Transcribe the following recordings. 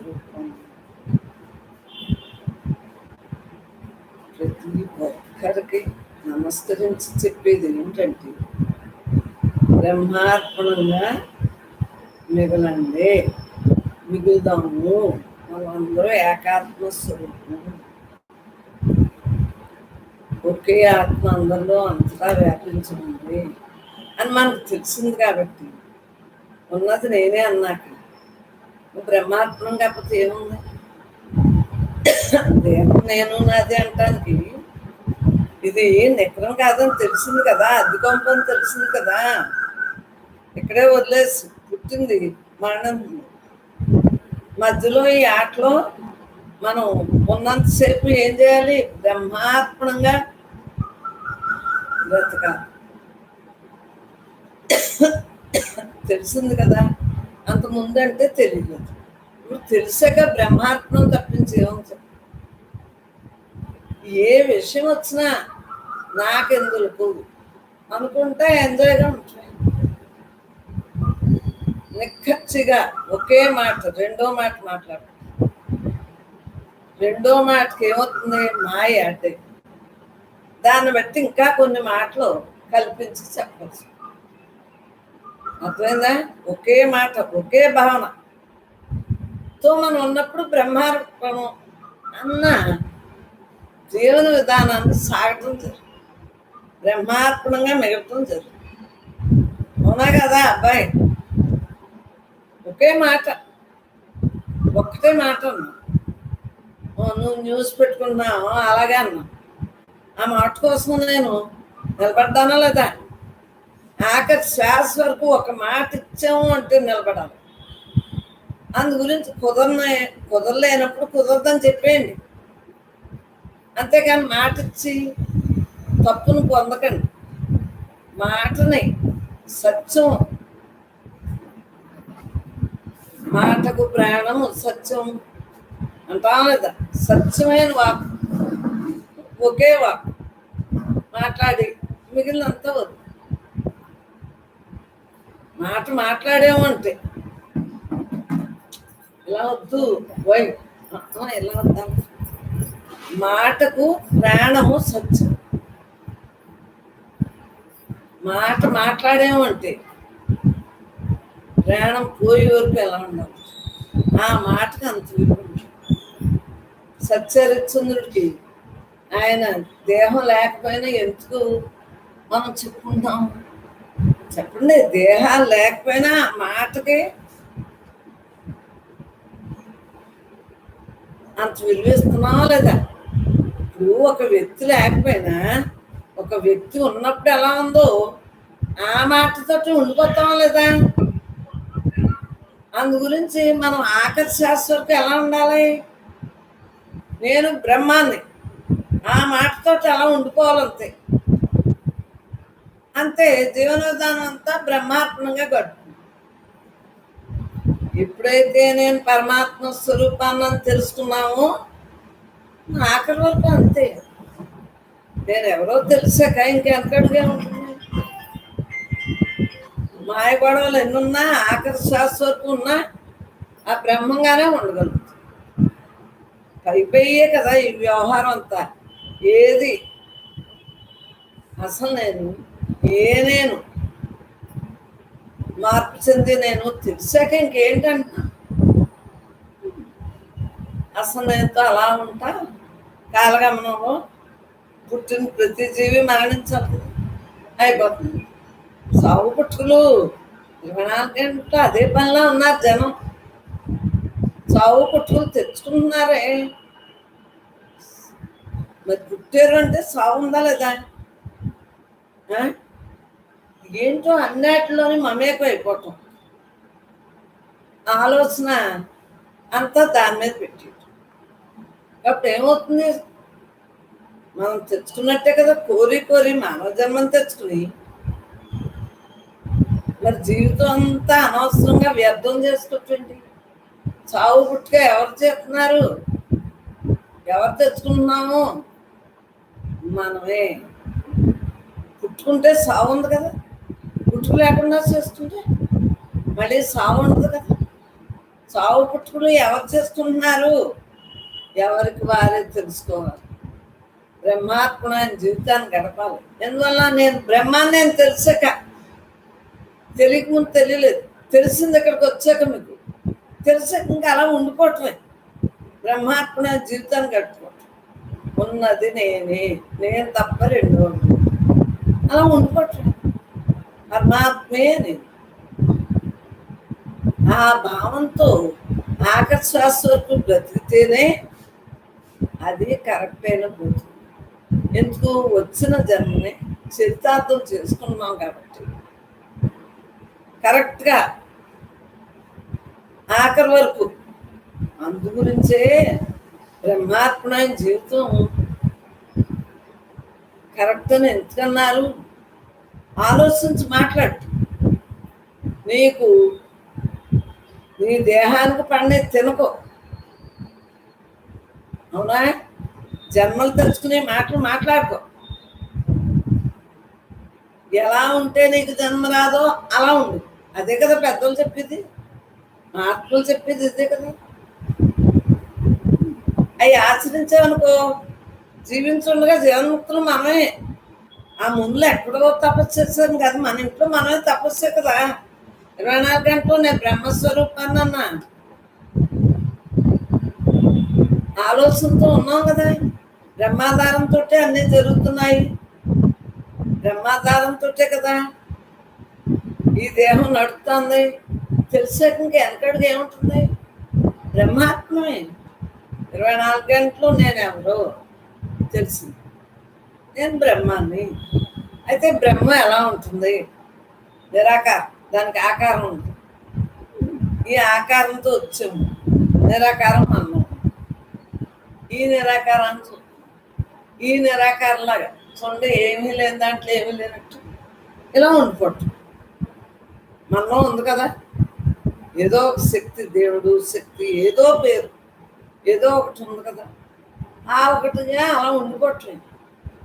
స్వరూపం. ప్రతి ఒక్కరికి నమస్కరించి చెప్పేది ఏంటంటే, బ్రహ్మార్పణంగా మిగలండి, మిగులుదాము, మనందరూ ఏకాత్మ స్వరూపం, ఒకే ఆత్మ అందరిలో అంతటా వ్యాపించింది అని మనకు తెలిసింది. కాబట్టి ఉన్నది నేనే అన్నాక బ్రహ్మాత్మం కాకపోతే ఏముంది? దేహం నేను నాది అంటానికి ఇది నికరం కాదని తెలిసింది కదా, అద్దె కొంపని తెలిసింది కదా. ఇక్కడే వదిలేసి పుట్టింది మరణం. మధ్యలో ఈ ఆటలో మనం ఉన్నంతసేపు ఏం చేయాలి? బ్రహ్మార్పణంగా బ్రతకాలి. తెలిసింది కదా, అంత ముందంటే తెలియదు. ఇప్పుడు తెలిసాక బ్రహ్మార్పణం తప్పించి ఏముంది? ఏ విషయం వచ్చినా నాకెందుకు అనుకుంటే ఎంజాయ్గా ఉంటుంది. నిక్కచ్చిగా ఒకే మాట, రెండో మాట మాట్లాడు. రెండో మాటకి ఏమవుతుంది? మాయ అంటే దాన్ని బట్టి ఇంకా కొన్ని మాటలు కల్పించి చెప్పచ్చు. అర్థమైందా? ఒకే మాట, ఒకే భావనతో మనం ఉన్నప్పుడు బ్రహ్మార్పణం అన్న జీవన విధానాన్ని సాగటం జరుగుతుంది, బ్రహ్మార్పణంగా మిగలటం జరుగుతుంది. అవునా కదా అబ్బాయి? ఒకే మాట, ఒక్కటే మాట అన్నా. నువ్వు న్యూస్ పెట్టుకుంటున్నావు అలాగే అన్నా. ఆ మాట కోసం నేను నిలబడ్డానా లేదా? ఆఖరి శ్వాస వరకు ఒక మాట ఇచ్చాము అంటే నిలబడాలి. అందు గురించి కుదరలేనప్పుడు కుదరదని చెప్పేయండి. అంతేకాని మాట ఇచ్చి తప్పును పొందకండి. మాటని సత్యం, మాటకు ప్రాణము సత్యం అంటాం లేదా? సత్యమైన వాక్, ఒకే వాక్ మాట్లాడి మిగిలినంతా వద్దు. మాట మాట్లాడేమో అంటే ఇలా వద్దు, వై ఇలా వద్దా? మాటకు ప్రాణము సత్యం. మాట మాట్లాడేమో అంటే ప్రాణం పోయే వరకు ఎలా ఉండాలి? ఆ మాటకు అంత విలువ. సత్యహరిశ్చంద్రుడికి ఆయన దేహం లేకపోయినా ఎందుకు మనం చెప్పుకుంటాం? చెప్పండి, దేహాలు లేకపోయినా మాటకి అంత విలువిస్తున్నావా లేదా? ఇప్పుడు ఒక వ్యక్తి లేకపోయినా, ఒక వ్యక్తి ఉన్నప్పుడు ఎలా ఉందో ఆ మాటతోటి ఉండిపోతావా లేదా? అందు గురించి మనం ఆఖరి శ్వాస వరకు ఎలా ఉండాలి? నేను బ్రహ్మాన్ని, ఆ మాటతోటి అలా ఉండిపోవాలంతే. అంతే జీవన విధానం అంతా బ్రహ్మాత్మకంగా గడుపుతుంది. ఎప్పుడైతే నేను పరమాత్మ స్వరూపాన్ని తెలుసుకున్నామో ఆఖరి వరకు అంతే. నేను ఎవరో తెలిసాక ఇంకెంతకడిగా ఉంటుంది. మాయ గొడవలు ఎన్నున్నా ఆఖరి శ్వాస వరకు ఉన్నా ఆ బ్రహ్మంగానే ఉండగలుగుతుంది. పైపోయే కదా ఈ వ్యవహారం అంతా. ఏది అసలు నేను మార్పు చెంది నేను తెలిసాక ఇంకేంటంటున్నా? అసలు నేనుతో అలా ఉంటా. కాలగమనంలో పుట్టిన ప్రతి జీవి మరణించాలి, అయిపోతుంది. సాగు పుట్టుకలు 24 గంటలు అదే పనిలో ఉన్నారు జనం. సాగు పుట్టుకలు తెచ్చుకుంటున్నారే. మరి పుట్టారు అంటే సాగు ఉందా లేదా? ఏంటో అన్నిటిలోని మమేకం అయిపోవటం, ఆలోచన అంతా దాని మీద పెట్టి. కాబట్టి ఏమవుతుంది? మనం తెచ్చుకున్నట్టే కదా, కోరి మానవ జన్మని తెచ్చుకుని మరి జీవితం అంతా అనవసరంగా వ్యర్థం చేసుకోవటండి. చావు పుట్టుక ఎవరు చేస్తున్నారు? ఎవరు తెచ్చుకుంటున్నాము? మనమే. పుట్టుకుంటే సావు ఉంది కదా, పుట్టుకు లేకుండా చేస్తుంటే మళ్ళీ సావు ఉండదు కదా. చావు పుట్టుకులు ఎవరు చేసుకుంటున్నారు? ఎవరికి వారే తెలుసుకోవాలి. బ్రహ్మాత్మమైన జీవితాన్ని గడపాలి. ఎందువల్ల నేను బ్రహ్మాన్ని నేను తెలిసాక, తెలియకముందు తెలియలేదు, తెలిసింది ఇక్కడికి వచ్చాక మీకు తెలిసాక ఇంకా అలా ఉండిపోవటమే. బ్రహ్మాత్మమైన జీవితాన్ని గడుపుకోవటం. ఉన్నది నేనే, నేను తప్ప రెండు అలా ఉండిపోవటమే. పరమాత్మే నేను. ఆ భావంతో ఆఖరి శ్వాస వరకు బ్రతికితేనే అది కరెక్ట్ అయిన బోధం. ఎందుకు? వచ్చిన జన్మని చరితార్థం చేసుకున్నాం కాబట్టి కరెక్ట్గా ఆఖరి వరకు. అందు గురించే బ్రహ్మాత్మమైన జీవితం కరెక్ట్ అని ఎందుకన్నారు? ఆలోచించి మాట్లాడు. నీకు నీ దేహానికి పడిన తినకో. అవునా? జన్మలు తెచ్చుకునే మాటలు మాట్లాడుకో. ఎలా ఉంటే నీకు జన్మ రాదో అలా ఉండు. అదే కదా పెద్దలు చెప్పేది, మహాత్ములు చెప్పేది ఇదే కదా. అవి ఆచరించామనుకో జీవించుండగా జీవన్ముక్తులు మనమే. ఆ ముందులో ఎక్కడో తపస్సు చేశాను కదా, మన ఇంట్లో మనమే తపస్సే కదా. 24 గంటలు నేను బ్రహ్మస్వరూపాన్ని అన్నా ఆలోచనతో ఉన్నాం కదా. బ్రహ్మాధారంతో అన్నీ జరుగుతున్నాయి. బ్రహ్మాధారంతో కదా ఈ దేహం నడుస్తుంది. తెలిసాక ఇంకా వెనకడుగు ఏముంటుంది? బ్రహ్మాత్మే. 24 గంటలు నేను ఎవరో తెలిసింది, నేను బ్రహ్మాన్ని. అయితే బ్రహ్మ ఎలా ఉంటుంది? నిరాకారం. దానికి ఆకారం ఉంది. ఈ ఆకారంతో వచ్చాము. నిరాకారం అన్నాం. ఈ నిరాకారాన్ని ఈ నిరాకారంలాగా చూడండి, ఏమీ లేని దాంట్లో ఏమీ లేనట్టు ఇలా ఉండిపోవటం మనలో ఉంది కదా. ఏదో ఒక శక్తి, దేవుడు శక్తి, ఏదో పేరు, ఏదో ఒకటి ఉంది కదా. ఆ ఒకటిగా అలా ఉండిపోవట్లేదు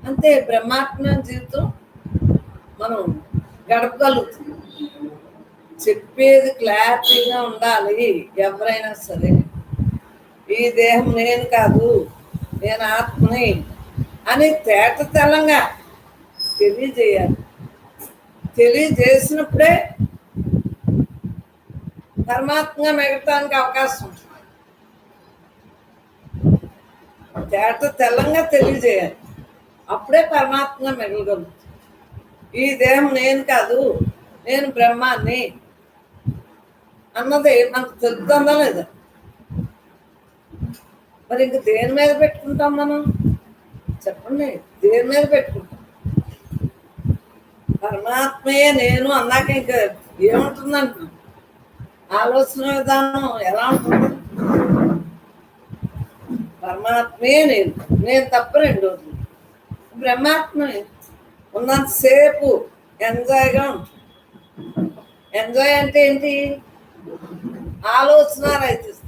అంతే. బ్రహ్మాత్మ జీవితం మనం గడపగలుగుతుంది. చెప్పేది క్లారిటీగా ఉండాలి. ఎవరైనా సరే ఈ దేహం నేను కాదు, నేను ఆత్మని అని తేట తెల్లంగా తెలియజేయాలి. తెలియజేసినప్పుడే పరమాత్మగా మిగతానికి అవకాశం ఉంటుంది. తేట తెల్లంగా తెలియజేయాలి, అప్పుడే పరమాత్మగా మిగలగలుగుతుంది. ఈ దేహం నేను కాదు, నేను బ్రహ్మాన్ని అన్నది మనకు తెలుస్తుందా లేదా? మరి ఇంక దేని మీద పెట్టుకుంటాం మనం? చెప్పండి, దేని మీద పెట్టుకుంటాం? పరమాత్మయే నేను అన్నాక ఇంకా ఏముంటుందంటున్నాం? ఆలోచన విధానం ఎలా ఉంటుంది? పరమాత్మయే నేను, నేను తప్ప రెండోది. బ్రహ్మాత్మే ఉన్నంతసేపు ఎంజాయ్గా ఉంటుంది. ఎంజాయ్ అంటే ఏంటి? ఆలోచన రైతిస్తుంది.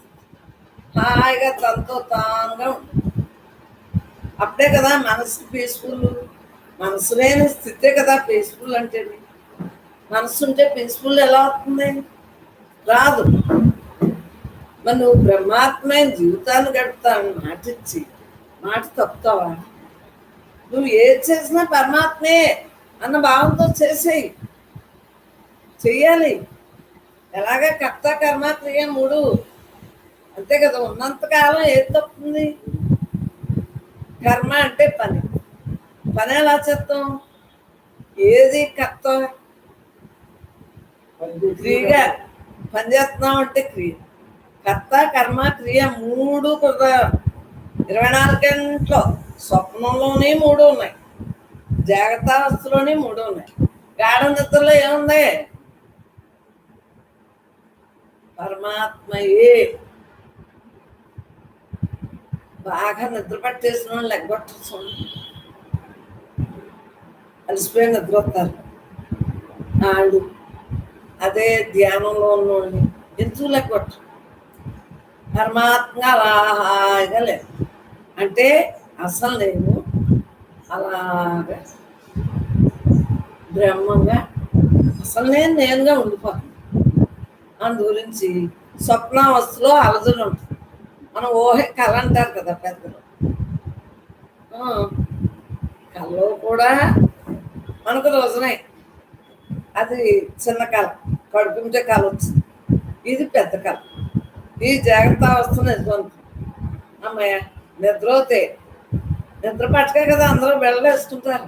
హాయిగా తనతో తానుగా ఉంటుంది. అప్పుడే కదా మనసు పీస్ఫుల్. మనసు లేని స్థితే కదా పీస్ఫుల్ అంటే. మనసు ఉంటే పీస్ఫుల్ ఎలా అవుతుంది? రాదు. మరి నువ్వు బ్రహ్మాత్మైన జీవితాన్ని గడుపుతావు మాటిచ్చి మాట తప్పుతావా? నువ్వు ఏది చేసినా పరమాత్మే అన్న భావంతో చేసేయి. చెయ్యాలి. ఎలాగా కర్త కర్మ క్రియ మూడు అంతే కదా. ఉన్నంతకాలం ఏది తప్పుతుంది? కర్మ అంటే పని. పని ఎలా చేస్తాం? ఏది కర్త? క్రియగా పని చేస్తున్నాం అంటే క్రియ. కర్త కర్మ క్రియ మూడు కూడా 24 గంటలు. స్వప్నంలోనే 3 ఉన్నాయి, జాగ్రత్త అవస్థలోనే 3 ఉన్నాయి. గాఢ నిద్రలో ఏముంది? పరమాత్మయే. బాగా నిద్ర పట్టేసిన వాళ్ళు లెగ్గొట్టచ్చు. అలసిపోయి నిద్ర వస్తారు వాళ్ళు. అదే ధ్యానంలో ఉన్నోళ్ళని ఎందుకు లెగ్గొట్ట? పరమాత్మగా అలాగా లేదు అంటే అసలు నేను అలాగా బ్రహ్మంగా అసలు నేనుగా ఉండిపోతాను. అందు గురించి స్వప్నావస్థలో అలజడి ఉంటుంది. మనం ఊహ కళ అంటారు కదా పెద్దలు. కళలో కూడా మనకు రోజునే అది చిన్న కళ, పడుకుంటే కళ వచ్చింది. ఇది పెద్ద కళ. ఈ జాగ్రత్త అవస్థ నిజం. అమ్మాయ నిద్రపోతే నిద్ర పట్టకే కదా అందరూ వెళ్ళేసుకుంటారు.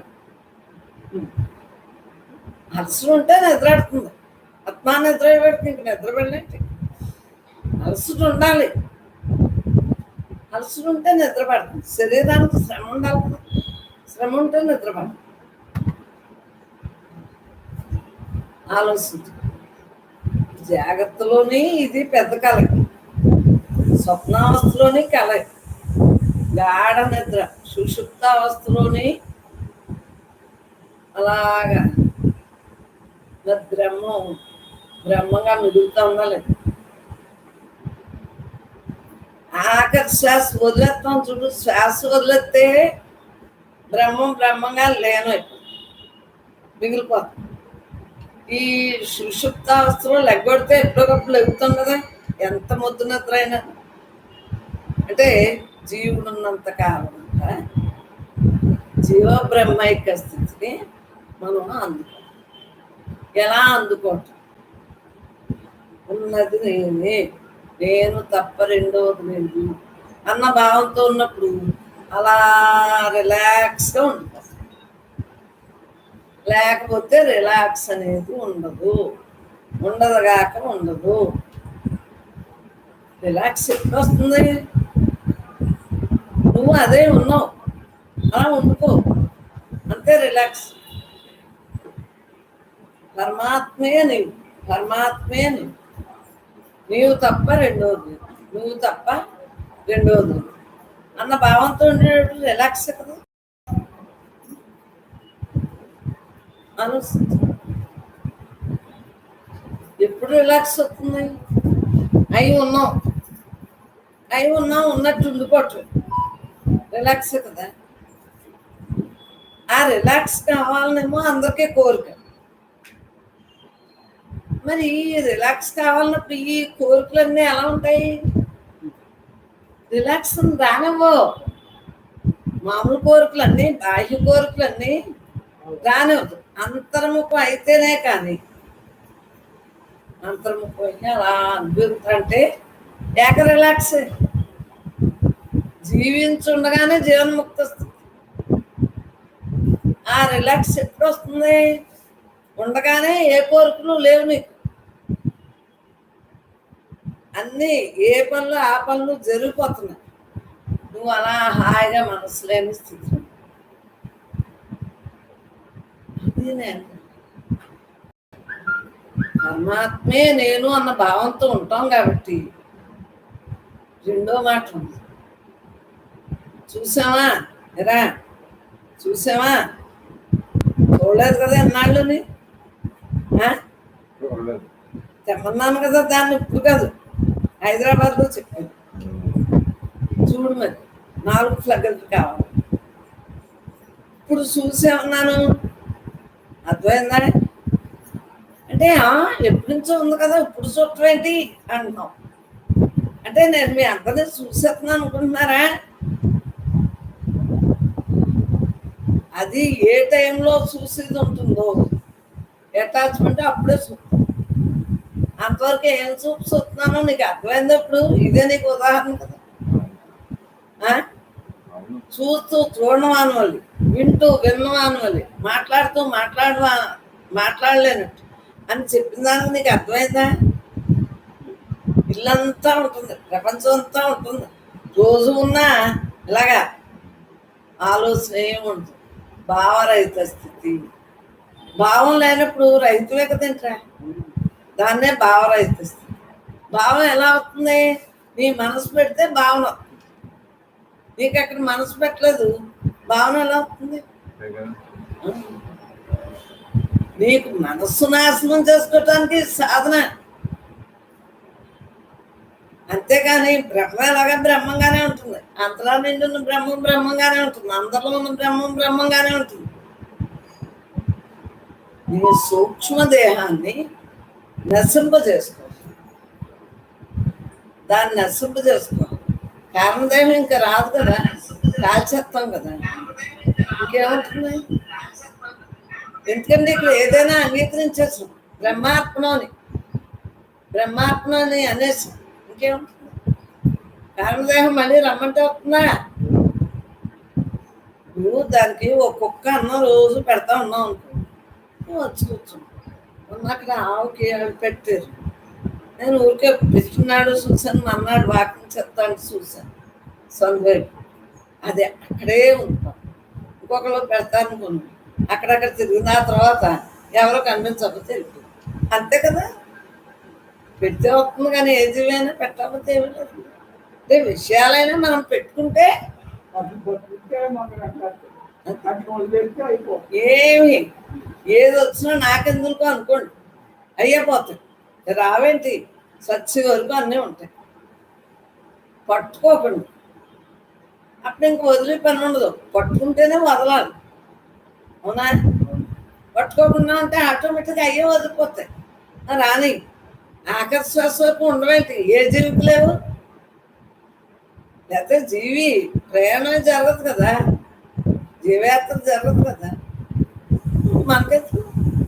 అలసలు ఉంటే నిద్రాడుతుంది. ఆత్మా నిద్ర పెడుతుంది, ఇంక నిద్ర వెళ్ళండి. అలసట ఉండాలి. అలసట ఉంటే నిద్ర పడుతుంది. శరీరానికి శ్రమ ఉండాలి కదా, శ్రమ ఉంటే నిద్ర పడుతుంది. ఆలోచించు. జాగ్రత్తలోని ఇది పెద్ద కళ, స్వప్నావస్థలోని కళ, గాఢ నిద్ర సుషుప్తావస్థలోని అలాగా బ్రహ్మంగా మిగులుతూ ఉండాలి. ఆఖరి శ్వాస వదిలేస్తాం చూడు, శ్వాస వదిలేస్తే బ్రహ్మంగా మిగిలిపోతాం. ఈ సుషుప్తావస్థలో లెగ్గొడితే ఎప్పటికప్పుడు లెగుతాం కదా, ఎంత ముద్దు నిద్ర అయినా. అంటే జీవుడు ఉన్నంత కాలం జీవ బ్రహ్మైక్య స్థితిని మనం అందుకోవాలి. ఎలా అందుకోవటం? ఉన్నది నేనే, నేను తప్ప రెండవది లేదు అన్న భావంతో ఉన్నప్పుడు అలా రిలాక్స్గా ఉంటుంది. లేకపోతే రిలాక్స్ అనేది ఉండదు, ఉండదుగాక ఉండదు. రిలాక్స్ ఎప్పుడు వస్తుంది? నువ్వు అదే ఉన్నావు, అలా ఉండుకో, అంతే రిలాక్స్. పరమాత్మే నీవు, పరమాత్మే నీవు తప్ప రెండవది, నువ్వు తప్ప రెండవది అన్న భావంతో ఉండేటప్పుడు రిలాక్స్ కదా. ఆలోచించు, ఎప్పుడు రిలాక్స్ అవుతుంది? అయి ఉన్నాం ఉన్నట్టు ఉండిపోవటం రిలాక్స్ కదా. ఆ రిలాక్స్ కావాలనేమో అందరికీ కోరిక. మరి రిలాక్స్ కావాలన్నప్పుడు ఈ కోరికలన్నీ ఎలా ఉంటాయి? రిలాక్స్ రానివ్వు. మామూలు కోరికలన్నీ, బాహ్య కోరికలన్నీ రానివ్వదు. అంతర్ముఖం అయితేనే కానీ, అంతర్ముఖం అయితే అలా అనుభవించాలంటే ఏక రిలాక్స్. జీవించుండగానే జీవన్ముక్త స్థితి. ఆ రిలాక్స్ ఎప్పుడు వస్తుంది? ఉండగానే ఏ కోరికలు లేవు నీకు. అన్నీ ఏ పనులు ఆ పనులు జరిగిపోతున్నాయి. నువ్వు అలా హాయిగా మనసు లేని స్థితి. అది నేను పరమాత్మే నేను అన్న భావంతో ఉంటాం కాబట్టి రెండో మాట ఉంది. చూసావా ఎరా, చూసావా? చూడలేదు కదా ఎన్నాళ్ళుని. తెమ్మన్నాను కదా దాన్ని, ఇప్పుడు కాదు, హైదరాబాద్లో చెప్పాను. చూడు మరి 4 ఫ్లగ్గులు కావాలి. ఇప్పుడు చూసేమన్నాను, అర్థమైందా? అంటే ఎప్పటి నుంచో ఉంది కదా, ఇప్పుడు చూడటం ఏంటి అంటున్నాం. అంటే నేను మీ అందరినీ చూసేస్తున్నాను అనుకుంటున్నారా? అది ఏ టైంలో చూసేది ఉంటుందో అటాచ్మెంట్ అప్పుడే చూస్తాం. అంతవరకు ఏం చూస్తున్నానో నీకు అర్థమైంది. ఇప్పుడు ఇదే నీకు ఉదాహరణ కదా. చూస్తూ చూడవానవాలి, వింటూ విన్నవానవాలి, మాట్లాడుతూ మాట్లాడలేనట్టు అని చెప్పిన దానికి నీకు అర్థమైందా? ఇల్లంతా ఉంటుంది, ప్రపంచం అంతా ఉంటుంది. రోజు ఉన్నా ఇలాగా ఆలోచన ఏముంటుంది. భావరహిత స్థితి. భావం లేనప్పుడు రైతులే కదేంట్రా, దాన్నే భావరహిత స్థితి. భావం ఎలా అవుతుంది? నీ మనసు పెడితే భావన వస్తుంది. నీకు అక్కడ మనసు పెట్టలేదు, భావన ఎలా అవుతుంది? నీకు మనస్సు నాశనం చేసుకోవటానికి సాధన. అంతేగాని బ్రహ్మ ఎలాగా బ్రహ్మంగానే ఉంటుంది. అంతలా నిండున్న బ్రహ్మంగానే ఉంటుంది. అందరిలో ఉన్న బ్రహ్మంగానే ఉంటుంది. నీ సూక్ష్మ దేహాన్ని నశింపజేసుకో. దాన్ని నశింపు చేసుకోవాలి. కారణదేమో ఇంకా రాదు కదా, కాల్చేస్తాం కదా, ఇంకేమవుతుంది? ఎందుకంటే ఇక్కడ ఏదైనా అంగీకరించచ్చు, బ్రహ్మాత్మని బ్రహ్మాత్మని అనేసి ఇంకేముంటుంది? కారణదేహం మళ్ళీ రమ్మంటే వస్తుందా? నువ్వు దానికి ఒక్కొక్క అన్నం రోజు పెడతా ఉన్నావు అనుకో, వచ్చి కూర్చుని అక్కడ ఆవుకి అవి పెట్టారు. నేను ఊరికే పెట్టుకున్నాడు చూశాను, మన్నాడు వాకింగ్ చెప్తాను చూశాను సొంతవైపు, అదే అక్కడే ఉంటాం. ఇంకొకళ్ళు పెడతారనుకున్నాను, అక్కడక్కడ తిరిగిన తర్వాత ఎవరో కనిపించకపోతే వెళ్ళిపోయి, అంతే కదా. పెడితే వస్తుంది కానీ ఏ జీవైనా పెట్టకపోతే ఏమి లేదు. అంటే విషయాలైనా మనం పెట్టుకుంటే ఏమి ఏది వచ్చినా నాకెందుకు అనుకోండి, అయ్యపోతాయి. రావేంటి, సచ్చి వరకు అన్నీ ఉంటాయి. పట్టుకోకండి, అప్పుడు ఇంక వదిలే పని ఉండదు. పట్టుకుంటేనే వదలాలి, అవునా? పట్టుకోకుండా ఉంటే ఆటోమేటిక్గా అయ్యే వదిలిపోతాయి. రాని ఆఖరి శ్వాస వరకు ఉండవేంటి, ఏ జీవికి లేవు. లేకపోతే జీవి ప్రయాణం జరగదు కదా, జీవయాత్ర జరగదు కదా. మనకి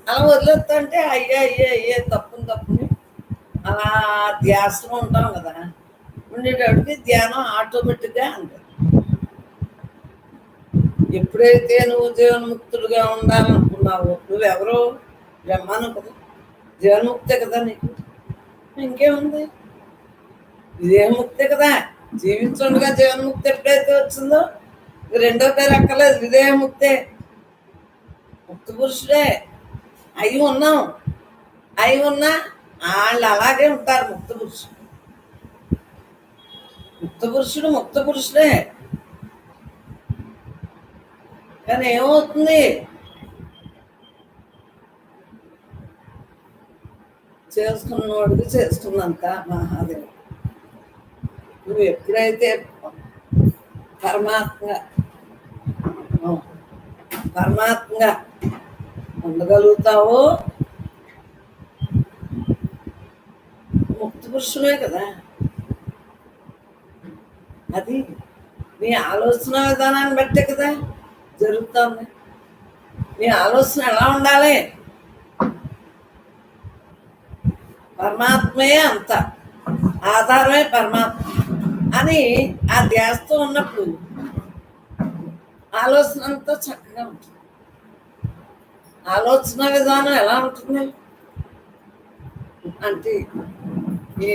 అలా వదిలేస్తా అంటే అయ్యే తప్పుని అలా ధ్యాసలో ఉంటాం కదా. ఉండేటప్పటికి ధ్యానం ఆటోమేటిక్గా అంటారు. ఎప్పుడైతే నువ్వు జీవన్ముక్తుడుగా ఉండాలనుకున్నావో, నువ్వెవరో బ్రహ్మాను కదా, జీవన్ముక్తే కదా నీకు, ఇంకేముంది? విదేహముక్తే కదా. జీవించుండగా జీవన్ముక్తి ఎప్పుడైతే వచ్చిందో రెండో పేరు అక్కర్లేదు, విదేహముక్తే. ముక్త పురుషుడే అయి ఉన్నాం, అయి ఉన్నా వాళ్ళు అలాగే ఉంటారు. ముక్త పురుషుడే. కానీ ఏమవుతుంది, చేసుకున్నవాడికి చేసుకున్నంత మహాదేవుడు. నువ్వు ఎప్పుడైతే పరమాత్మగా ఉండగలుగుతావో ముక్త పురుషుడే కదా. అది నీ ఆలోచన విధానాన్ని బట్టే కదా జరుగుతుంది. నీ ఆలోచన ఎలా ఉండాలి? పరమాత్మయే అంత, ఆధారమే పరమాత్మ అని ఆ ధ్యాసతో ఉన్నప్పుడు ఆలోచన అంతా చక్కగా ఉంటుంది. ఆలోచన విధానం ఎలా ఉంటుంది అంటే ఈ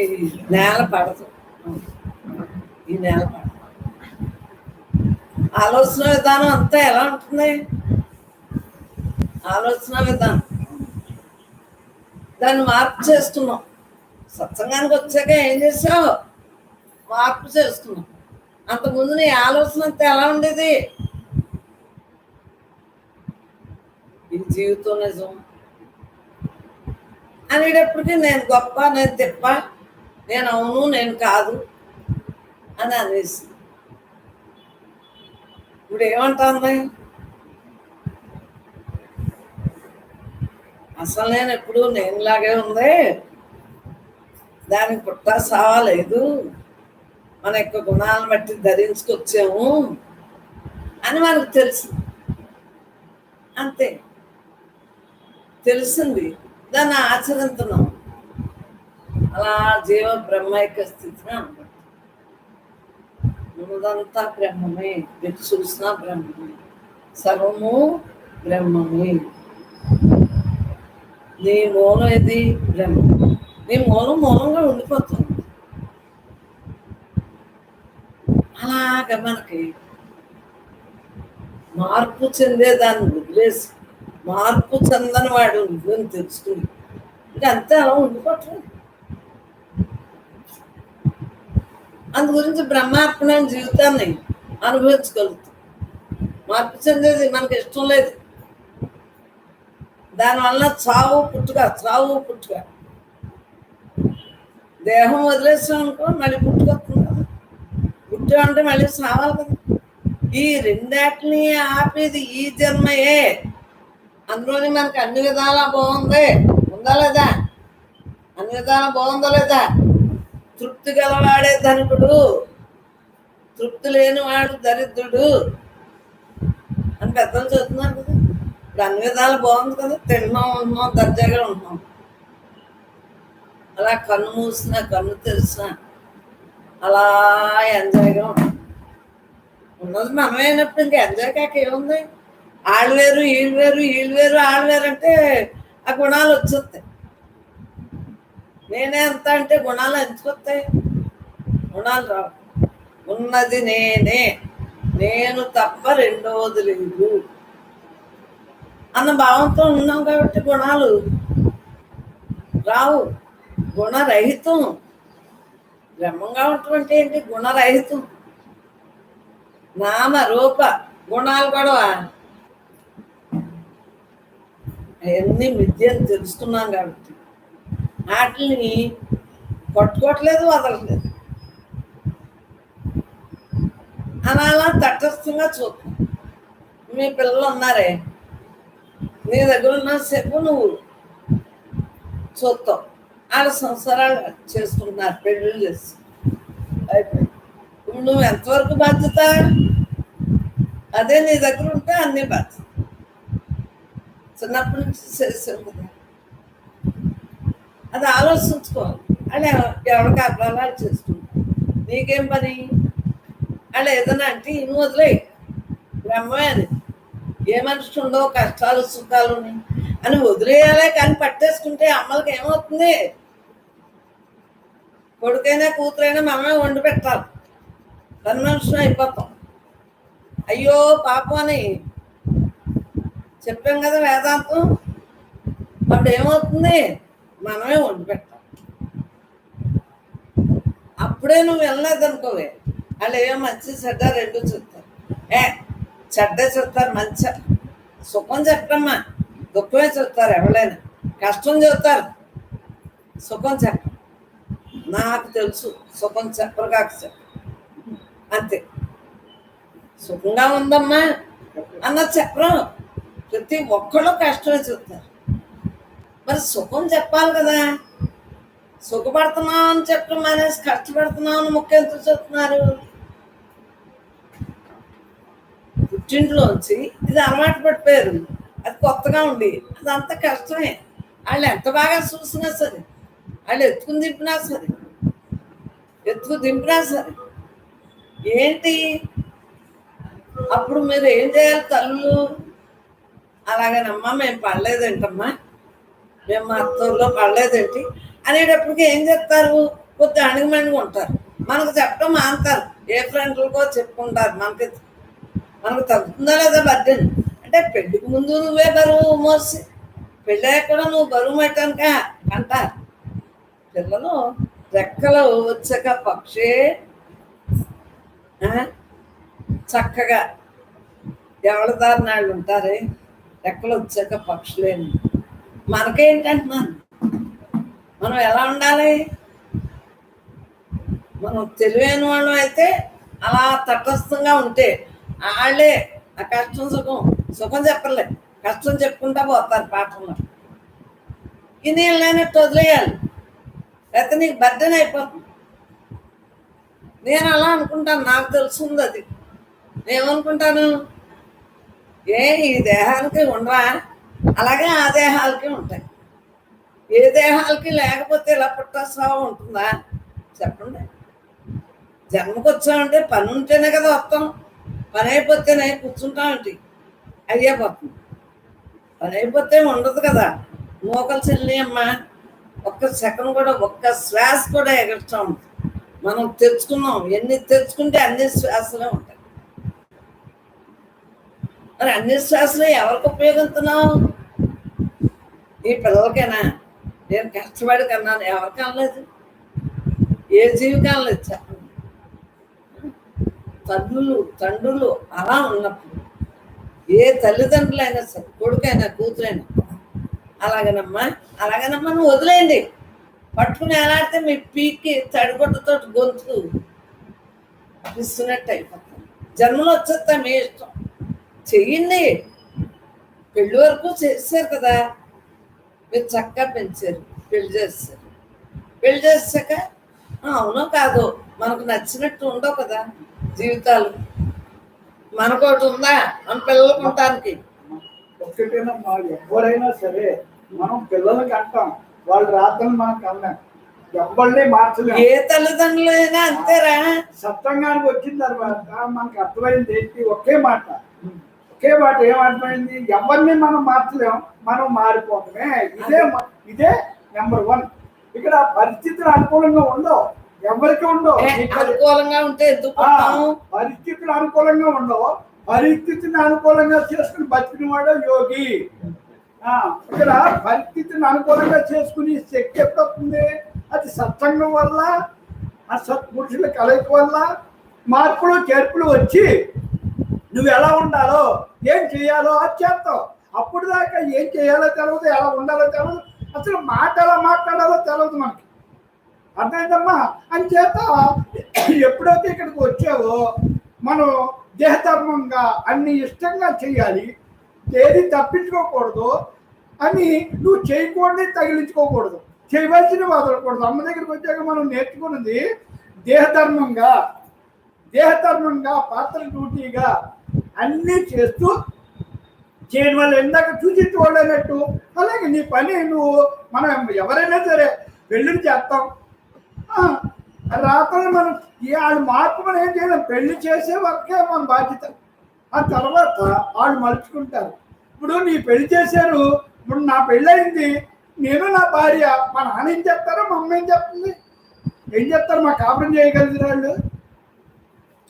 నేల పడదు, ఆలోచన విధానం అంతా ఎలా ఉంటుంది? ఆలోచన విధానం దాన్ని మార్పు చేస్తున్నాం. సత్సంగానికి వచ్చాక ఏం చేసావు? మార్పు చేసుకున్నాం. అంతకుముందు నీ ఆలోచన అంతా ఎలా ఉండేది? ఈ జీవితం నిజం అనేటప్పటికీ నేను గొప్ప, నేను తిప్ప, నేను అవును నేను కాదు అని అనేసి ఇప్పుడు ఏమంటుంది? అసలు నేను ఎప్పుడు నేనులాగే ఉంది, దానికి పుట్టా సావా లేదు, మన యొక్క గుణాలను బట్టి ధరించుకొచ్చాము అని మనకు తెలుసు. అంతే, తెలిసింది, దాన్ని ఆచరిస్తున్నాం. అలా జీవ బ్రహ్మైక స్థితిని అనమాట. ఉన్నదంతా బ్రహ్మమే, ఎటు చూసినా బ్రహ్మమే, సర్వము బ్రహ్మమే. నీ మూలం ఏది? బ్రహ్మ. నీ మూలంగా ఉండిపోతుంది. అలాగా మనకి మార్పు చెందేదాన్ని వదిలేసి మార్పు చెందని వాడు నువ్వని తెలుసుకుని ఇంకంతే అలా ఉండిపోతుంది. అందు గురించి బ్రహ్మాత్మైన జీవితాన్ని అనుభవించగలుగుతాం. మార్పు చెందేది మనకి ఇష్టం లేదు. దానివల్ల చావు పుట్టుక. దేహం వదిలేసాం అనుకో మళ్ళీ పుట్టుకొస్తుంది కదా. పుట్టు అంటే మళ్ళీ సావాలి కదా. ఈ రెండాటిని ఆపేది ఈ జన్మయే. అందులోని మనకి అన్ని విధాలా బాగుంది, ఉందా లేదా? అన్ని విధాలా బాగుందా లేదా? తృప్తి గలవాడే ధనికుడు, తృప్తి లేనివాడు దరిద్రుడు అని పెద్దలు చెప్తున్నారు కదా. ఇప్పుడు అన్ని విధాలు బాగుంది కదా, తింటున్నాం, ఉంటున్నాం, దర్జాగా ఉంటున్నాం. అలా కన్ను మూసినా కన్ను తెరిచినా అలా ఎంజాయ్గా ఉంటుంది. ఉన్నది మనమే అయినప్పుడు ఇంకా ఎంజాయ్ కాక ఏముంది? ఆళ్ళు వేరు వీళ్ళు వేరు, వీళ్ళు వేరు ఆళ్ళు వేరు అంటే ఆ గుణాలు వచ్చేస్తాయి. నేనే ఎంత అంటే గుణాలు ఎంచుకొస్తాయి, గుణాలు రావు. ఉన్నది నేనే, నేను తప్ప రెండవది లేదు అన్న భావంతో ఉన్నాం కాబట్టి గుణాలు రావు. గుణరహితం. బ్రహ్మంగా ఉన్నటువంటి ఏంటి? గుణరహితం. నామ రూప గుణాలు కూడా అవన్నీ మిథ్యని తెలుసుకున్నాం కాబట్టి వాటిని పట్టుకోవట్లేదు, వదలట్లేదు. అలా తటస్థంగా చూస్తాం. మీ పిల్లలు ఉన్నారే, నీ దగ్గర ఉన్నసేపు నువ్వు చూస్తావు. వాళ్ళ సంసారాలు చేసుకుంటున్నారు, పెళ్ళిళ్ళు చేసి అయిపోయి. ఇప్పుడు నువ్వు ఎంతవరకు బాధ్యత? అదే నీ దగ్గర ఉంటే అన్ని బాధ్యత. చిన్నప్పటి నుంచి చేసావు కదా, అది ఆలోచించుకోవాలి. వాళ్ళు ఎవరికి అర్థాలు చేసుకుంటారు, నీకేం పని? వాళ్ళు ఏదైనా అంటే నువ్వు వదిలే, బ్రహ్మమే అని. ఏ మనిషి ఉండో కష్టాలు సుఖాలు అని వదిలేయాలే. కానీ పట్టేసుకుంటే అమ్మలకి ఏమవుతుంది? కొడుకైనా కూతురైనా మనమే వండి పెట్టాలి, కన్వెన్షన్ అయిపోతాం. అయ్యో పాపం అని చెప్పాం కదా వేదాంతం. అప్పుడు ఏమవుతుంది? మనమే వండి పెట్టాలి. అప్పుడే నువ్వు వెళ్ళలేదనుకోవే, వాళ్ళు ఏమో మంచి చెడ్డ రెండు చెప్తారు. చెడ్డ చెప్తారు, మంచి సుఖం చెప్పమ్మా, దుఃఖమే చెప్తారు. ఎవరైనా కష్టం చెప్తారు, సుఖం చెప్ప. నాకు తెలుసు సుఖం చెప్పరు కాక చెప్ప, అంతే. సుఖంగా ఉందమ్మా అన్నది చెప్పరు. ప్రతి ఒక్కళ్ళు కష్టమే చెప్తారు. మరి సుఖం చెప్పాలి కదా. సుఖపడుతున్నాం అని చెప్పడం మానేసి కష్టపడుతున్నాం అని ముఖ్యం ఎందుకు చెప్తున్నారు? పుట్టింట్లోంచి ఇది అలవాటు పడిపోయారు, అది కొత్తగా ఉండి అదంతా కష్టమే. వాళ్ళు ఎంత బాగా చూసినా సరే, వాళ్ళు ఎత్తుకుని దింపినా సరే, ఏంటి అప్పుడు మీరు ఏం చేయాలి? తల్లులు అలాగేనమ్మా, మేము పడలేదేంటమ్మా, మేము మా అత్తూరులో పడలేదేంటి అనేటప్పటికి ఏం చెప్తారు? కొద్ది అణిగిమణిగా ఉంటారు. మనకు చెప్పడం మాంటారు, ఏ ఫ్రెండ్లకో చెప్పుకుంటారు. మనకు తగ్గుతుందా లేదా బర్డెన్? అంటే పెళ్లికి ముందు నువ్వే బరువు మోసి పెళ్ళాక కూడా నువ్వు బరువు పెట్టానుక అంటారు. పిల్లలు రెక్కలు వచ్చాక పక్షే చక్కగా ఎవరి దారినాళ్ళు ఉంటారే, రెక్కలు వచ్చాక పక్షులేని. మనకేంటంటున్నాను, మనం ఎలా ఉండాలి? మనం తెలివైన వాళ్ళం అయితే అలా తటస్థంగా ఉంటే వాళ్ళే ఆ కష్టం సుఖం చెప్పలే, కష్టం చెప్పుకుంటా పోతారు పాఠంలో. ఇది లేనట్టు వదిలేయాలి, లేకపోతే నీకు బర్డెన్ అయిపోతుంది. నేను అలా అనుకుంటాను, నాకు తెలుసుంది అది. నేనేమనుకుంటాను, ఈ దేహానికి ఉండవా? అలాగే ఆ దేహాలకి ఉంటాయి. ఏ దేహాలకి లేకపోతే ఇలా పుట్టస్రావం ఉంటుందా? చెప్పండి. జన్మకు వచ్చామంటే పని ఉంటేనే కదా వస్తాం. పని అయిపోతేనే కూర్చుంటామంటి, అయ్యేపోతుంది. పని అయిపోతే ఉండదు కదా. మోకలు చెల్లి అమ్మ, ఒక్క సెకండ్ కూడా, ఒక్క శ్వాస కూడా ఎగరుస్తూ ఉంటుంది. మనం తెచ్చుకున్నాం, ఎన్ని తెచ్చుకుంటే అన్ని శ్వాసలే ఉంటాయి. మరి అన్ని శ్వాసలు ఎవరికి ఉపయోగిస్తున్నావు? ఈ పిల్లలకైనా? నేను కష్టపడి కన్నాను, ఎవరికి అనలేదు. ఏ జీవికాలం లేదు చెప్పండి. తండ్రులు అలా ఉన్నప్పుడు, ఏ తల్లిదండ్రులైనా సరే, కొడుకైనా కూతురైనా అలాగనమ్మా నువ్వు వదిలేయండి. పట్టుకుని ఎలాడితే మీ పీకి తడిగొడ్డతో గొంతు ఇస్తున్నట్టు అయిపోతాం. జన్మలో వచ్చేస్తా మీ ఇష్టం, చెయ్యండి. పెళ్ళి వరకు చేశారు కదా, మీరు చక్కగా పెంచారు, పెళ్లి చేశారు. పెళ్లి చేశాక అవునో కాదు, మనకు నచ్చినట్టు ఉండవు కదా జీవితాలు. మనకోటి ఉందా మన పిల్లలకు ఉండటానికి? ఒక్కటేనమ్మా, ఎవరైనా సరే మనం పిల్లలకి అంటాం, వాళ్ళు రాత్రి మనకు అన్నాం, ఎవరిని మార్చలేము. ఏ తల్లిదండ్రులైనా అంతేరా. సత్సంగానికి వచ్చిన తర్వాత మనకు అర్థమైంది ఏంటి? ఒకే మాట ఏమర్థమైంది? ఎవరిని మనం మార్చలేం, మనం మారిపోతామే. ఇదే నెంబర్ 1. ఇక్కడ పరిస్థితులు అనుకూలంగా ఉండవు, ఎవరికి ఉండవు. అనుకూలంగా ఉంటే పరిస్థితులు అనుకూలంగా ఉండవు, పరిస్థితిని అనుకూలంగా చేసుకుని బతికినవాడు యోగి. ఇక్కడ పరిస్థితిని అనుకూలంగా చేసుకుని శక్తి ఎప్పుడవుతుంది? అది సత్సంగం వల్ల, ఆ సత్పురుషుల కలయిక వల్ల మార్పులు చేర్పులు వచ్చి నువ్వు ఎలా ఉండాలో, ఏం చేయాలో అది చేస్తావు. అప్పుడు దాకా ఏం చేయాలో తెలియదు, ఎలా ఉండాలో తెలియదు, అసలు మాట ఎలా మాట్లాడాలో తెలియదు మనకి. అర్థమైందమ్మా? అని చేత ఎప్పుడైతే ఇక్కడికి వచ్చావో మనం దేహధర్మంగా అన్ని ఇష్టంగా చేయాలి, ఏది తప్పించుకోకూడదు అని నువ్వు చేయకూడదు, తగిలించుకోకూడదు, చేయవలసినవి వదలకూడదు. అమ్మ దగ్గరికి వచ్చాక మనం నేర్చుకున్నది దేహధర్మంగా పాత్ర డ్యూటీగా అన్నీ చేస్తూ చేయడం వల్ల ఇందాక చూసించుకోవాలి అన్నట్టు. అలాగే నీ పని నువ్వు, మనం ఎవరైనా సరే పెళ్ళిని చేస్తాం, రాత్రి మనం వాళ్ళు మార్పు మనం ఏం చేయలేం. పెళ్లి చేసే వరకే మన బాధ్యత, ఆ తర్వాత వాళ్ళు మలుచుకుంటారు. ఇప్పుడు నీ పెళ్లి చేశారు, ఇప్పుడు నా పెళ్ళయింది, నేను నా భార్య, మా నాన్న ఏం చెప్తారో మా అమ్మ ఏం చెప్తుంది, ఏం చెప్తారు? మా కాపురం చేయగలిగిన వాళ్ళు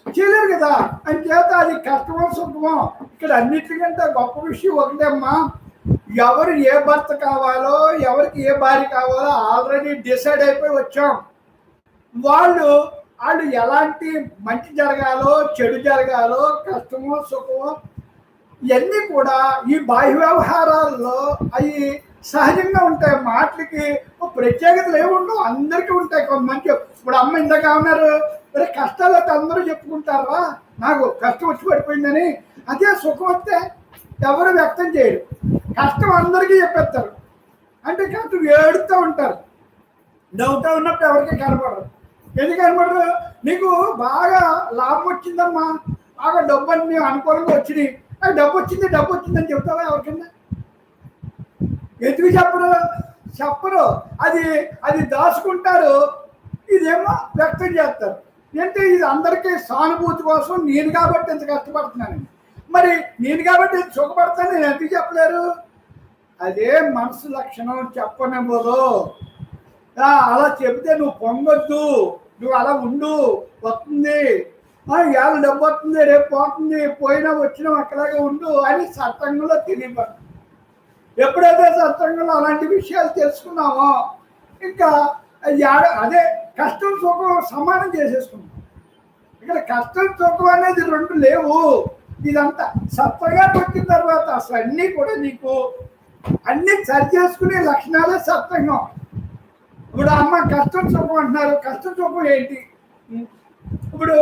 చేయలేరు కదా. అని చేత అది కష్టమో సుఖమో, ఇక్కడ అన్నిటికంటే గొప్ప విషయం ఒకటేమ్మా, ఎవరు ఏ భర్త కావాలో, ఎవరికి ఏ భార్య కావాలో ఆల్రెడీ డిసైడ్ అయిపోయి వచ్చాం. వాళ్ళు ఎలాంటి మంచి జరగాలో, చెడు జరగాలో, కష్టమో సుఖమో ఇవన్నీ కూడా ఈ బాహ్య వ్యవహారాల్లో అవి సహజంగా ఉంటాయి. మాటలకి ప్రత్యేకతలు ఏమి ఉండవు, అందరికీ ఉంటాయి. కొంతమంది ఇప్పుడు అమ్మ ఇందాక ఉన్నారు, మరి కష్టాలు అయితే అందరూ చెప్పుకుంటారా, నాకు కష్టం వచ్చి పడిపోయిందని. అదే సుఖం వస్తే ఎవరు వ్యక్తం చేయరు, కష్టం అందరికీ చెప్పేస్తారు. అంటే కష్టం ఏడుతూ ఉంటారు, నవ్వుతూ ఉన్నప్పుడు ఎవరికి కనపడరు. ఎందుకు కనపడరు? నీకు బాగా లాభం వచ్చిందమ్మా, బాగా డబ్బు అని అనుకూలంగా వచ్చినాయి, డబ్బు వచ్చిందని చెప్తావా ఎవరికన్నా? ఎందుకు చెప్పరు. అది దాచుకుంటారు, ఇదేమో వ్యక్తం చేస్తారు. అంటే ఇది అందరికీ సానుభూతి కోసం, నేను కాబట్టి ఎంత కష్టపడుతున్నాను, మరి నేను కాబట్టి ఎంత సుఖపడతాను, నేను ఎందుకు చెప్పలేరు? అదే మనసు లక్షణం చెప్పనివ్వదు. అలా చెబితే నువ్వు పొంగొద్దు, నువ్వు అలా ఉండు, వస్తుంది, ఇవాళ డబ్బు వస్తుంది, రేపు పోతుంది, పోయినా వచ్చినా అక్కలాగే ఉండు అని సత్సంగంలో తెలియబడు. ఎప్పుడైతే సత్సంగంలో అలాంటి విషయాలు తెలుసుకున్నామో ఇంకా అదే కష్టం సుఖం సమానం చేసేసుకున్నాం. ఇక్కడ కష్టం సుఖం అనేది రెండు లేవు. ఇదంతా సత్సంగానికి వచ్చిన తర్వాత అసలు అన్నీ కూడా నీకు అన్నీ సరి చేసుకునే లక్షణాలే సత్సంగం. ఇప్పుడు అమ్మ కష్టం సుఖం అంటున్నారు, కష్టం సుఖం ఏంటి? ఇప్పుడు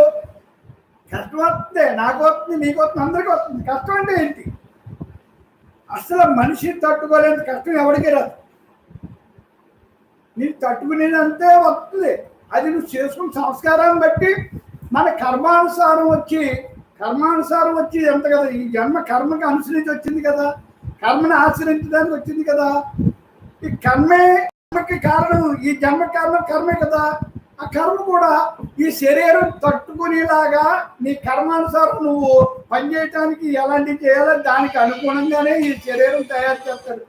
కష్టం వస్తుంది, నాకు వస్తుంది, నీకు వస్తుంది, అందరికీ వస్తుంది. కష్టం అంటే ఏంటి? అసలు మనిషి తట్టుకోలేని కష్టం ఎవరికి రాదు. నీకు తట్టుకునేదంతే వస్తుంది. అది నువ్వు చేసుకున్న సంస్కారాన్ని బట్టి మన కర్మానుసారం వచ్చి ఎంత కదా, ఈ జన్మ కర్మకి అనుసరించి వచ్చింది కదా, కర్మని ఆచరించడానికి వచ్చింది కదా. ఈ కర్మకి కారణం, ఈ జన్మ కారణం కర్మే కదా. ఆ కర్మ కూడా ఈ శరీరం తట్టుకునేలాగా నీ కర్మానుసారం నువ్వు పనిచేయటానికి ఎలాంటివి చేయాలో దానికి అనుగుణంగానే ఈ శరీరం తయారు చేస్తాడు.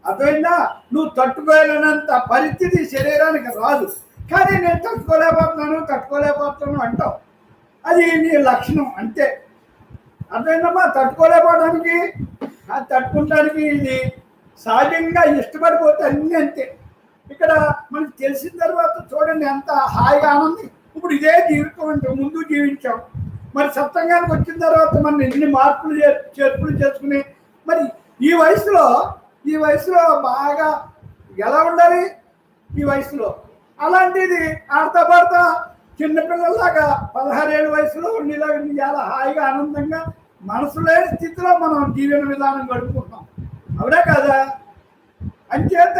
అర్థమైందా? నువ్వు తట్టుకోలేనంత పరిస్థితి శరీరానికి రాదు, కానీ నేను తట్టుకోలేకపోతున్నాను అంటావు. అది నీ లక్షణం అంతే. అర్థమైందమ్మా? తట్టుకోలేకపోవడానికి, తట్టుకుంటానికి ఇది సహజంగా ఇష్టపడిపోతే అన్నీ అంతే. ఇక్కడ మనకు తెలిసిన తర్వాత చూడండి ఎంత హాయిగా ఆనందం. ఇప్పుడు ఇదే జీవితం అంటే ముందు జీవించాం, మరి సత్సంగానికి వచ్చిన తర్వాత మనం ఎన్ని మార్పులు చేర్పులు చేసుకుని మరి ఈ వయసులో బాగా ఎలా ఉండాలి? ఈ వయసులో అలాంటిది ఆడతా పాడతా చిన్నపిల్లలాగా 16 ఏళ్ళ వయసులో ఉండేలాగా చాలా హాయిగా ఆనందంగా మనసు లేని స్థితిలో మనం జీవన విధానం గడుపుకుంటాం. అవునా కాదా? అంచేత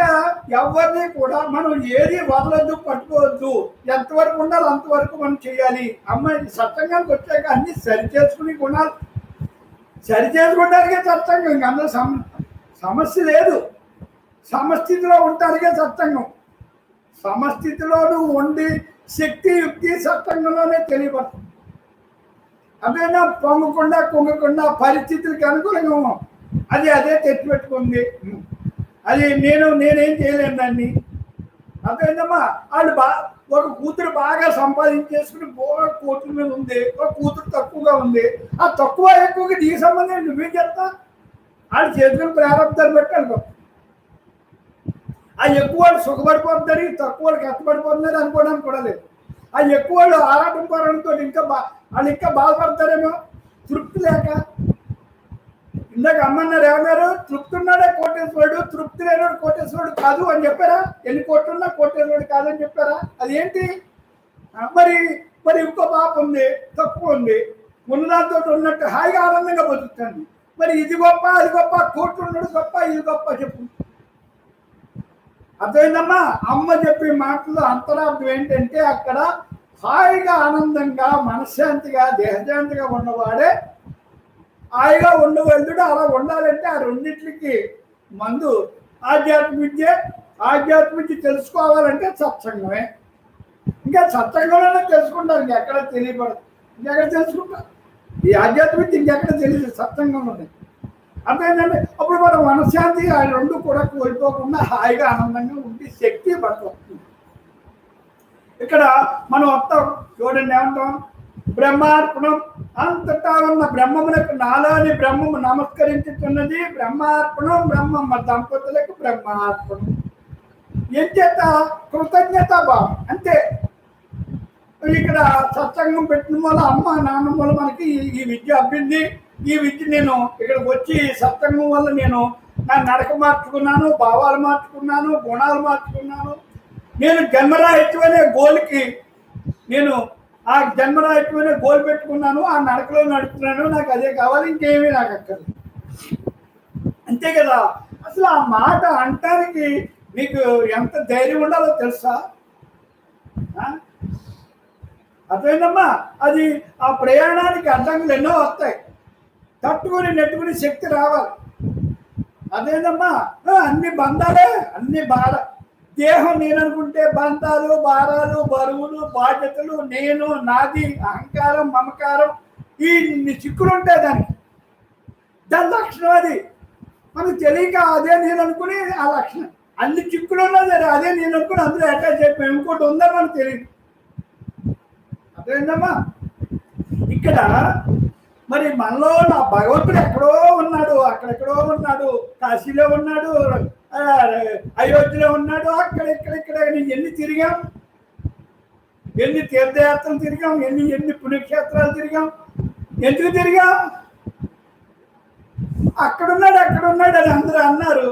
ఎవరిని కూడా మనం ఏది వదలొద్దు, పట్టుకోవద్దు. ఎంతవరకు ఉండాలి అంతవరకు మనం చేయాలి. అమ్మాయి సత్సంగానికి వచ్చాక అన్ని సరి చేసుకుని గుణాలు సరి చేసుకోవడానికే సత్సంగం. ఇంక అందులో సమస్య లేదు. సమస్థితిలో ఉంటానికే సత్సంగం. సమస్థితిలోనూ ఉండి శక్తి యుక్తి సత్సంగంలోనే తెలియబడుతుంది. అదేనా పొంగకుండా కుంగకుండా పరిస్థితులకు అనుకూలంగా అదే తెచ్చిపెట్టుకుంది. అది నేనేం చేయలేను దాన్ని. అదేందమ్మా వాళ్ళు ఒక కూతురు బాగా సంపాదించేసుకుని కోట్ల మీద ఉంది, ఒక కూతురు తక్కువగా ఉంది. ఆ తక్కువ ఎక్కువగా నీ సంబంధం నువ్వేం చేస్తా? వాళ్ళు చేతులకు ప్రారంభాలు పెట్టాలి. ఆ ఎక్కువ వాళ్ళు సుఖపడిపోతున్నారు, తక్కువ వాళ్ళు కష్టపడిపోతున్నారు అనుకోవడానికి కూడా లేదు. ఆ ఎక్కువ వాళ్ళు ఆరాటం పరంతో వాళ్ళు ఇంకా బాధపడతారేమో తృప్తి లేక. ఇందాక అమ్మన్నారు ఏమన్నారు? తృప్తి ఉన్నాడే కోటేశ్వరుడు, తృప్తి లేనివాడు కోటేశ్వరుడు కాదు అని చెప్పారా? ఎన్ని కోట్లున్నా కోటేశ్వరుడు కాదని చెప్పారా? అదేంటి? మరి ఇంకో పాప ఉంది, తక్కువ ఉంది, ఉన్నదాంతో ఉన్నట్టు హాయిగా ఆనందంగా బతుకుతాను. మరి ఇది గొప్ప అది గొప్ప, కోట్లు ఉన్నాడు గొప్ప ఇది గొప్ప చెప్పు. అర్థమైందమ్మా? అమ్మ చెప్పే మాటలు అంతరార్థం ఏంటంటే అక్కడ హాయిగా ఆనందంగా మనశ్శాంతిగా దేహశాంతిగా ఉన్నవాడే హాయిగా ఉండగలుగుతాడు. అలా ఉండాలంటే ఆ రెండింటికి మందు ఆధ్యాత్మిక తెలుసుకోవాలంటే సత్సంగమే. ఇంకా సత్సంగంలోనే తెలుసుకుంటారు. ఇంకెక్కడ తెలియబడదు. ఇంకెక్కడ తెలుసుకుంటారు? ఈ ఆధ్యాత్మిక ఇంకెక్కడ తెలియదు, సత్సంగంలోనే. అర్థమైందంటే అప్పుడు మనం మనశ్శాంతి ఆ రెండు కూడా కోల్పోకుండా హాయిగా ఆనందంగా ఉండి శక్తి పడుతుంది. ఇక్కడ మనం వస్తాం చూడండి, ఏమంటాం? బ్రహ్మార్పణం. అంతటా ఉన్న బ్రహ్మములకు నాలోని బ్రహ్మము నమస్కరించుతున్నది బ్రహ్మార్పణం. బ్రహ్మమ్మ దంపతులకు బ్రహ్మార్పణం. ఏం చేత? కృతజ్ఞత భావం అంతే. ఇక్కడ సత్సంగం పెట్టిన వల్ల అమ్మ నాన్నమ్మ వల్ల మనకి ఈ విద్య అబ్బింది. ఈ విద్య నేను ఇక్కడికి వచ్చి సత్సంగం వల్ల నేను నా నడక మార్చుకున్నాను, భావాలు మార్చుకున్నాను, గుణాలు మార్చుకున్నాను. నేను జన్మరాహిత్యం అనే గోల్కి నేను ఆ జన్మరాహిత్యమైన గోల్ పెట్టుకున్నాను. ఆ నడకలో నడుపుతున్నాను. నాకు అదే కావాలి, ఇంకేమీ నాకు అక్కర్లేదు. అంతే కదా? అసలు ఆ మాట అంటానికి నీకు ఎంత ధైర్యం ఉండాలో తెలుసా? అర్థమైందమ్మా? అది ఆ ప్రయాణానికి అడ్డంకులు ఎన్నో వస్తాయి. తట్టుకుని నెట్టుకుని శక్తి రావాలి. అదేందమ్మా? అన్ని బంధాలే, అన్ని బాధ. దేహం నేననుకుంటే బంధాలు, భారాలు, బరువులు, బాధ్యతలు, నేను, నాది, అహంకారం, మమకారం, ఈ చిక్కులు ఉంటాయి. దాని లక్షణం అది. మనకు తెలియక అదే నేను అనుకుని ఆ లక్షణం అన్ని చిక్కులు ఉన్నది అదే నేను అనుకుని అందులో అటాచ్ అయిపోయి ఇంకోటి ఉందని మనకు తెలియదు. అదేందమ్మా? ఇక్కడ మరి మనలో నా భగవంతుడు ఎక్కడో ఉన్నాడు, అక్కడెక్కడో ఉన్నాడు, కాశీలో ఉన్నాడు, అయోధ్యలో ఉన్నాడు, అక్కడ ఇక్కడ ఎన్ని తిరిగాం, ఎన్ని తీర్థయాత్రలు తిరిగాం, ఎన్ని పుణ్యక్షేత్రాలు తిరిగాం. ఎందుకు తిరిగాం? అక్కడున్నాడు అని అందరూ అన్నారు.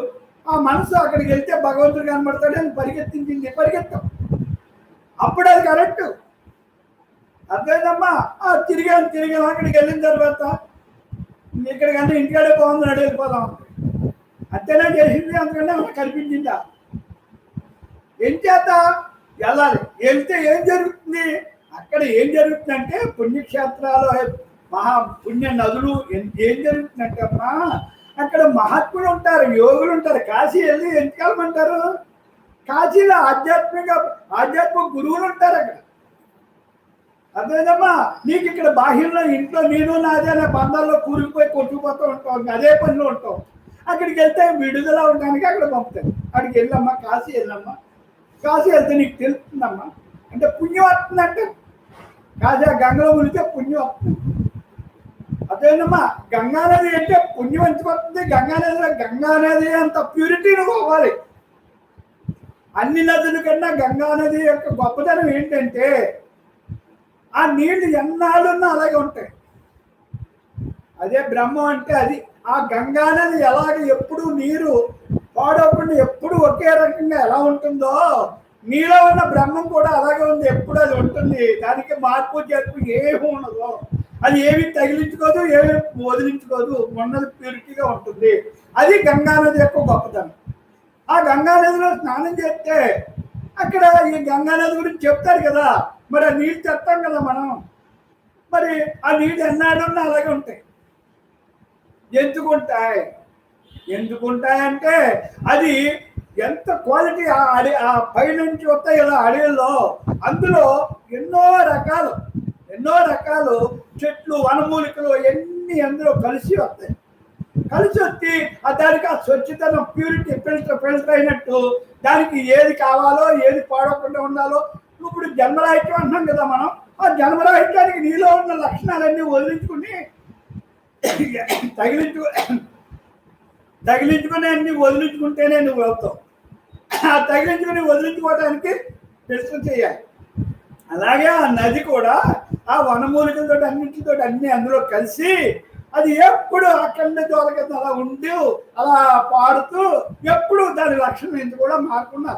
ఆ మనసు అక్కడికి వెళ్తే భగవంతుడు కనబడతాడు అని పరిగెత్తాం. అప్పుడు అది కరెక్ట్. అర్థమైందమ్మా? తిరిగాం అక్కడికి వెళ్ళిన తర్వాత ఇక్కడికన్నా ఇంటికాడే బాగుంది, వెళ్ళిపోదాం అంతేనా చేసింది? అందుకనే మనకు కనిపించిందా? ఏం చేత వెళ్ళాలి. వెళ్తే ఏం జరుగుతుంది? అక్కడ ఏం జరుగుతుందంటే పుణ్యక్షేత్రాలు, పుణ్య నదులు ఏం జరుగుతుందంటే అమ్మా అక్కడ మహాత్ములు ఉంటారు, యోగులు ఉంటారు. కాశీ వెళ్ళి ఎంతకాలమంటారు? కాశీలో ఆధ్యాత్మిక గురువులు ఉంటారు అక్కడ. అదేదమ్మా? నీకు ఇక్కడ బాహ్యంలో ఇంట్లో నేను నాదే అనే బంధాల్లో కూరుకుపోయి కొట్టుకుపోతూ ఉంటావు, అదే పనిలో ఉంటావు. అక్కడికి వెళ్తే విడుదల ఉండడానికి అక్కడ పంపుతారు. అక్కడికి వెళ్ళమ్మా, కాశీ వెళ్ళమ్మా. కాశీ వెళ్తే నీకు తెలుస్తుందమ్మా. అంటే పుణ్యం వస్తుందంటే కాశీ గంగలో మునిగితే పుణ్యం వస్తుంది. అదేనమ్మా? గంగానది అంటే పుణ్యం ఎందుకు వస్తుంది? గంగానది అంత ప్యూరిటీ నువ్వు అవ్వాలి. అన్ని నదుల కన్నా గంగానది యొక్క గొప్పతనం ఏంటంటే ఆ నీళ్లు ఎన్నాళ్ళున్నా అలాగే ఉంటాయి. అదే బ్రహ్మం అంటే అది. ఆ గంగానది ఎలాగ ఎప్పుడు నీరు పాడవకుండా ఎప్పుడు ఒకే రకంగా ఎలా ఉంటుందో నీలో ఉన్న బ్రహ్మం కూడా అలాగే ఉంది. ఎప్పుడు అది ఉంటుంది. దానికి మార్పు చేర్పు ఏమీ ఉండదు. అది ఏమి తగిలించుకోదు, ఏమి వదిలించుకోదు. ఉన్నది ప్యూరిటీగా ఉంటుంది. అది గంగానది యొక్క గొప్పతనం. ఆ గంగా నదిలో స్నానం చేస్తే అక్కడ ఈ గంగా నది గురించి చెప్తారు కదా, మరి ఆ నీళ్ళు తెస్తాం కదా మనం, మరి ఆ నీళ్ళు ఎన్నాడున్నా అలాగే ఉంటాయి. ఎందుకుంటాయి? ఎందుకుంటాయంటే అది ఎంత క్వాలిటీ ఆ పైనుంచి వస్తాయి కదా అడవుల్లో, అందులో ఎన్నో రకాలు చెట్లు వనమూలికలు ఎన్ని అందులో కలిసి వస్తాయి. కలిసి వచ్చి దానికి ఆ స్వచ్ఛతనం ప్యూరిటీ ఫిల్టర్ అయినట్టు దానికి ఏది కావాలో ఏది పాడకుండా ఉండాలో. ఇప్పుడు జన్మరాహిత్యం అంటున్నాం కదా మనం, ఆ జన్మరాహిత్యానికి నీలో ఉన్న లక్షణాలన్నీ వదిలించుకుని తగిలించుకుని అన్ని వదిలించుకుంటేనే నువ్వు వెళ్తావు. ఆ తగిలించుకుని వదిలించుకోవడానికి ప్రయత్నం చేయాలి. అలాగే ఆ నది కూడా ఆ వనమూలికలతో అన్నింటితో అన్ని అందులో కలిసి అది ఎప్పుడు అక్కడి దోలకింద అలా ఉండి అలా పాడుతూ ఎప్పుడు దాని లక్షణం ఎందుకు కూడా మారకుండా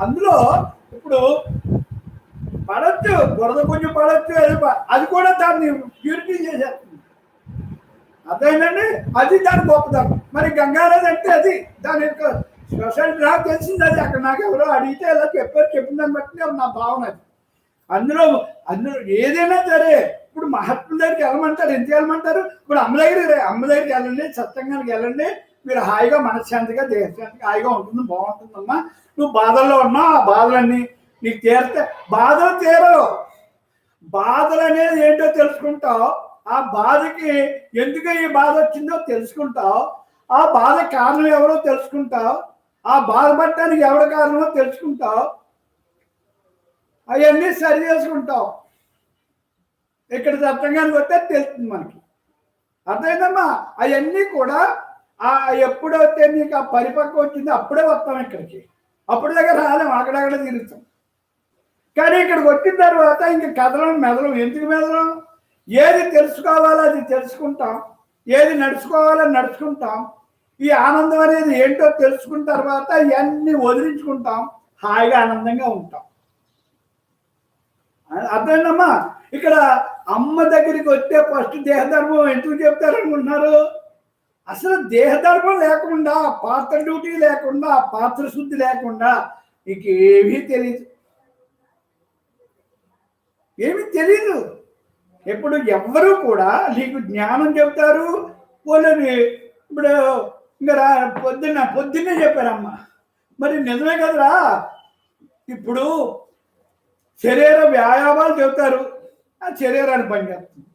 అందులో ఇప్పుడు పడచ్చు, బురద కొంచెం పడచ్చు, అది కూడా దాన్ని ప్యూరిటీ చేసేస్తుంది. అదేనండి, అది దాని గొప్పదనం. మరి గంగానది అంటే అది దాని యొక్క స్పెషాలిటీ నాకు తెలిసింది. అది అక్కడ నాకు ఎవరో అడిగితే ఎలా చెప్పిన దాన్ని బట్టి నా భావన అది. అందులో ఏదైనా సరే ఇప్పుడు మహాత్ముల దగ్గరికి వెళ్ళమంటారు. ఎందుకు వెళ్ళమంటారు? ఇప్పుడు అమ్మ దగ్గరికి వెళ్ళండి, సత్సంగానికి వెళ్ళండి, మీరు హాయిగా మనశ్శాంతిగా దేహశాంతిగా హాయిగా ఉంటుంది, బాగుంటుందమ్మా. నువ్వు బాధల్లో ఉన్నావు, ఆ బాధలన్నీ నీకు తీరితే బాధలు తీరవు. బాధలు అనేది ఏంటో తెలుసుకుంటావు, ఆ బాధకి ఎందుకు ఈ బాధ వచ్చిందో తెలుసుకుంటావు, ఆ బాధ కారణం ఎవరో తెలుసుకుంటావు, ఆ బాధపడటానికి ఎవరి కారణమో తెలుసుకుంటావు, అవన్నీ సరి చేసుకుంటావు. ఇక్కడ సత్సంగానికి వస్తే తెలుస్తుంది మనకి. అర్థమైందమ్మా? అవన్నీ కూడా ఎప్పుడైతే నీకు ఆ పరిపక్వం వచ్చిందో అప్పుడే వస్తాం ఇక్కడికి. అప్పుడు దగ్గర రాలేము, అక్కడక్కడ తిరుగుతాం. కానీ ఇక్కడికి వచ్చిన తర్వాత ఇంక కదలం మెదలం. ఎందుకు మెదలం? ఏది తెలుసుకోవాలో అది తెలుసుకుంటాం, ఏది నడుచుకోవాలో నడుచుకుంటాం. ఈ ఆనందం అనేది ఏంటో తెలుసుకున్న తర్వాత ఇవన్నీ వదిలించుకుంటాం, హాయిగా ఆనందంగా ఉంటాం. అర్థమైందమ్మా? ఇక్కడ అమ్మ దగ్గరికి వస్తే ఫస్ట్ దేహధర్మం ఎందుకు చెప్తారనుకుంటున్నారు? అసలు దేహధర్మం లేకుండా, పాత్ర డ్యూటీ లేకుండా, పాత్ర శుద్ధి లేకుండా నీకు ఏమీ తెలియదు. ఇప్పుడు ఎవ్వరూ కూడా నీకు జ్ఞానం చెప్తారు. వాళ్ళని ఇప్పుడు ఇంకా పొద్దున్నే చెప్పారమ్మ, మరి నిజమే కదరా. ఇప్పుడు శరీర వ్యాయామాలు చెప్తారు, ఆ శరీరాన్ని పనిచేస్తుంది.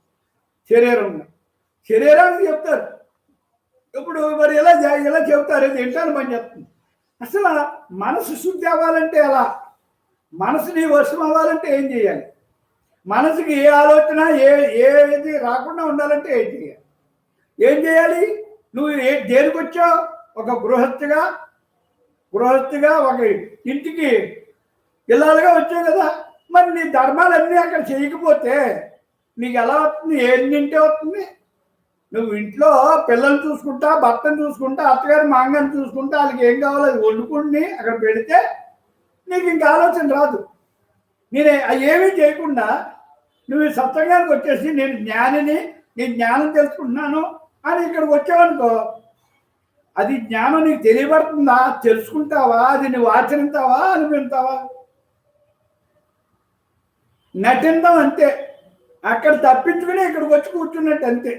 శరీరానికి చెప్తారు. ఇప్పుడు మరి ఎలా చెప్తారు? ఏంటాన్ని పనిచేస్తుంది. అసలు మనసు శుద్ధి అవ్వాలంటే ఎలా? మనసు నీ వశం అవ్వాలంటే ఏం చేయాలి? మనసుకి ఏ ఆలోచన ఏది రాకుండా ఉండాలంటే ఏం చేయాలి? నువ్వు దేనికి వచ్చావు? ఒక గృహస్థిగా ఒక ఇంటికి ఇల్లాలుగా వచ్చావు కదా. మరి నీ ధర్మాలన్నీ అక్కడ చేయకపోతే నీకు ఎలా వస్తుంది? ఎన్నింటే వస్తుంది? నువ్వు ఇంట్లో పిల్లల్ని చూసుకుంటా, భర్తను చూసుకుంటా, అత్తగారి మాంగాన్ని చూసుకుంటా, వాళ్ళకి ఏం కావాలో అది వండుకుని అక్కడ పెడితే నీకు ఇంక ఆలోచన రాదు. నేను ఏమీ చేయకుండా నువ్వు సత్సంగానికి వచ్చేసి నేను జ్ఞానిని, నేను జ్ఞానం తెలుసుకుంటున్నాను అని ఇక్కడికి వచ్చావనుకో, అది జ్ఞానం నీకు తెలియబడుతుందా? తెలుసుకుంటావా? అది నువ్వు ఆచరిస్తావా? అనుకుంటావా? నటిందాం అంతే. అక్కడ తప్పించుకుని ఇక్కడికి వచ్చి కూర్చున్నట్టు అంతే.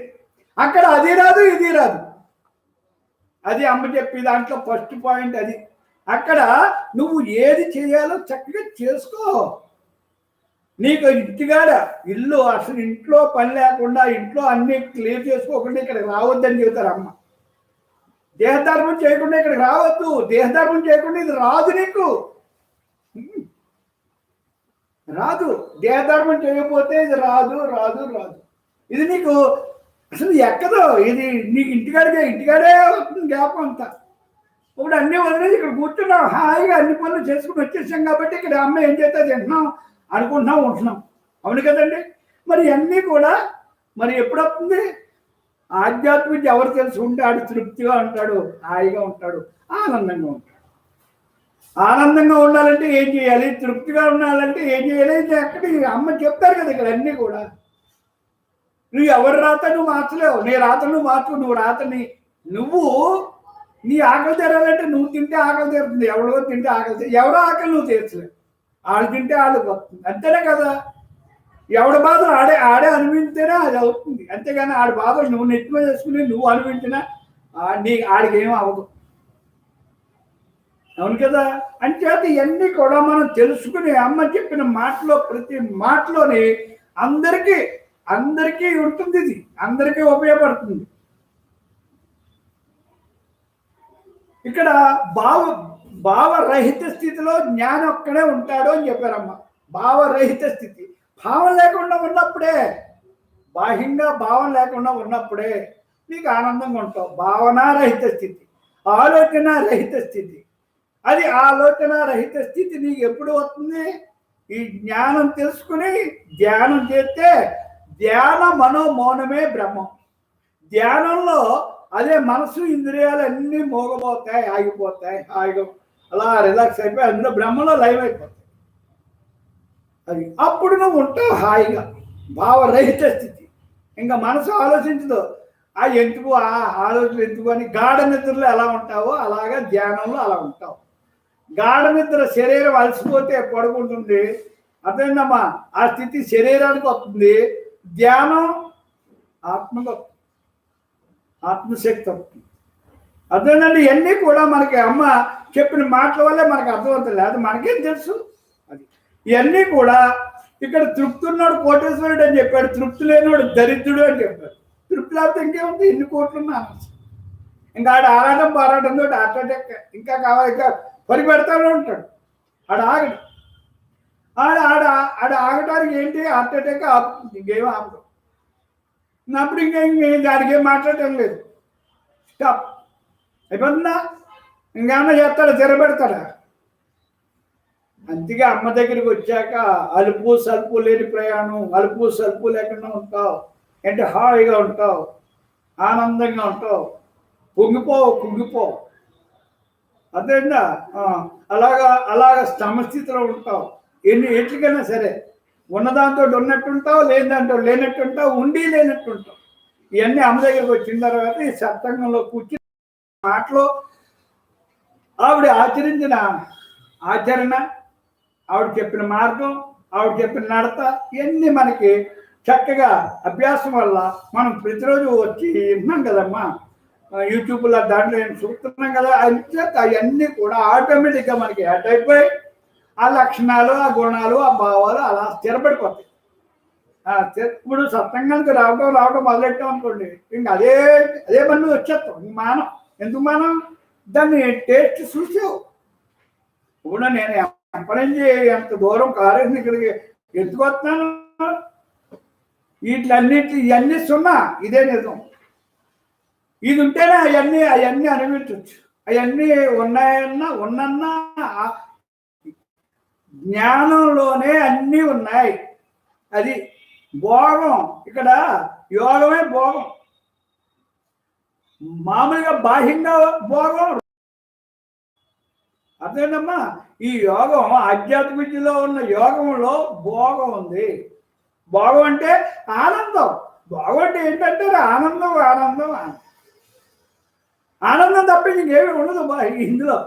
అక్కడ అది రాదు, ఇది రాదు. అది అమ్మ చెప్పి దాంట్లో ఫస్ట్ పాయింట్ అది. అక్కడ నువ్వు ఏది చేయాలో చక్కగా చేసుకో. నీకు ఇంటికాడ ఇల్లు అసలు ఇంట్లో పని లేకుండా, ఇంట్లో అన్ని క్లియర్ చేసుకోకుండా ఇక్కడికి రావద్దని చెబుతారు అమ్మ. దేహధర్మం చేయకుండా ఇక్కడికి రావద్దు. దేహధర్మం చేయకుండా ఇది రాదు, నీకు రాదు. దేహధర్మం చేయకపోతే ఇది రాదు. ఇది నీకు అసలు ఎక్కదు. ఇది నీకు ఇంటికాడే వస్తుంది జ్ఞాపకం అంతా. ఇప్పుడు అన్నీ వదిలేసి ఇక్కడ కూర్చున్నాం, హాయిగా అన్ని పనులు చేసుకుని వచ్చేసాం కాబట్టి ఇక్కడ అమ్మ ఏం చేస్తే తింటున్నాం అనుకుంటున్నాం, ఉంటున్నాం. అవును కదండి? మరి అన్నీ కూడా మరి ఎప్పుడు వస్తుంది? ఆధ్యాత్మిక ఎవరు తెలుసుకుంటే ఆడు తృప్తిగా ఉంటాడు, హాయిగా ఉంటాడు, ఆనందంగా ఉంటాడు. ఆనందంగా ఉండాలంటే ఏం చేయాలి? తృప్తిగా ఉండాలంటే ఏం చేయాలి? ఎక్కడ అమ్మ చెప్తారు కదా ఇక్కడ అన్నీ కూడా. నువ్వు ఎవరి రాత నువ్వు మార్చలేవు, నీ రాత నువ్వు మార్చు. నువ్వు నీ ఆకలి తీరాలంటే నువ్వు తింటే ఆకలి తీరుతుంది, ఎవరో తింటే ఆకలి ఎవరో ఆకలి నువ్వు తీర్చలేవు, వాళ్ళు తింటే వాళ్ళకి వస్తుంది, అంతేనే కదా. ఎవడి బాధలు ఆడే ఆడే అనుభవించితేనే అది అవుతుంది, అంతేగాని ఆడి బాధలు నువ్వు నెట్టిమ చేసుకుని నువ్వు అనుభవించినా ఆడికి ఏం అవ్వదు. అవును కదా. అంచేత ఇవన్నీ కూడా మనం తెలుసుకుని అమ్మ చెప్పిన మాటలో ప్రతి మాటలోని అందరికీ అందరికీ ఉంటుంది, ఇది అందరికీ ఉపయోగపడుతుంది. ఇక్కడ భావరహిత స్థితిలో జ్ఞానం ఒక్కడే ఉంటాడు అని చెప్పారమ్మ. భావరహిత స్థితి, భావం లేకుండా ఉన్నప్పుడే, బాహ్యంగా భావం లేకుండా ఉన్నప్పుడే నీకు ఆనందంగా ఉంటావు. భావనారహిత స్థితి, ఆలోచన రహిత స్థితి, అది ఆలోచన రహిత స్థితి నీకు ఎప్పుడు వస్తుంది? ఈ జ్ఞానం తెలుసుకుని ధ్యానం చేస్తే, ధ్యాన మనోమౌనమే బ్రహ్మం. ధ్యానంలో అదే మనసు ఇంద్రియాలు అన్నీ మోగబోతాయి, ఆగిపోతాయి, హాయిగా అలా రిలాక్స్ అయిపోయి అందులో బ్రహ్మలో లైవ్ అయిపోతాయి. అది అప్పుడు నువ్వు ఉంటావు హాయిగా, భావరహిత స్థితి. ఇంకా మనసు ఆలోచించదు, ఎందుకు ఆ ఆలోచన ఎందుకు అని. గాఢ నిద్రలో ఎలా ఉంటావో అలాగా ధ్యానంలో అలా ఉంటావు. గాఢ నిద్ర శరీరం అలసిపోతే పడుకుంటుంది, అర్థమైందమ్మా, ఆ స్థితి శరీరానికి వస్తుంది. ధ్యానం ఆత్మకు వస్తుంది, ఆత్మశక్తి వస్తుంది. అర్థమైందండి. ఇవన్నీ కూడా మనకి అమ్మ చెప్పిన మాటల వల్లే మనకు అర్థమవుతుంది, అది మనకేం తెలుసు. అది ఇవన్నీ కూడా ఇక్కడ తృప్తి ఉన్నాడు కోటేశ్వరుడు అని చెప్పాడు, తృప్తి లేనివాడు దరిద్రుడు అని చెప్పాడు. తృప్తి లేకపోతే ఇంకేముంది, ఇన్ని కోట్లున్నా ఇంకా ఆడ ఆరాటం పారాటంతో అటాక్ ఇంకా కావాలి, ఇంకా పరిపెడతానే ఉంటాడు. ఆగడు, ఆడ ఆగటానికి ఏంటి, హార్ట్ అటాక్ ఆపుతుంది, ఇంకేం ఆపదు. అప్పుడు దానికి ఏం మాట్లాడటం లేదు, స్టాప్ అయిపోతుందా. ఇంకేమన్నా చేస్తాడా, తెరబెడతాడా. అందుకే అమ్మ దగ్గరికి వచ్చాక అలుపు సలుపు లేని ప్రయాణం, అలుపు సలుపు లేకుండా ఉంటావు అంటే హాయిగా ఉంటావు, ఆనందంగా ఉంటావు, కుంగిపోవు. అదేందా అలాగా సమస్థితిలో ఉంటావు. ఎట్లకైనా సరే ఉన్నదాంతో ఉన్నట్టుంటావు, లేని దాంతో లేనట్టుంటావు, ఉండి లేనట్టుంటావు. ఇవన్నీ అమ్మ దగ్గరికి వచ్చిన తర్వాత ఈ సత్సంగంలో కూర్చుని మాటలో ఆవిడ ఆచరించిన ఆచరణ, ఆవిడ చెప్పిన మార్గం, ఆవిడ చెప్పిన నడత, ఇవన్నీ మనకి చక్కగా అభ్యాసం వల్ల మనం ప్రతిరోజు వచ్చి వింటున్నాం కదమ్మా, యూట్యూబ్లో దాంట్లో చూస్తున్నాం కదా. అవన్నీ కూడా ఆటోమేటిక్గా మనకి యాడ్ అయిపోయి ఆ లక్షణాలు, ఆ గుణాలు, ఆ భావాలు అలా స్థిరపడిపోతాయి. ఇప్పుడు సత్సంగానికి రావడం మొదలెట్టాం అనుకోండి, ఇంకా అదే పని వచ్చేస్తాం. ఇంక మానం ఎందుకు మానం, దాన్ని టేస్ట్ చూసావు. ఇప్పుడు నేను ఎప్పటి నుంచి ఎంత దూరం కాలేజీ ఇక్కడికి ఎందుకు వస్తున్నాను, ఇవన్నీ సున్నా, ఇదే నిజం. ఇది ఉంటేనే అవన్నీ అనుభవించవచ్చు. అవన్నీ ఉన్నన్నా జ్ఞానంలోనే అన్నీ ఉన్నాయి. అది భోగం, ఇక్కడ యోగమే భోగం. మామూలుగా బాహ్యంగా భోగం. అదేనమ్మా, ఈ యోగం ఆధ్యాత్మిక విద్యలో ఉన్న యోగంలో భోగం ఉంది. భోగం అంటే ఆనందం. భోగం అంటే ఏంటంటే ఆనందం తప్ప ఇంకేమీ ఉండదు ఇందులో.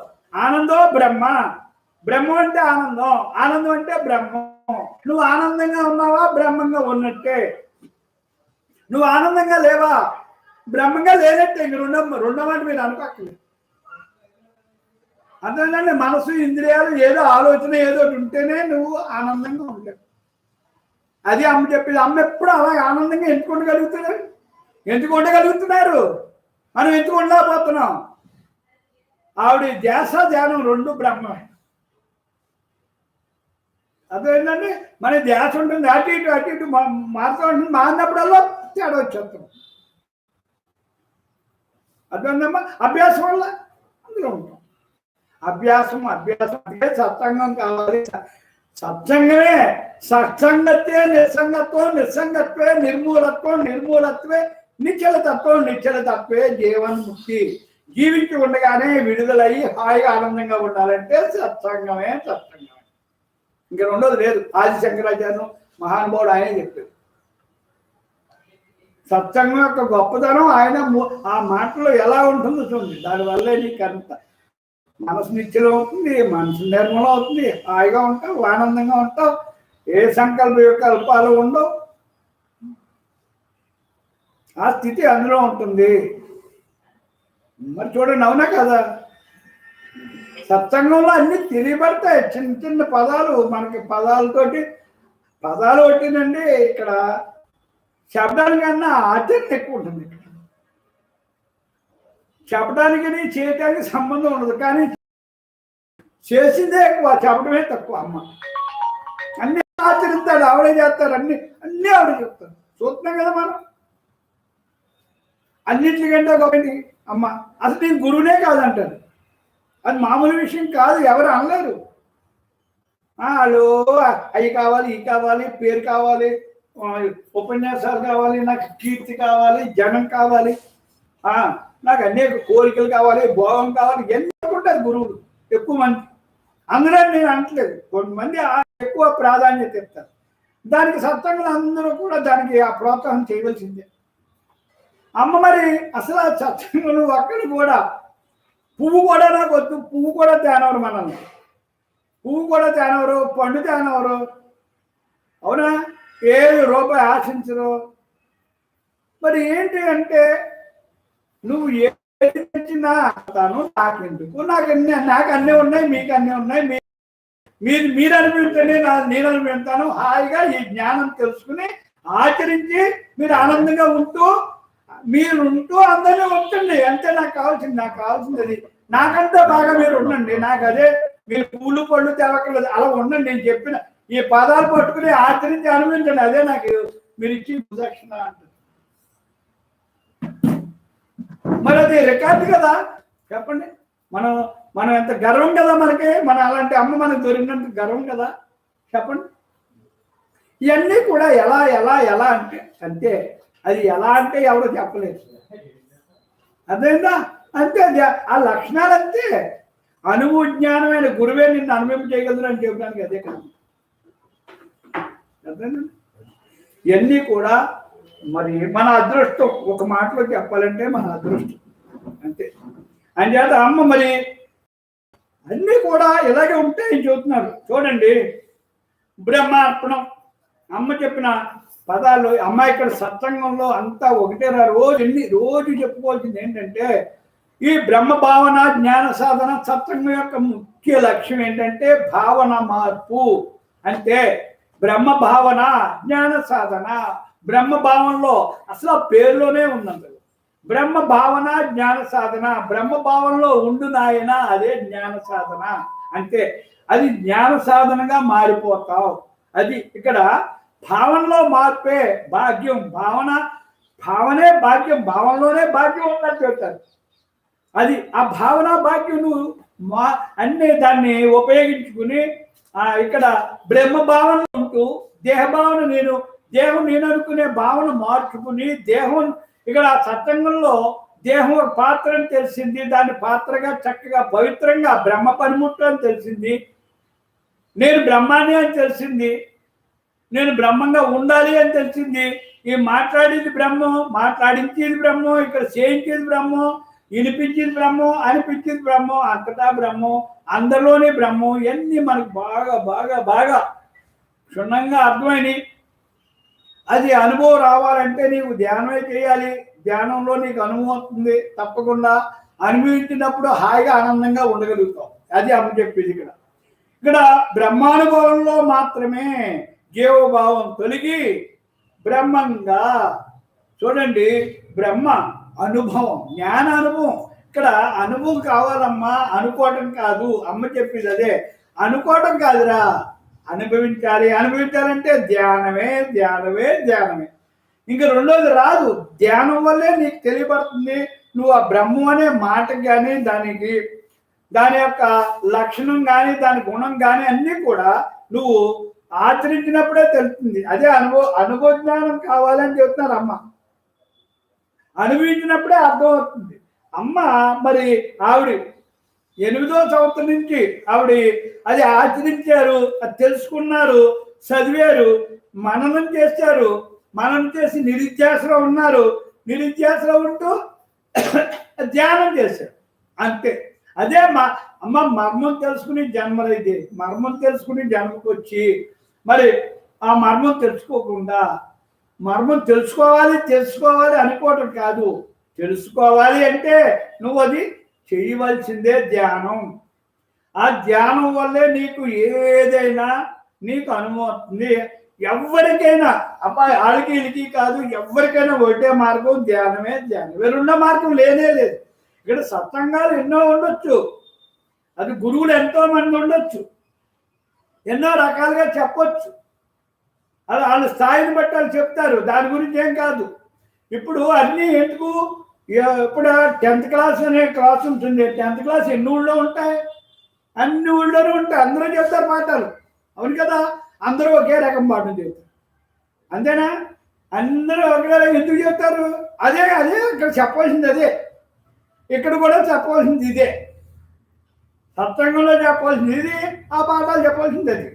ఆనందం బ్రహ్మం అంటే ఆనందం అంటే బ్రహ్మం. నువ్వు ఆనందంగా ఉన్నావా, బ్రహ్మంగా ఉన్నట్టే. నువ్వు ఆనందంగా లేవా, బ్రహ్మంగా లేనట్టే. ఇంక రెండవ మీరు అనుకోక్కర్లేదు. అందువల్ల మనసు ఇంద్రియాలు ఏదో ఆలోచన ఏదో ఉంటేనే నువ్వు ఆనందంగా ఉండలేవు. అది అమ్మ చెప్పింది. అమ్మ ఎప్పుడు అలా ఆనందంగా ఎందుకు ఉండగలుగుతున్నారు, మనం ఎందుకు ఉండలేకపోతున్నాం. ఆవిడ ధ్యాస ధ్యానం రెండు బ్రహ్మమే. అదేంటంటే మన ధ్యాస ఉంటుంది, అటు ఇటు మారుతూ ఉంటుంది. మారినప్పుడల్లా తేడా వచ్చేస్తాం. అదేంటమ్మా, అభ్యాసం వల్ల అందులో ఉంటాం. అభ్యాసం అదే సత్సంగం కావాలి. సత్సంగమే సత్సంగత్వే నిస్సంగత్వే నిర్మూలత్వే నిశ్చలతత్వే జీవన్ముక్తి. జీవించి ఉండగానే విడుదలయ్యి హాయిగా ఆనందంగా ఉండాలంటే సత్సంగమే. ఇంక రెండోది లేదు. ఆది శంకరాచార్యం మహానుభావుడు ఆయనే చెప్పారు. సత్సంగం యొక్క గొప్పతనం ఆయన ఆ మాటలో ఎలా ఉంటుందో చూడండి. దానివల్లే నీకు అంత మనసు నిశ్చలం అవుతుంది, మనసు నిర్మలం అవుతుంది, హాయిగా ఉంటావు, ఆనందంగా ఉంటావు, ఏ సంకల్ప వికల్పాలు ఉండవు. ఆ స్థితి అందులో ఉంటుంది. మరి చూడండి, అవునా కదా? సత్సంగంలో అన్ని తెలియబడతాయి. చిన్న చిన్న పదాలు మనకి పదాలు ఒకటినండి. ఇక్కడ శబ్దానికన్నా ఆచరణ ఎక్కువ ఉంటుంది. ఇక్కడ చెప్పడానికి చేయటానికి సంబంధం ఉండదు, కానీ చేసిందే ఎక్కువ, చెప్పడమే తక్కువ. అమ్మ అన్ని ఆచరిస్తాడు, ఆవిడే చేస్తారు, అన్నీ ఆవిడ చెప్తారు. చూస్తున్నాం కదా మనం. అన్నింటికంటే ఒకటి అమ్మ. అసలు నేను గురువునే కాదంటారు. అది మామూలు విషయం కాదు, ఎవరు అనలేరు. వాళ్ళు అవి కావాలి, ఇవి కావాలి, పేరు కావాలి, ఉపన్యాసాలు కావాలి, నాకు కీర్తి కావాలి, జనం కావాలి, నాకు అనేక కోరికలు కావాలి, భోగం కావాలి, ఎన్ని ఉంటారు గురువులు ఎక్కువ మంది. అందులో నేను అనట్లేదు, కొంతమంది ఎక్కువ ప్రాధాన్యత ఇస్తారు. దానికి సత్సంగులు అందరూ కూడా దానికి ఆ ప్రోత్సాహం చేయవలసిందే. అమ్మ మరి అసలు ఆ సత్సంగులు ఒక్కడి కూడా పువ్వు కూడా నాకు వద్దు, పువ్వు కూడా తేనవరు మనల్ని, పువ్వు కూడా తేనవరు, పండు తేనవరు, అవునా? ఏ రూపాయి ఆశించరు. మరి ఏంటి అంటే నువ్వు ఏది తెచ్చినా తాను నాకెందుకు, నాకు అన్నీ ఉన్నాయి, మీకు అన్నీ ఉన్నాయి, మీరు అనిపించండి, నేను అనిపించాను. హాయిగా ఈ జ్ఞానం తెలుసుకుని ఆచరించి మీరు ఆనందంగా ఉంటూ అందరినీ ఉంచండి. అంతే నాకు కావాల్సింది అది. నాకంటే బాగా మీరు ఉండండి. నాకు అదే, మీరు పూలు పళ్ళు తెలకలేదు, అలా ఉండండి. నేను చెప్పిన ఈ పదాలు పట్టుకుని ఆచరించి అనుభవించండి. అదే నాకు మీరు ఇచ్చి దక్షిణ అంటుంది. మరి అది రికార్డు కదా, చెప్పండి. మనం ఎంత గర్వం కదా మనకి, మన అలాంటి అమ్మ మనకు దొరికినంత గర్వం కదా, చెప్పండి. ఇవన్నీ కూడా ఎలా అంటే అంతే. అది ఎలా అంటే ఎవరో చెప్పలేదు, అదేందా? అంతే, అది ఆ లక్షణాలు అంతే. అనుభవజ్ఞానమైన గురువే నిన్ను అనుభవం చేయగలరు అని చెప్పడానికి అదే కదా. అదేనా? ఇవన్నీ కూడా మరి మన అదృష్టం. ఒక మాటలో చెప్పాలంటే మన అదృష్టం అంతే. అంచేత అమ్మ మరి అన్నీ కూడా ఇలాగే ఉంటాయని చెబుతున్నారు. చూడండి, బ్రహ్మార్పణం అమ్మ చెప్పిన పదాలు. అమ్మ ఇక్కడ సత్సంగంలో అంతా ఒకటేరా, రోజు చెప్పుకోవాల్సింది ఏంటంటే ఈ బ్రహ్మ భావన జ్ఞాన సాధన సత్సంగం యొక్క ముఖ్య లక్ష్యం ఏంటంటే భావన మార్పు. అంటే బ్రహ్మ భావన జ్ఞాన సాధన. బ్రహ్మ భావనలో అసలు ఆ పేరులోనే ఉన్నది బ్రహ్మ భావన జ్ఞాన సాధన. బ్రహ్మ భావనలో ఉండు నాయన, అదే జ్ఞాన సాధన. అంటే అది జ్ఞాన సాధనగా మారిపోతావు. అది ఇక్కడ భావనలో మార్పే భాగ్యం. భావనే భాగ్యం, భావనలోనే భాగ్యం ఉన్నట్టు చెప్తారు. అది ఆ భావన భాగ్యం నువ్వు అన్ని దాన్ని ఉపయోగించుకుని ఇక్కడ బ్రహ్మ భావన ఉంటూ దేహం నేను అనుకునే భావన మార్చుకుని దేహం ఇక్కడ సత్సంగంలో దేహం ఒక పాత్ర అని తెలిసింది. దాని పాత్రగా చక్కగా పవిత్రంగా బ్రహ్మ పనిముట్టు అని తెలిసింది. నేను బ్రహ్మాన్ని అని తెలిసింది. నేను బ్రహ్మంగా ఉండాలి అని తెలిసింది. ఈ మాట్లాడేది బ్రహ్మం, మాట్లాడించేది బ్రహ్మం, ఇక్కడ చేయించేది బ్రహ్మం, వినిపించేది బ్రహ్మం, అనిపించేది బ్రహ్మం, అంతటా బ్రహ్మం, అందరిలోనే బ్రహ్మం. ఇవన్నీ మనకు బాగా బాగా బాగా క్షుణ్ణంగా అర్థమైనవి. అది అనుభవం రావాలంటే నీకు ధ్యానమే చేయాలి. ధ్యానంలో నీకు అనుభవం వస్తుంది. తప్పకుండా అనుభవించినప్పుడు హాయిగా ఆనందంగా ఉండగలుగుతాం. అది అమ్మ చెప్పేది. ఇక్కడ బ్రహ్మానుభవంలో మాత్రమే జీవభావం తొలగి బ్రహ్మంగా. చూడండి, బ్రహ్మ అనుభవం, జ్ఞాన అనుభవం. ఇక్కడ అనుభవం కావాలమ్మా, అనుకోవటం కాదు. అమ్మ చెప్పేది అదే, అనుకోవటం కాదురా, అనుభవించాలంటే ధ్యానమే. ఇంకా రెండోది రాదు. ధ్యానం వల్లే నీకు తెలియబడుతుంది. నువ్వు ఆ బ్రహ్మం అనే మాటకి కానీ దాని యొక్క లక్షణం కానీ దాని గుణం కానీ అన్నీ కూడా నువ్వు ఆచరించినప్పుడే తెలుస్తుంది. అదే అనుభవ జ్ఞానం కావాలని చెప్తున్నారు అమ్మ. అనుభవించినప్పుడే అర్థమవుతుంది. అమ్మ మరి ఆవిడ 8వ సంవత్సరం నుంచి ఆవిడ అది ఆచరించారు, అది తెలుసుకున్నారు, చదివారు, మననం చేశారు. మనం చేసి నిరుధ్యాసలో ఉన్నారు, నిరుధ్యాసలో ఉంటూ ధ్యానం చేశారు అంతే. అదే అమ్మ మర్మం తెలుసుకుని జన్మలైతే, మర్మం తెలుసుకుని జన్మకు వచ్చి మరి ఆ మర్మం తెలుసుకోకుండా, మర్మం తెలుసుకోవాలి అనుకోవటం కాదు. తెలుసుకోవాలి అంటే నువ్వు అది చేయవలసిందే ధ్యానం. ఆ ధ్యానం వల్లే నీకు ఏదైనా నీకు అనుమవుతుంది. ఎవరికైనా అబ్బాయి ఆడికి ఇడికి కాదు, ఎవరికైనా ఒకటే మార్గం ధ్యానమే ధ్యానం. వేరున్న మార్గం లేనే లేదు. ఇక్కడ సత్సంగాలు ఎన్నో ఉండొచ్చు, అది గురువులు ఎంతో మంది ఉండొచ్చు, ఎన్నో రకాలుగా చెప్పొచ్చు, అది వాళ్ళ స్థాయిని బట్టి వాళ్ళు చెప్తారు, దాని గురించి ఏం కాదు. ఇప్పుడు అన్నీ ఎందుకు, ఇప్పుడు 10th క్లాస్ అనే క్లాస్ ఉంటుంది. 10th క్లాస్ ఎన్ని ఊళ్ళో ఉంటాయి? అన్ని ఊళ్ళోనూ ఉంటాయి. అందరూ చెప్తారు పాఠాలు, అవును కదా? అందరూ ఒకే రకం పాఠం చెప్తారు, అంతేనా? అందరూ ఒకే రకం ఎందుకు చెప్తారు? అదే అదే ఇక్కడ చెప్పవలసింది అదే, ఇక్కడ కూడా చెప్పవలసింది ఇదే. సత్సంగంలో చెప్పవలసింది ఇది, ఆ పాఠాలు చెప్పవలసింది అది.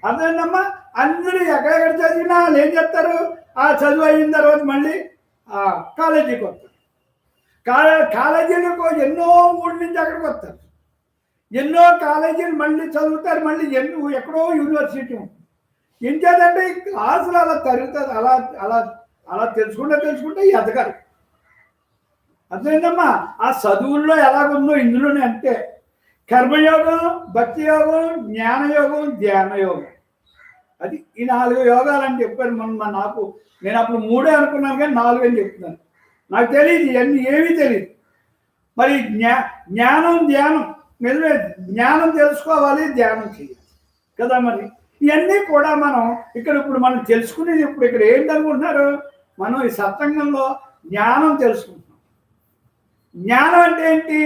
అదేంటమ్మా, అందరూ ఎక్కడెక్కడ చదివినా వాళ్ళు ఏం చెప్తారు? ఆ చదువు అయిన తర్వాత మళ్ళీ కాలేజీకి వస్తారు. కాలేజీలకు ఎన్నో ఊళ్ళ నుంచి అక్కడికి వస్తారు, ఎన్నో కాలేజీలు మళ్ళీ చదువుతారు, మళ్ళీ ఎక్కడో యూనివర్సిటీ ఉంటుంది. ఏం చేద్దంటే ఈ క్లాసులు అలా తరుగుతుంది, అలా అలా అలా తెలుసుకుంటే ఎదగాలి. అదేంటమ్మా, ఆ చదువుల్లో ఎలాగుందో ఇందులోనే అంతే. కర్మయోగం, భక్తి యోగం, జ్ఞానయోగం, ధ్యానయోగం, అది ఈ 4 యోగాలు అని చెప్పారు మొన్న నాకు. నేను అప్పుడు 3 అనుకున్నాను కానీ 4 అని చెప్తున్నాను. నాకు తెలియదు ఇవన్నీ, ఏమీ తెలియదు. మరి జ్ఞానం ధ్యానం నిజమే, జ్ఞానం తెలుసుకోవాలి, ధ్యానం చేయాలి కదా. మరి ఇవన్నీ కూడా మనం ఇప్పుడు మనం తెలుసుకునేది ఇక్కడ ఏంటనుకుంటున్నారు? మనం ఈ సత్సంగంలో జ్ఞానం తెలుసుకుంటున్నాం. జ్ఞానం అంటే ఏంటి?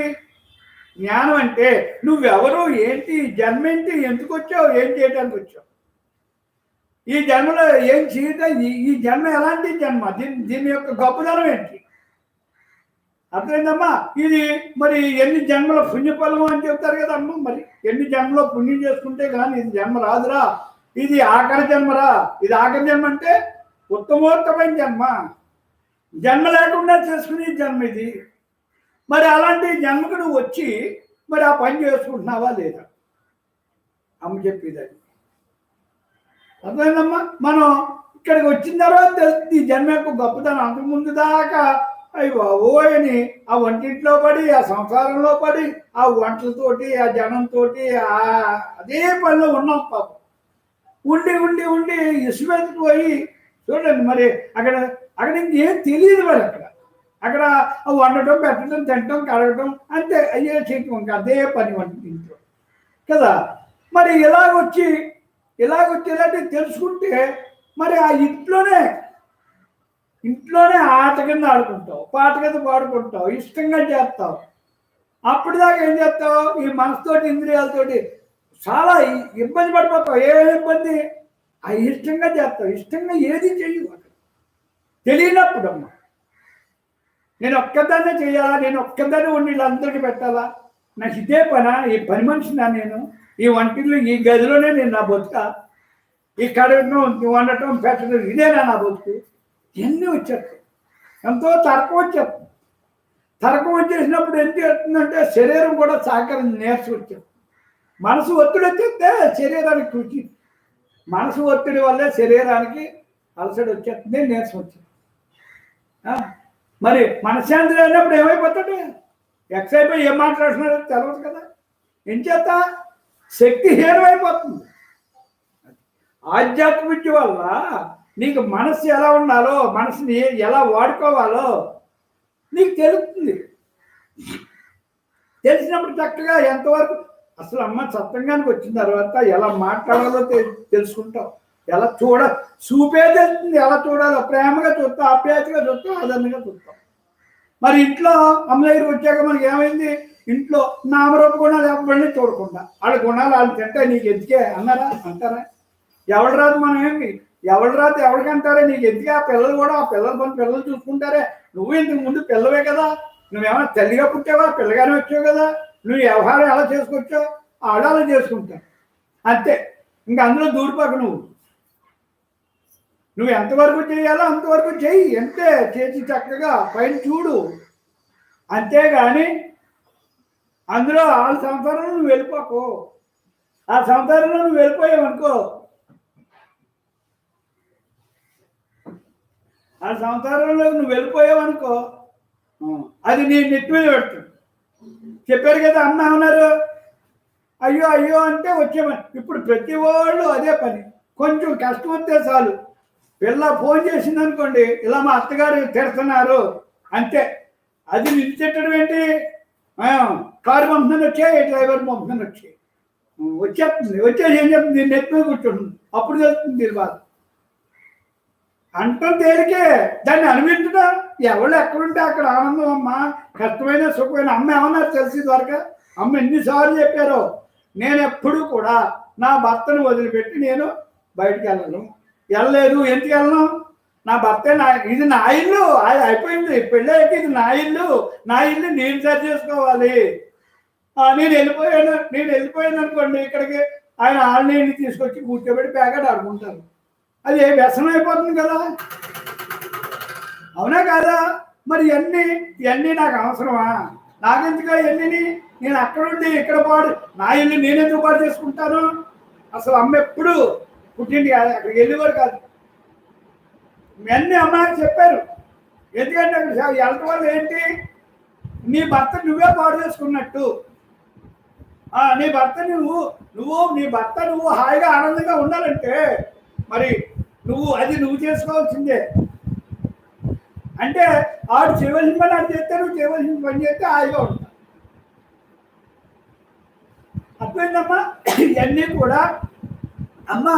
జ్ఞానం అంటే నువ్వెవరు, ఏంటి, జన్మ ఏంటి, ఎందుకు వచ్చావు, ఏం చేయడానికి వచ్చావు, ఈ జన్మలో ఏం చేయటం, ఈ జన్మ ఎలాంటి జన్మ, దీని యొక్క గొప్పదనం ఏంటి? అర్థమైందమ్మా? ఇది మరి ఎన్ని జన్మల పుణ్యఫలము అని చెప్తారు కదా అమ్మ. మరి ఎన్ని జన్మలో పుణ్యం చేసుకుంటే కానీ ఇది జన్మ రాదురా, ఇది ఆఖరి జన్మరా. ఇది ఆఖరి జన్మ అంటే ఉత్తమోత్తమైన జన్మ, జన్మ లేకుండా చేసుకునే జన్మ ఇది. మరి అలాంటి జన్మకు నువ్వు వచ్చి మరి ఆ పని చేసుకుంటున్నావా లేదా? అమ్మ చెప్పేది అది. అర్థమైందమ్మా? మనం ఇక్కడికి వచ్చిన తర్వాత తెలుస్తుంది ఈ జన్మ యొక్క గొప్పతనం. అంతకుముందు దాకా అవి బాబోయని ఆ వంటింట్లో పడి, ఆ సంసారంలో పడి, ఆ వంటలతోటి, ఆ జనంతో అదే పనిలో ఉన్నాం పాపం. ఉండి ఉండి ఉండి ఇసుమెత్తుకు పోయి చూడండి. మరి అక్కడ ఇంకేం తెలియదు. మరి అక్కడ వండటం, పెట్టడం, తినటం, కడగటం అంతే, అయ్యే చేయటం, ఇంకా అదే పని వంటింట్లో కదా. మరి ఇలాగొచ్చి ఇలాంటివి తెలుసుకుంటే మరి ఆ ఇంట్లోనే ఆట కింద ఆడుకుంటావు, పాట కింద పాడుకుంటావు, ఇష్టంగా చేస్తావు. అప్పటిదాకా ఏం చేస్తావు? ఈ మనసుతోటి, ఇంద్రియాలతోటి చాలా ఇబ్బంది పడిపోతావు. ఏ ఇబ్బంది? ఆ ఇష్టంగా చేస్తావు, ఇష్టంగా ఏది చెయ్యవు. అక్కడ తెలియనప్పుడు అమ్మ, నేను ఒక్కదాన్నే చేయాలా, నేను ఒక్కదాన్నే ఉండి వీళ్ళందరికీ పెట్టాలా, నాకు ఇదే పనా, ఈ పని మనిషినా నేను, ఈ వంటిల్లో ఈ గదిలోనే నేను నా బతుక, ఈ కడగటం, వండటం, పెట్టడం ఇదేనా నా బతుకు? ఇవన్నీ వచ్చేస్తాయి. ఎంతో తర్కం వచ్చేస్తుంది. తర్కం వచ్చేసినప్పుడు ఏం చేస్తుందంటే శరీరం కూడా సహకరం నీరసం వచ్చేస్తుంది. మనసు ఒత్తిడి వచ్చేస్తే శరీరానికి కృషి, మనసు ఒత్తిడి వల్లే శరీరానికి అలసడి వచ్చేస్తుంది, నీరసం వచ్చేస్తుంది. మరి మనశ్శాంతి లేనప్పుడు ఏమైపోతాడు? ఎక్సైజ్ ఏం మాట్లాడుతున్నారో తెలియదు కదా. ఏం చేత శక్తి హీనమైపోతుంది. ఆధ్యాత్మిక విద్య వల్ల నీకు మనసు ఎలా ఉండాలో, మనసుని ఎలా వాడుకోవాలో నీకు తెలుస్తుంది. తెలిసినప్పుడు చక్కగా ఎంతవరకు అసలు అమ్మ సత్సంగానికి వచ్చిన తర్వాత ఎలా మాట్లాడాలో తెలుసుకుంటావు, ఎలా చూపే తెలుస్తుంది, ఎలా చూడాలో. ప్రేమగా చూస్తావు, ఆప్యాయతగా చూస్తావు, ఆదరణగా చూస్తావు. మరి ఇంట్లో అమ్మ దగ్గరికి వచ్చాక మనకి ఏమైంది? ఇంట్లో నామరూప గుణాలు ఎవరిని చూడకుండా వాళ్ళ గుణాలు వాళ్ళు తింటే నీకు ఎందుకే అంటారా? ఎవరి రాదు, మనం ఏమి ఎవరి రాదు ఎవరికి అంటారే, నీకు ఎందుకే? ఆ పిల్లలు కూడా ఆ పిల్లల పని పిల్లలు చూసుకుంటారే. నువ్వు ఇంతకు ముందు పిల్లవే కదా, నువ్వేమైనా తల్లిగా పుట్టావా? పిల్లగానే వచ్చావు కదా, నువ్వు వ్యవహారం ఎలా చేసుకొచ్చావు? ఆడాలో చేసుకుంటావు అంతే. ఇంకా అందులో దూరిపోక నువ్వు ఎంతవరకు చేయాలో అంతవరకు చెయ్యి, ఎంతే చేసి చక్కగా పైన చూడు. అంతేగాని అందులో వాళ్ళ సంసారంలో నువ్వు వెళ్ళిపోకు. ఆ సంసారంలో నువ్వు వెళ్ళిపోయావనుకో, ఆ సంసారంలో నువ్వు వెళ్ళిపోయావనుకో, అది నీ నెత్తి మీద పెడుతుంది. చెప్పారు కదా, అమ్మ ఉన్నారు అయ్యో అయ్యో అంటే వచ్చేమని. ఇప్పుడు ప్రతి వాళ్ళు అదే పని. కొంచెం కష్టం వస్తే చాలు, పిల్ల ఫోన్ చేసింది అనుకోండి, ఇలా మా అత్తగారు తిడుతున్నారు అంతే. అది నిన్ను తిట్టడం ఏంటి? కారు పంపుతాను వచ్చాయి, డ్రైవర్ పంపుతాను వచ్చాయి, వచ్చేస్తుంది. వచ్చేసి ఏం చెప్తుంది? దీన్ని నెత్తి మీద కూర్చుంటుంది. అప్పుడు తెలుస్తుంది దీని బాధ. అంటం తేలికే, దాన్ని అనిపించడా. ఎవరు ఎక్కడుంటే అక్కడ ఆనందం అమ్మ. కష్టమైన సుఖమైన అమ్మ ఏమన్నారు తెలిసి వరకు. అమ్మ ఎన్నిసార్లు చెప్పారో, నేను ఎప్పుడు కూడా నా భర్తను వదిలిపెట్టి నేను బయటికి వెళ్ళలేదు. ఎందుకు వెళ్ళను? నా భర్త ఇది నా ఇల్లు, అది అయిపోయింది పెళ్ళైతే ఇది నా ఇల్లు నేను సరి చేసుకోవాలి. నేను వెళ్ళిపోయాను అనుకోండి, ఇక్కడికి ఆయన ఆన్లైన్ తీసుకొచ్చి కూర్చోబెట్టి ప్యాకెట్ ఆడుకుంటారు. అది వ్యసనం అయిపోతుంది కదా, అవునా కాదా? మరి ఇవన్నీ నాకు అవసరమా? నాకెందుకు ఇవన్నీ? నేను అక్కడుండి ఇక్కడ నా ఇల్లు నేనెందుకు పాడు చేసుకుంటాను? అసలు అమ్మ ఎప్పుడు పుట్టింది కాదు, అక్కడికి వెళ్ళేవారు కాదు. ఇవన్నీ అమ్మకి చెప్పారు. ఎందుకంటే అక్కడ వెళ్ళటం వల్ల ఏంటి? నీ భర్త నువ్వే పాడు చేసుకున్నట్టు. నీ భర్త నువ్వు హాయిగా ఆనందంగా ఉండాలంటే మరి నువ్వు చేసుకోవాల్సిందే. అంటే ఆడు చేయవలసిన పని ఆడు చేస్తే, నువ్వు చేయవలసిన పని చేస్తే హాయిగా ఉంటా. అర్థమైందమ్మా? ఇవన్నీ కూడా అమ్మ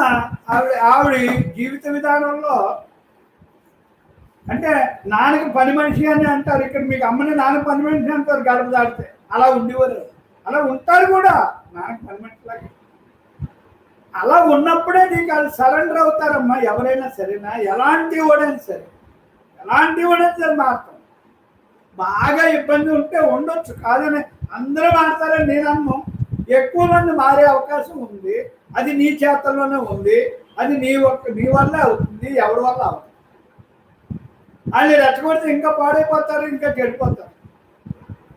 ఆవిడ జీవిత విధానంలో అంటే నాన్నకి పని మనిషి అని అంటారు. ఇక్కడ మీకు అమ్మని నాన్న పని మనిషి అంటారు గడప దాటితే. అలా ఉండేవారు, అలా ఉంటారు కూడా నాన్నకి పని మనిషిలాగా. అలా ఉన్నప్పుడే నీకు వాళ్ళు సరెండర్ అవుతారమ్మా. ఎవరైనా సరేనా, ఎలాంటి వాడైనా సరే మారుతాం. బాగా ఇబ్బంది ఉంటే ఉండొచ్చు, కాదని అందరూ మారుతారని నేను అన్ను. ఎక్కువ మంది మారే అవకాశం ఉంది. అది నీ చేతల్లోనే ఉంది. అది నీ వల్ల అవుతుంది, ఎవరి వల్ల అవుతుంది. వాళ్ళు రెచ్చగొడితే ఇంకా పాడైపోతారు, ఇంకా చెడిపోతారు.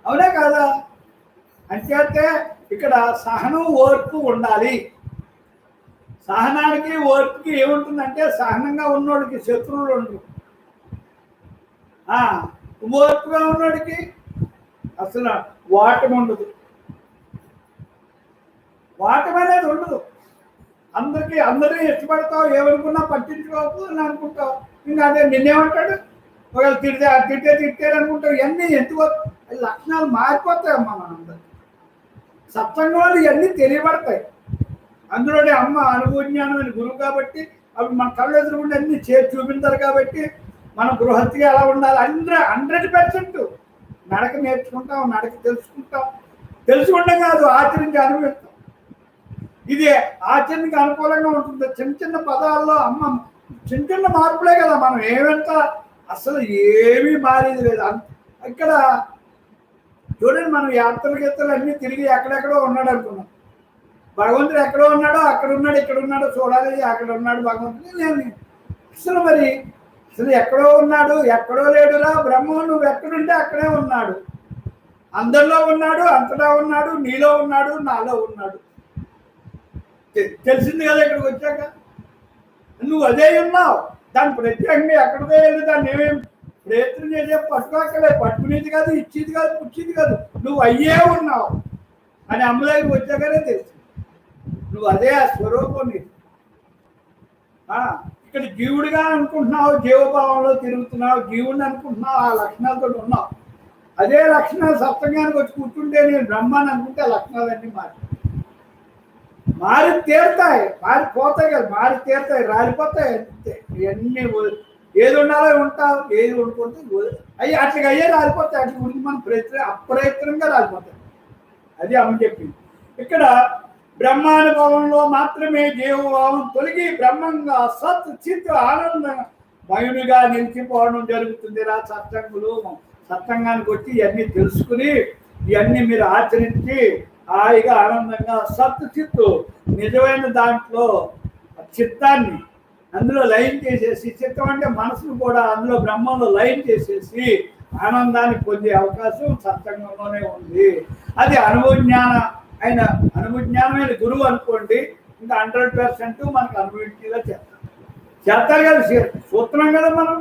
అవునే కాదా? అంచేతే ఇక్కడ సహనం ఓర్పు ఉండాలి. సహనానికి ఓర్పుకి ఏముంటుందంటే, సహనంగా ఉన్నోడికి శత్రువులు ఉండరు. ఓర్పుగా ఉన్నోడికి అసలు వాటం ఉండదు. వాటం అనేది ఉండదు. అందరూ ఇష్టపడతావు, ఏమనుకున్నా పట్టించుకోకు అని అనుకుంటావు. ఇంకా అదే నిన్నేమంటాడు? ఒకవేళ తిట్టారు అనుకుంటావు. ఇవన్నీ ఎందుకు లక్షణాలు మారిపోతాయమ్మా. మనందరూ సత్సంగం వాళ్ళు ఇవన్నీ తెలియబడతాయి. అందులోనే అమ్మ అనుభవజ్ఞానమైన గురువు కాబట్టి అవి మన కళ్ళు ఎదురుకుండా అన్ని చేసి చూపించారు కాబట్టి మనం గృహస్థిగా ఎలా ఉండాలి 100% నడక నేర్చుకుంటాం, నడక తెలుసుకుంటాం కాదు, ఆచరించి అనుభవిస్తాం. ఇది ఆచరణకి అనుకూలంగా ఉంటుంది. చిన్న పదాల్లో అమ్మ చిన్న మార్పులే కదా. మనం ఏమంతా అసలు ఏమీ మారేది లేదు. ఇక్కడ చూడండి, మనం యాత్రలు అన్నీ తిరిగి ఎక్కడెక్కడో ఉన్నాడు అనుకున్నాం. భగవంతుడు ఎక్కడో ఉన్నాడో అక్కడ ఉన్నాడు, ఇక్కడ ఉన్నాడో చూడాలి. అక్కడ ఉన్నాడు భగవంతుడు. నేను అసలు ఎక్కడో ఉన్నాడు, ఎక్కడో లేడురా బ్రహ్మ. నువ్వు ఎక్కడుంటే అక్కడే ఉన్నాడు. అందరిలో ఉన్నాడు, అంతటా ఉన్నాడు, నీలో ఉన్నాడు, నాలో ఉన్నాడు. తెలిసింది కదా ఇక్కడికి వచ్చాక. నువ్వు అదే ఉన్నావు. దాన్ని ప్రత్యేకంగా ఎక్కడిదో వెళ్ళి దాన్ని ఏమేమి ప్రయత్నం చేసే పట్టుకోక్కలే. పట్టుకునేది కాదు, ఇచ్చేది కాదు, పుచ్చేది కాదు. నువ్వు అయ్యే ఉన్నావు అని అమ్మ దగ్గరికి వచ్చాకనే తెలుసు. నువ్వు అదే ఆ స్వరూపం నీకు. ఇక్కడ జీవుడిగా అనుకుంటున్నావు, జీవభావంలో తిరుగుతున్నావు, జీవుడిని అనుకుంటున్నావు, ఆ లక్షణాలతో ఉన్నావు. అదే లక్షణాలు సప్తంగానికి వచ్చి కూర్చుంటే నేను బ్రహ్మాన్ని అనుకుంటే ఆ లక్షణాలన్నీ మారి తీరుతాయి. మారిపోతాయి కదా, మారి తీరుతాయి, రాలిపోతాయి. అంతే. ఇవన్నీ ఏది ఉండాలో ఉంటావు, ఏది ఉండుకుంటే అయ్యే రాలిపోతాయి. అట్లా గురించి మనం అప్రయత్నంగా రాలిపోతాయి. అది అమ్మ చెప్పింది. ఇక్కడ బ్రహ్మానుభవంలో మాత్రమే జీవభావం తొలగి బ్రహ్మంగా సత్ చిత్ ఆనందమయునిగా నిలిచిపోవడం జరుగుతుంది. సత్సంగానికి వచ్చి ఇవన్నీ తెలుసుకుని ఇవన్నీ మీరు ఆచరించి హాయిగా ఆనందంగా సత్ చిత్తు నిజమైన దాంట్లో చిత్తాన్ని అందులో లైన్ చేసేసి, చిత్తం అంటే మనసును కూడా అందులో బ్రహ్మంలో లైన్ చేసేసి ఆనందాన్ని పొందే అవకాశం సత్సంగంలోనే ఉంది. అది అనుభవజ్ఞానమైన గురువు అనుకోండి, ఇంకా 100% మనకు అనుభవించేలా చేస్తారు కదా. చూస్తున్నాం కదా మనం.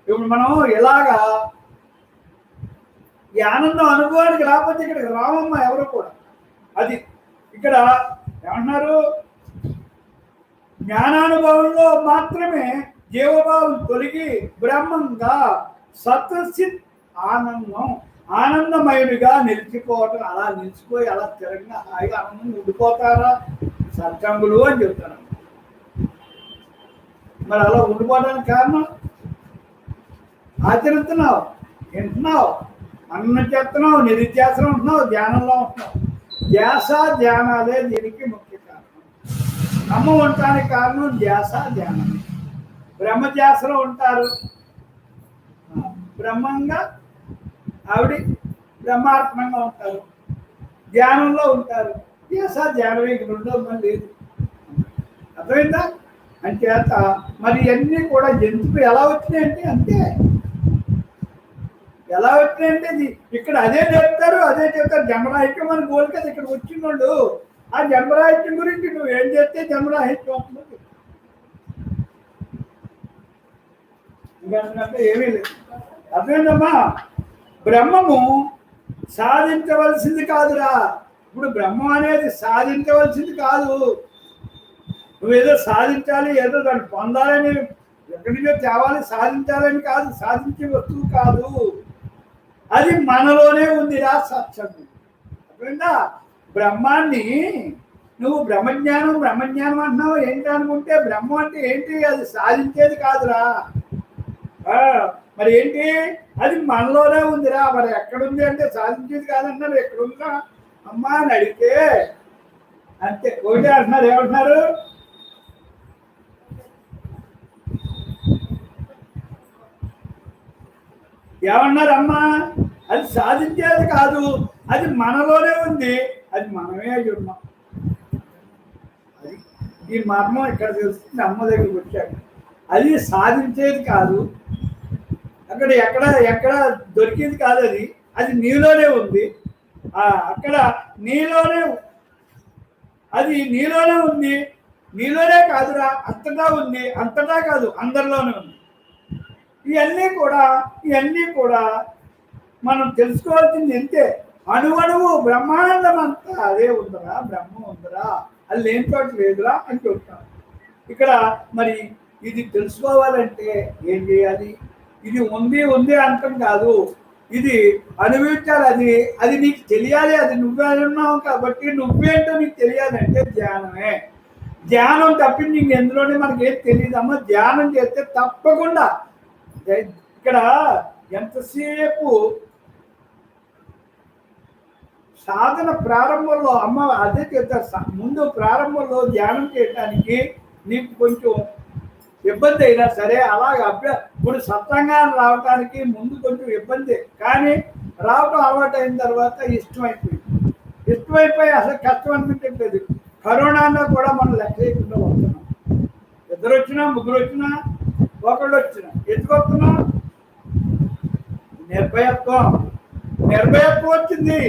ఇప్పుడు మనం ఇలాగా ఈ ఆనందం అనుభవానికి రాకపోతే ఇక్కడికి రామమ్మ ఎవరు కూడా. అది ఇక్కడ ఏమన్నారు, జ్ఞానానుభవంలో మాత్రమే జీవభావం తొలగి బ్రహ్మంగా సత్సిత్ ఆనందమయుడిగా నిలిచిపోవటం. అలా నిలిచిపోయి అలా స్థిరంగా హాయిగా ఆనందం ఉండిపోతారా సత్సంగులు అని చెప్తాను. మరి అలా ఉండిపోవడానికి కారణం ఆచరిస్తున్నావు, వింటున్నావు, అన్నం చేస్తున్నావు, నిరుధ్యాసనం ఉంటున్నావు, ధ్యానంలో ఉంటున్నావు. ధ్యాస ధ్యానాలే దీనికి ముఖ్య కారణం. అమ్మ ఉండటానికి కారణం ధ్యాస ధ్యానం. బ్రహ్మధ్యాసలో ఉంటారు, బ్రహ్మంగా ఆవిడ బ్రహ్మాత్మంగా ఉంటారు, ధ్యానంలో ఉంటారు. ధ్యాస ధ్యానమే రెండో మన లేదు. అర్థమైందా? అంచేత మరి ఇవన్నీ కూడా జంతువు ఎలా వచ్చినాయంటే అంతే. ఎలా వచ్చినాయంటే ఇక్కడ అదే చెప్తారు, అదే చెప్తారు. జన్మరాహిత్యం అని గోల్ కదా ఇక్కడ వచ్చిన వాళ్ళు. ఆ జన్మరాహిత్యం గురించి నువ్వు ఏం చేస్తే జన్మరాహిత్యం అవుతుంది. ఎందుకంటే ఏమీ లేదు. అర్థమైందమ్మా? బ్రహ్మము సాధించవలసింది కాదురా. ఇప్పుడు బ్రహ్మం అనేది సాధించవలసింది కాదు. నువ్వేదో సాధించాలి, ఏదో దాన్ని పొందాలని, ఎక్కడి నుంచో తేవాలి, సాధించాలని కాదు. సాధించే వస్తువు కాదు, అది మనలోనే ఉందిరా సత్సంగం. అర్థమైందా? బ్రహ్మాన్ని నువ్వు బ్రహ్మజ్ఞానం అంటున్నావు. ఏంటి అనుకుంటే బ్రహ్మం అంటే ఏంటి? అది సాధించేది కాదురా. మరి ఏంటి? అది మనలోనే ఉందిరా. మరి ఎక్కడుంది అంటే సాధించేది కాదన్నారు. ఎక్కడుందా అమ్మా అని అడిగితే అంతే ఒకటే అంటున్నారు. ఏమంటున్నారు? ఏమన్నారమ్మా? అది సాధించేది కాదు, అది మనలోనే ఉంది, అది మనమే అయి ఉన్నాం. అది ఈ మర్మం ఇక్కడ తెలుస్తుంది. అమ్మ దగ్గరికి వచ్చాక అది సాధించేది కాదు, అక్కడ ఎక్కడ దొరికేది కాదు. అది నీలోనే ఉంది. అక్కడ నీలోనే, అది నీలోనే ఉంది. నీలోనే కాదురా, అంతటా ఉంది. అంతటా కాదు, అందరిలోనే ఉంది. ఇవన్నీ కూడా మనం తెలుసుకోవాల్సింది ఎంతే. అణువణువు బ్రహ్మాండం అంతా అదే ఉందరా, బ్రహ్మం ఉందరా, అది లేని చోట లేదురా అని చెప్తాను. ఇక్కడ మరి ఇది తెలుసుకోవాలంటే ఏం చేయాలి? ఇది ఉంది అంతం కాదు, ఇది అనుభవించాలి. అది నీకు తెలియాలి. అది నువ్వే ఉన్నావు కాబట్టి నువ్వేంటో నీకు తెలియాలంటే ధ్యానమే. ధ్యానం తప్పింది ఇంకెందులోనే మనకి ఏం తెలియదమ్మా. ధ్యానం చేస్తే తప్పకుండా ఇక్కడ ఎంతసేపు సాధన ప్రారంభంలో అమ్మ అదే చెప్తారు. ముందు ప్రారంభంలో ధ్యానం చేయడానికి నీకు కొంచెం ఇబ్బంది అయినా సరే, అలాగే ఇప్పుడు సత్సంగాన్ని రావడానికి ముందు కొంచెం ఇబ్బంది, కానీ రావటం అలవాటు అయిన తర్వాత ఇష్టమైపోయి అసలు కష్టం అనిపించట్లేదు. కరోనాలో కూడా మనం లెక్క చేయకుండా వస్తున్నాం. 2 వచ్చినా 3 వచ్చినా 1 వచ్చినా ఎందుకు వస్తున్నాం? నిర్భయత్వం వచ్చింది.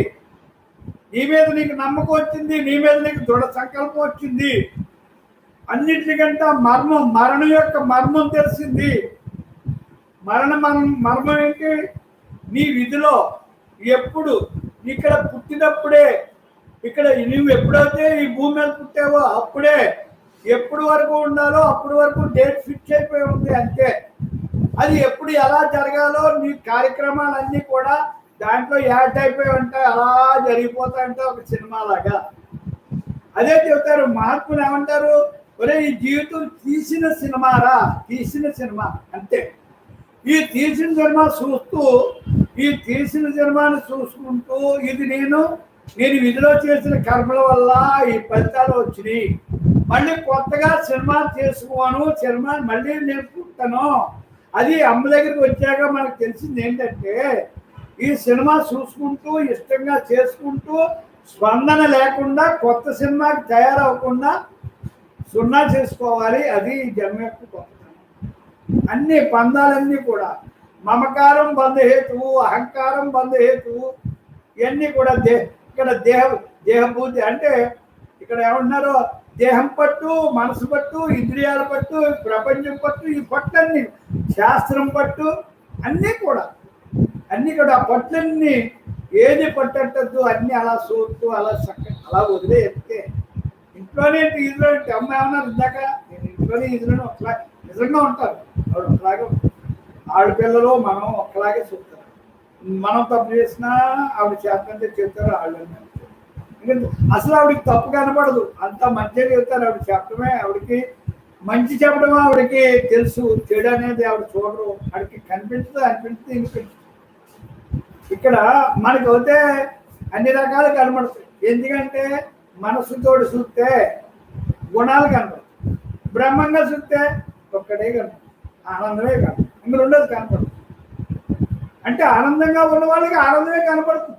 నీ మీద నీకు నమ్మకం వచ్చింది, నీ మీద నీకు దృఢ సంకల్పం వచ్చింది. అన్నిటికంటే మరణం యొక్క మర్మం తెలిసింది. మర్మం ఏంటి? నీ విధిలో ఎప్పుడు ఇక్కడ పుట్టినప్పుడే, ఇక్కడ నువ్వు ఎప్పుడైతే ఈ భూమి మీద పుట్టావో అప్పుడే ఎప్పుడు వరకు ఉండాలో అప్పుడు వరకు డేట్ ఫిక్స్ అయిపోయి ఉంది అంతే. అది ఎప్పుడు ఎలా జరగాలో నీ కార్యక్రమాలన్నీ కూడా దాంట్లో యాడ్ అయిపోయి ఉంటాయి, అలా జరిగిపోతాయంటే ఒక సినిమా లాగా. అదే చెప్తారు మహాత్ములు. ఏమంటారు? ఒరే ఈ జీవితం తీసిన సినిమా అంతే. ఈ తీసిన సినిమాను చూసుకుంటూ ఇది నేను విధిలో చేసిన కర్మల వల్ల ఈ ఫలితాలు వచ్చినాయి. మళ్ళీ కొత్తగా సినిమా చేసుకోను, సినిమా మళ్ళీ నేను పుట్టాను. అది అమ్మ దగ్గరికి వచ్చాక మనకు తెలిసింది ఏంటంటే, ఈ సినిమా చూసుకుంటూ ఇష్టంగా చేసుకుంటూ స్పందన లేకుండా, కొత్త సినిమాకి తయారవకుండా సున్నా చేసుకోవాలి. అది జన్మ యొక్క గొప్పతనం. అన్ని పందాలన్నీ కూడా మమకారం బంధహేతువు, అహంకారం బంధహేతువు, ఇవన్నీ కూడా ఇక్కడ దేహబుద్ధి అంటే ఇక్కడ ఏమంటున్నారో దేహం పట్టు, మనసు పట్టు, ఇంద్రియాల పట్టు, ప్రపంచం పట్టు, ఈ పట్టన్ని శాస్త్రం పట్టు, అన్నీ కూడా ఆ పట్లన్నీ ఏది పట్టద్దు అన్ని అలా చూస్తూ అలా అలా వదిలే చెప్తే ఇంట్లోనే ఈదులో అమ్మ ఏమన్నారు ఇందాక, నేను ఇంట్లోనే ఈదులోనే ఒకలా నిజంగా ఉంటారు. ఆవిడ ఒకలాగే ఆడపిల్లలు మనం ఒకలాగే చూస్తారు. మనం తప్పు చేసినా ఆవిడ చేతంటే చెప్తారు వాళ్ళు. ఎందుకంటే అసలు ఆవిడకి తప్పు కనపడదు, అంత మంచిగా చెప్తారు. ఆవిడ చెప్పడమే ఆవిడకి మంచి చెప్పడం ఆవిడకి తెలుసు, చెడు అనేది ఆవిడ చూడరు. ఆవిడకి కనిపించదు, అనిపించదు. ఇక్కడ మనకి అయితే అన్ని రకాలు కనపడతాయి. ఎందుకంటే మనసుతోడు చూస్తే గుణాలు కనపడతాయి, బ్రహ్మంగా చూస్తే ఒక్కటే కనపడదు, ఆనందమే కనపడదు, ఇంక రెండోది కనపడదు. అంటే ఆనందంగా ఉన్న వాళ్ళకి ఆనందమే కనపడుతుంది.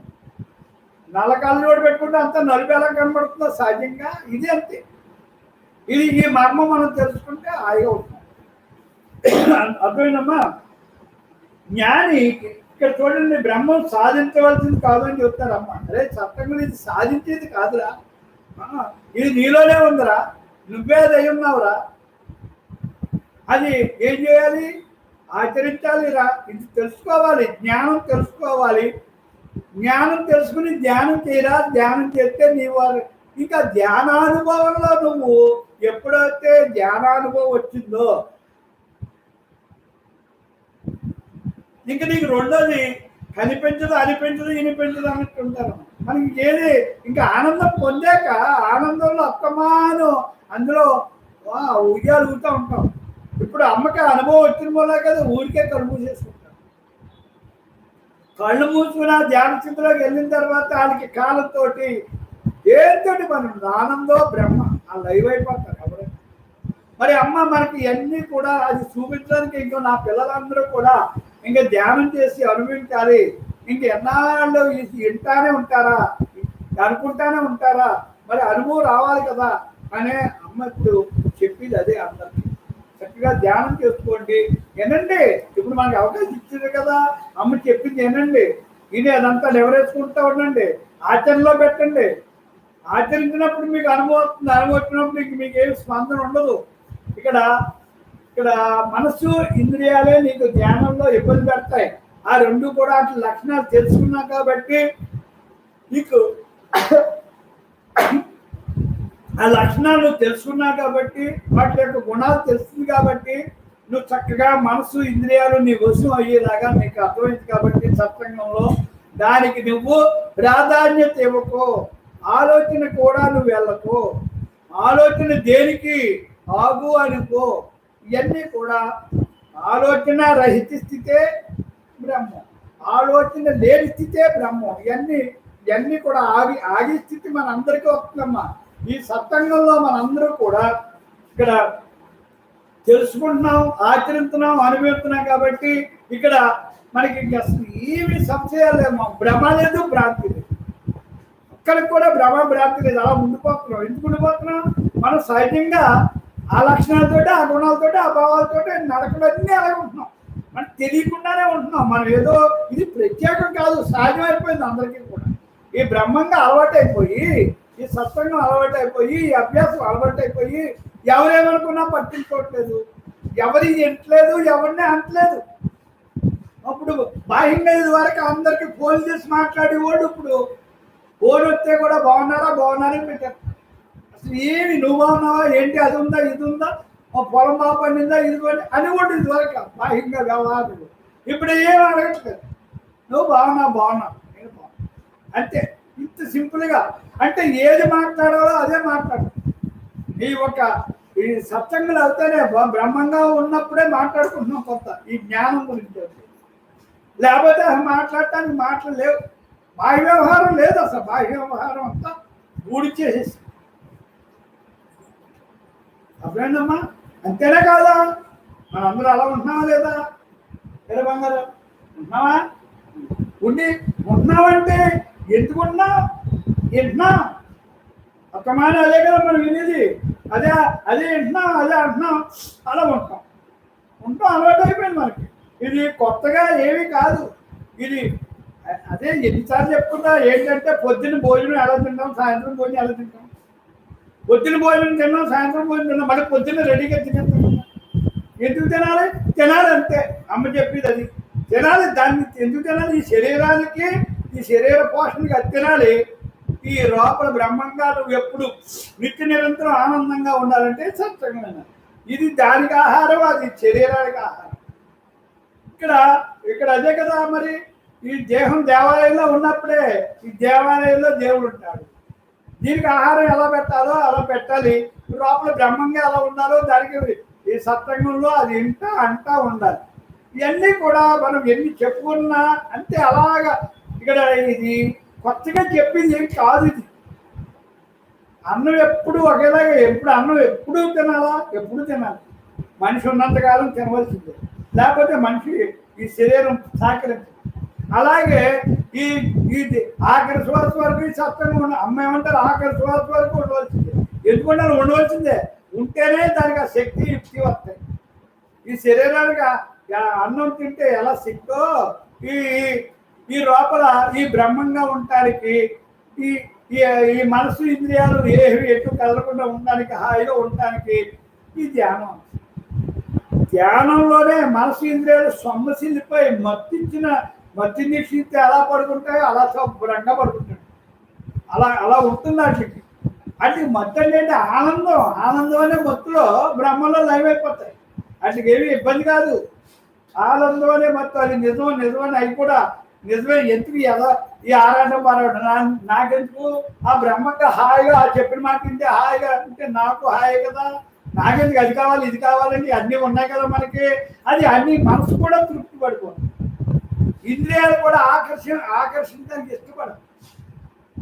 నల్లకాళ్ళు జోడు పెట్టుకుంటే అంత నలుపు ఎలా కనపడుతుందో సహజంగా ఇది అంతే. ఈ మర్మం మనం తెలుసుకుంటే హాయిగా ఉంటుంది. అర్థమైందమ్మా? జ్ఞాని ఇక్కడ చూడండి, బ్రహ్మం సాధించవలసింది కాదని చెప్తారమ్మా. అరే సత్యంగా ఇది సాధించేది కాదురా, ఇది నీలోనే ఉందిరా, నువ్వే అది అయి ఉన్నావురా. అది ఏం చేయాలి? ఆచరించాలిరా. ఇది తెలుసుకోవాలి, జ్ఞానం తెలుసుకోవాలి. జ్ఞానం తెలుసుకుని ధ్యానం చేయరా. ధ్యానం చేస్తే నీవారు ఇంకా ధ్యానానుభవంలో నువ్వు ఎప్పుడైతే ధ్యానానుభవం వచ్చిందో ఇంకా నీకు రెండోది కనిపించదు, అనిపించదు, వినిపించదు అన్నట్టు ఉంటారు. మనకి ఏది ఇంకా ఆనందం పొందాక ఆనందంలో అత్తమాను అందులో ఉయ్యాలు ఊగుతూ ఉంటాం. ఇప్పుడు అమ్మకి అనుభవం వచ్చిన వల్ల కదా ఊరికే కళ్ళు మూసేసుకుంటాం. కళ్ళు మూసుకుని ధ్యాన స్థితిలోకి వెళ్ళిన తర్వాత వాళ్ళకి కాలంతో దేంతో మనం ఆనందో బ్రహ్మ ఆ లైవ్ అయిపోతారు ఎవరైనా. మరి అమ్మ మనకి ఇవన్నీ కూడా అది చూపించడానికి ఇంకా నా పిల్లలందరూ కూడా ఇంకా ధ్యానం చేసి అనుభవించాలి. ఇంక ఎన్నాళ్ళు వింటానే ఉంటారా, అనుకుంటానే ఉంటారా, మరి అనుభవం రావాలి కదా అనే అమ్మ ఇప్పుడు చెప్పింది అదే. అందరికి చక్కగా ధ్యానం చేసుకోండి, వినండి. ఇప్పుడు మనకి అవకాశం ఇచ్చింది కదా, అమ్మ చెప్పింది వినండి, ఇది అదంతా నెవరేసుకుంటూ ఉండండి, ఆచరణలో పెట్టండి. ఆచరించినప్పుడు మీకు అనుభవం వస్తుంది. అనుభవం వచ్చినప్పుడు మీకు ఏమి స్పందన ఉండదు. ఇక్కడ మనస్సు ఇంద్రియాలే నీకు ధ్యానంలో ఇబ్బంది పెడతాయి. ఆ రెండు కూడా అట్లా లక్షణాలు తెలుసుకున్నా కాబట్టి నీకు ఆ లక్షణాలు తెలుసుకున్నా కాబట్టి వాటి యొక్క గుణాలు తెలుస్తుంది కాబట్టి నువ్వు చక్కగా మనసు ఇంద్రియాలు నీ వశం అయ్యేలాగా నీకు అర్థమైంది. కాబట్టి సత్సంగంలో దానికి నువ్వు ప్రాధాన్యత ఇవ్వకో, ఆలోచన కూడా నువ్వు వెళ్ళకో. ఆలోచన దేనికి ఆగు అనుకో. ఇవన్నీ కూడా ఆలోచన రహిత స్థితే బ్రహ్మం, ఆలోచన లేని స్థితే బ్రహ్మం. ఇవన్నీ కూడా ఆగి స్థితి మనందరికీ వస్తుందమ్మా. ఈ సత్సంగంలో మనందరూ కూడా ఇక్కడ తెలుసుకుంటున్నాం, ఆచరిస్తున్నాం, అనుభవిస్తున్నాం. కాబట్టి ఇక్కడ మనకి అసలు ఏమి సంశయాలేమో, భ్రమ లేదు, భ్రాంతి లేదు. ఒక్కరికి కూడా భ్రమ భ్రాంతి లేదు. అలా ఉండిపోతున్నాం. ఎందుకు ఉండిపోతున్నాం? మనం సహజంగా ఆ లక్షణాలతో, ఆ గుణాలతో, ఆ భావాలతో నడకలన్నీ అలాగే ఉంటున్నాం. మనకు తెలియకుండానే ఉంటున్నాం. మనం ఏదో ఇది ప్రత్యేకం కాదు, సహజమైపోయింది అందరికీ కూడా. ఈ బ్రహ్మంగా అలవాటైపోయి, ఈ సత్సంగం అలవాటైపోయి, ఈ అభ్యాసం అలవాటైపోయి ఎవరేమనుకున్నా పట్టించుకోవట్లేదు, ఎవరి ఎంటలేదు, ఎవరిని అంటలేదు. అప్పుడు బాహ్యంగా ఇది వరకు అందరికి ఫోన్ చేసి మాట్లాడేవాడు ఇప్పుడు ఫోన్ వస్తే కూడా బాగున్నారని పెట్టారు. అసలు ఏమి నువ్వు బాగున్నావా ఏంటి, అది ఉందా, ఇది ఉందా, పొలం బాగా పండిందా, ఇది అని కూడా ఇది వరకు బాహ్యంగా వ్యవహారాలు. ఇప్పుడు ఏమి అడగట్లేదు, నువ్వు బాగున్నా నేను బాగున్నా అంతే. ఇంత సింపుల్గా అంటే ఏది మాట్లాడాలో అదే మాట్లాడాలి. ఈ సత్సంగులు అవుతానే బ్రహ్మంగా ఉన్నప్పుడే మాట్లాడుకుంటున్నాం కొత్త ఈ జ్ఞానం గురించి. లేకపోతే మాట్లాడటానికి మాటలు లేవు, బాహ్య వ్యవహారం లేదు. అసలు బాహ్య వ్యవహారం అంతా ఊడిచేసేసి. అప్పుడేందమ్మా అంతేనే కాదా? మనందరూ అలా ఉంటున్నావా లేదా? ఎలా బంగారు ఉంటున్నావా? ఉంటున్నావంటే ఎందుకున్నా వింటున్నా. వర్తమానం అదే కదా మనం వినేది, అదే అదే వింటున్నాం, అదే అంటున్నాం, అలా ఉంటాం అలవాటు అయిపోయింది మనకి. ఇది కొత్తగా ఏమీ కాదు. ఇది అదే ఎన్నిసార్లు చెప్పుకుంటా ఏంటంటే పొద్దున్న భోజనం ఎలా తింటాం, సాయంత్రం భోజనం ఎలా తింటాం. పొద్దున్న భోజనం తిన్నాం, సాయంత్రం భోజనం తిన్నాం, మళ్ళీ పొద్దున్న రెడీగా తినేస్తాం. ఎందుకు తినాలి? తినాలి అంతే. అమ్మ చెప్పేది అది, తినాలి. దాన్ని ఎందుకు తినాలి? ఈ శరీరానికి, ఈ శరీర పోషణకి అది తినాలి. ఈ లోపల బ్రహ్మంగా నువ్వు ఎప్పుడు నిత్య నిరంతరం ఆనందంగా ఉండాలంటే సత్సంగం తినాలి. ఇది దానికి ఆహారం, అది శరీరానికి ఆహారం. ఇక్కడ అదే కదా మరి. ఈ దేహం దేవాలయంలో ఉన్నప్పుడే ఈ దేవాలయంలో దేవుడు ఉంటాడు. దీనికి ఆహారం ఎలా పెట్టాలో అలా పెట్టాలి. లోపల బ్రహ్మంగా ఎలా ఉండాలో దానికి ఈ సత్సంగంలో అది అంటా ఉండాలి. ఇవన్నీ కూడా మనం ఎన్ని చెప్పుకున్నా అంతే. అలాగా ఇక్కడ ఇది కొత్తగా చెప్పింది ఏం కాదు. ఇది అన్నం ఎప్పుడు ఒకేలాగా, అన్నం ఎప్పుడు తినాలా? ఎప్పుడు తినాలి. మనిషి ఉన్నంతకాలం తినవలసిందే, లేకపోతే మనిషి ఈ శరీరం సహకరించదు. అలాగే ఈ ఆఖరి శ్వాస వరకు ఈ సత్సంగం ఉన్న అమ్మ ఏమంటారు? ఆఖరి శ్వాస వరకు ఉండవలసిందే. ఎందుకంటే ఉండవలసిందే, ఉంటేనే దానికి ఆ శక్తి యుక్తి వస్తాయి. ఈ శరీరానికి అన్నం తింటే ఎలా శక్తో ఈ లోపల ఈ బ్రహ్మంగా ఉండటానికి ఈ మనసు ఇంద్రియాలు ఏవి ఎటు కదలకుండా ఉండడానికి, హాయిగా ఉండటానికి ఈ ధ్యానంలోనే మనసు ఇంద్రియాలు సొమ్మసిల్లిపోయి మత్తి నిక్షిస్తే ఎలా పడుకుంటాయో అలా శుభ్రంగా పడుకుంటాడు. అలా ఉంటుంది వాటికి. వాటికి మత్తు అంటే ఆనందం అనే మత్తులో బ్రహ్మలో లైవ్ అయిపోతాయి. వాటికి ఏమీ ఇబ్బంది కాదు. ఆనందం అనే మత్తు, అది నిజమని అవి కూడా నిజమే. ఎందుకు ఎలా ఈ ఆరాటం పారాటం నాకెందుకు? ఆ బ్రహ్మకి హాయిగా ఆ చెప్పిన మాట తింటే హాయిగా అంటే నాకు హాయి కదా. నాకెందుకు అది కావాలి ఇది కావాలండి, అన్నీ ఉన్నాయి కదా మనకి. అది అన్ని మనసు కూడా తృప్తి పడిపోతుంది. ఇంద్రియాలు కూడా ఆకర్షించడానికి ఇష్టపడదు.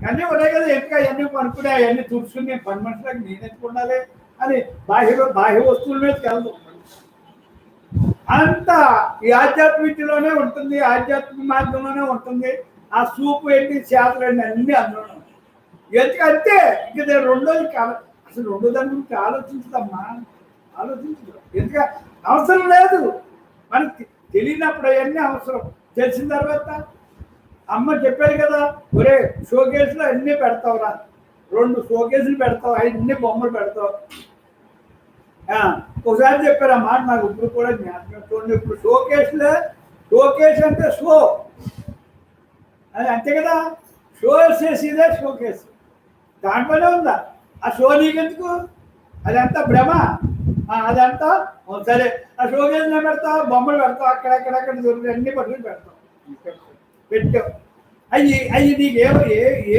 అన్నీ ఉన్నాయి కదా, ఎందుకు అవన్నీ పనుకునే అవన్నీ తుడుచుకుని పని మనుషులకు నేను ఎందుకు ఉండాలి అని బాహ్య వస్తువుల మీదకి వెళ్తాం. అంతా ఈ ఆధ్యాత్మికలోనే ఉంటుంది, ఆధ్యాత్మిక మార్గంలోనే ఉంటుంది. ఆ సూపు ఏంటి, చేతలు ఏంటి, అన్నీ అందులోనే ఉంటాయి. ఎందుకంటే ఇక రెండోది అసలు రెండో దాని గురించి ఆలోచించదమ్మా, ఆలోచించదు. ఎందుకంటే అవసరం లేదు మనకి. తెలియనప్పుడు అవన్నీ అవసరం. తెలిసిన తర్వాత అమ్మ చెప్పారు కదా, ఒరే షోకేసులో అన్నీ పెడతావురా, 2 షోకేసులు పెడతావు, 5 బొమ్మలు పెడతావు. ఒకసారి చెప్పారు ఆ మాట, నాకు ఇప్పుడు కూడా జ్ఞాపకం. చూడండి, ఇప్పుడు షోకేస్ అంటే షో అది అంతే కదా. షో చేసేదే షోకేస్, దాంట్లోనే ఉందా. ఆ షో నీకెందుకు? అదంతా భ్రమ. అదంతా సరే. ఆ షోకేస్లో పెడతావు, బొమ్మలు పెడతావు, అక్కడక్కడ దొరికి అన్ని పట్టుకుని పెట్టావు. అవి నీకు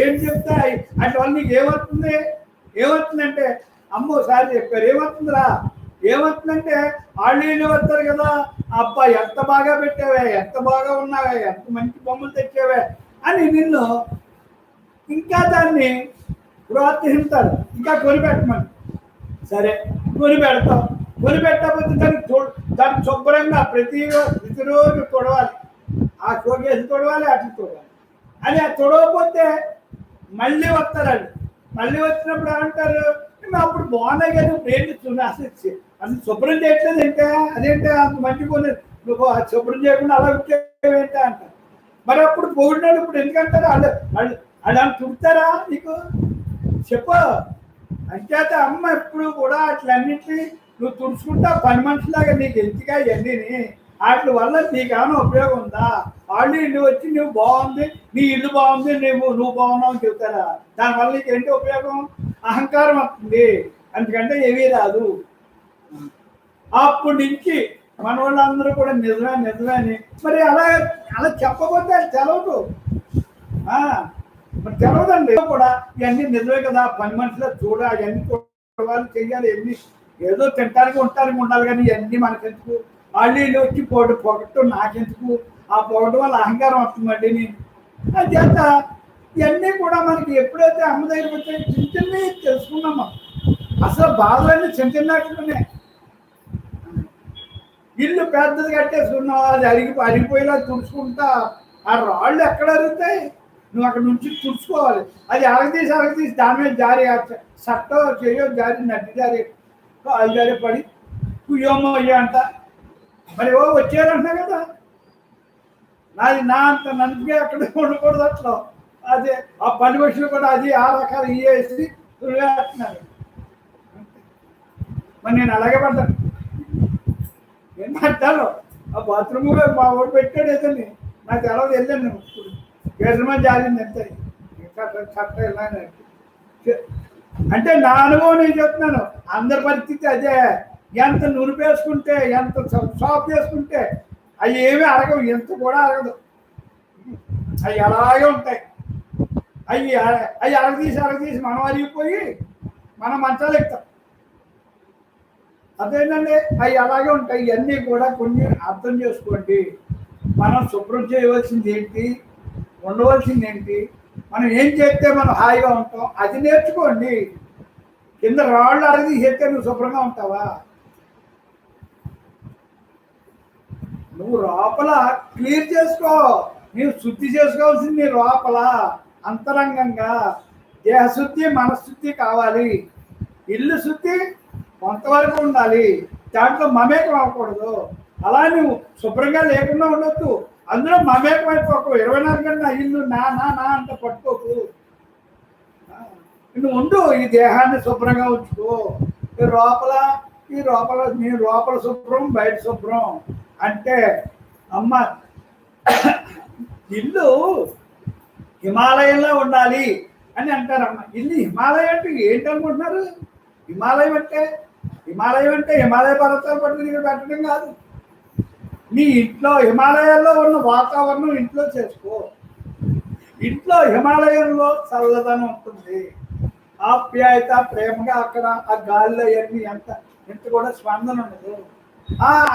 ఏం చెప్తాయి అట్ల వల్ల నీకు ఏమవుతుందంటే అమ్మ ఒకసారి చెప్పారు. ఏమవుతుందంటే వాళ్ళు వస్తారు కదా, అబ్బా ఎంత బాగా పెట్టావే, ఎంత బాగా ఉన్నావే, ఎంత మంచి బొమ్మలు తెచ్చావే అని నిన్ను ఇంకా దాన్ని ప్రోత్సహిస్తారు. ఇంకా కొనిపెట్టమని. సరే కొనిపెడతాం. కొనిపెట్టకపోతే దాన్ని శుభ్రంగా ప్రతిరోజు తొడవాలి. ఆ షోకేసి తొడవాలి, అట్లా తొడవాలి అని. అది తొడవకపోతే మళ్ళీ వస్తారండి. మళ్ళీ వచ్చినప్పుడు ఏమంటారు, అప్పుడు బాగున్నాయి కదా, ఏంటి అసలు శుభ్రం చేయట్లేదు ఏంటే, అదేంటే అంత మంచి కొన్ని శుభ్రం చేయకుండా అలా వచ్చేవేంటే అంటారు. మరి అప్పుడు పొగిడినాడు. ఇప్పుడు ఎందుకంటారు? వాళ్ళు తుడతారా నీకు? చెప్పు. అంచేత అమ్మ ఎప్పుడు కూడా అట్లన్నింటినీ నువ్వు తుడుచుకుంటా పని మనిషిలాగా. నీకు ఎందుకా ఇవన్నీని? వాటి వల్ల నీకు ఏమైనా ఉపయోగం ఉందా? వాళ్ళు ఇల్లు వచ్చి నువ్వు బాగుంది, నీ ఇల్లు బాగుంది, నువ్వు బాగున్నావు అని చెప్తారా? దానివల్ల నీకు ఏంటి ఉపయోగం? అహంకారం వస్తుంది, అందుకంటే ఏమీ రాదు. అప్పటి నుంచి మన వాళ్ళందరూ కూడా నిజమే అని మరి అలా చెప్పకపోతే అది తెలవదు. మరి తెలవదండి కూడా. ఇవన్నీ నిజమే కదా, పని మనుషులు చూడాలి, అవన్నీ చూడాలి, చెయ్యాలి. ఎన్ని ఏదో తింటానికి ఉండటానికి ఉండాలి, కానీ ఇవన్నీ మనకెందుకు? వాళ్ళు వచ్చి పొగట్టు నాకెందుకు? ఆ పొగటం వల్ల అహంకారం వస్తుందండి. నేను చేత ఇవన్నీ కూడా మనకి ఎప్పుడైతే అమ్మ దగ్గరికి వచ్చే చిన్న తెలుసుకున్నామో అసలు బాధలన్నీ చిన్నట్టుకునే. ఇల్లు పెద్దది కట్టేసుకున్నాం, అది అరిగిపోయేలా తుడుచుకుంటా. ఆ రాళ్ళు ఎక్కడ అరుగుతాయి? నువ్వు అక్కడ నుంచి తుడుచుకోవాలి. అది అరగదీసి దాని మీద జారి సట్ట చేయో జారి నడ్డి జారి కాలు జారి పడి కుయ్యోమో అయ్యో అంట. మరి ఓ వచ్చారంటున్నా కదా, నాది నా అంత నన్నుగా అక్కడ ఉండకూడదు అట్లా. అదే ఆ పని మనుషులు కూడా అది ఆ రకాలు ఇవేసి వేస్తున్నారు. మరి నేను అలాగే పడ్డాను. ఏం పడ్డాను ఆ బాత్రూమ్ మా ఓడి పెట్టాడు ఏదండి, నాకు తెలవదు. వెళ్ళాను నేను గజమని జారింది అంతే. చట్ట వెళ్ళాను అంటే నా అనుభవం నేను చెప్తున్నాను. అందరి పరిస్థితి అదే. ఎంత నునుపు వేసుకుంటే, ఎంత సాఫ్ వేసుకుంటే అవి ఏమీ అరగవు, ఎంత కూడా అరగదు. అవి అలాగే ఉంటాయి. అవి అరగదీసి మనం అరిగిపోయి మనం మంచాలు ఎక్కుతాం. అదేంటండి, అవి అలాగే ఉంటాయి. ఇవన్నీ కూడా కొన్ని అర్థం చేసుకోండి. మనం శుభ్రం చేయవలసింది ఏంటి, ఉండవలసింది ఏంటి, మనం ఏం చేస్తే మనం హాయిగా ఉంటాం అది నేర్చుకోండి. కింద రాళ్ళు అరగదీసేస్తే నువ్వు శుభ్రంగా ఉంటావా? నువ్వు లోపల క్లియర్ చేసుకో. నీవు శుద్ధి చేసుకోవాల్సింది నీ లోపల అంతరంగంగా. దేహశుద్ధి మనశుద్ధి కావాలి. ఇల్లు శుద్ధి కొంతవరకు ఉండాలి, దాంట్లో మమేకం అవ్వకూడదు. అలా నువ్వు శుభ్రంగా లేకుండా ఉండొద్దు, అందులో మమేకం అయిపోకు. 24 గంటల ఇల్లు నా నా నా అంత పట్టుకోకు. నువ్వు ఉండు, ఈ దేహాన్ని శుభ్రంగా ఉంచుకో. ఈ లోపల నీ లోపల శుభ్రం, బయట శుభ్రం. అంటే అమ్మ ఇల్లు హిమాలయంలో ఉండాలి అని అంటారమ్మ. ఇల్లు హిమాలయం అంటే ఏంటనుకుంటున్నారు? హిమాలయం అంటే హిమాలయ పర్వతాలు పట్టుకుని పెట్టడం కాదు. నీ ఇంట్లో హిమాలయాల్లో ఉన్న వాతావరణం ఇంట్లో చేసుకో. ఇంట్లో హిమాలయంలో చల్లదనం ఉంటుంది, ఆప్యాయత, ప్రేమగా. అక్కడ ఆ గాలిలో అన్నీ ఎంత కూడా స్పందన ఉండదు.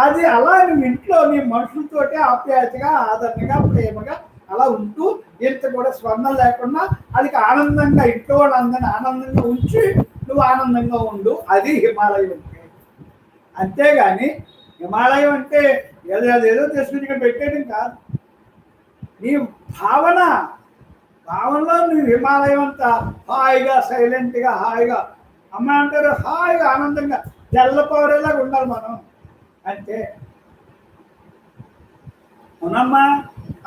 అది అలా నువ్వు ఇంట్లో నీ మనుషులతోటి ఆప్యాయతగా, ఆదరణగా, ప్రేమగా అలా ఉంటూ ఎంత కూడా స్పందన లేకుండా అది ఆనందంగా, ఇంట్లో వాళ్ళందరినీ ఆనందంగా ఉంచి నువ్వు ఆనందంగా ఉండు. అది హిమాలయం అంటే. అంతేగాని హిమాలయం అంటే ఏదో తీసుకుని ఇక్కడ పెట్టేయడం కాదు. నీ భావనలో నువ్వు హిమాలయం అంతా హాయిగా, సైలెంట్గా, హాయిగా అమ్మ అంటారు, హాయిగా ఆనందంగా తెల్లపౌరేలాగా ఉండాలి మనం. అంటే అవునమ్మా,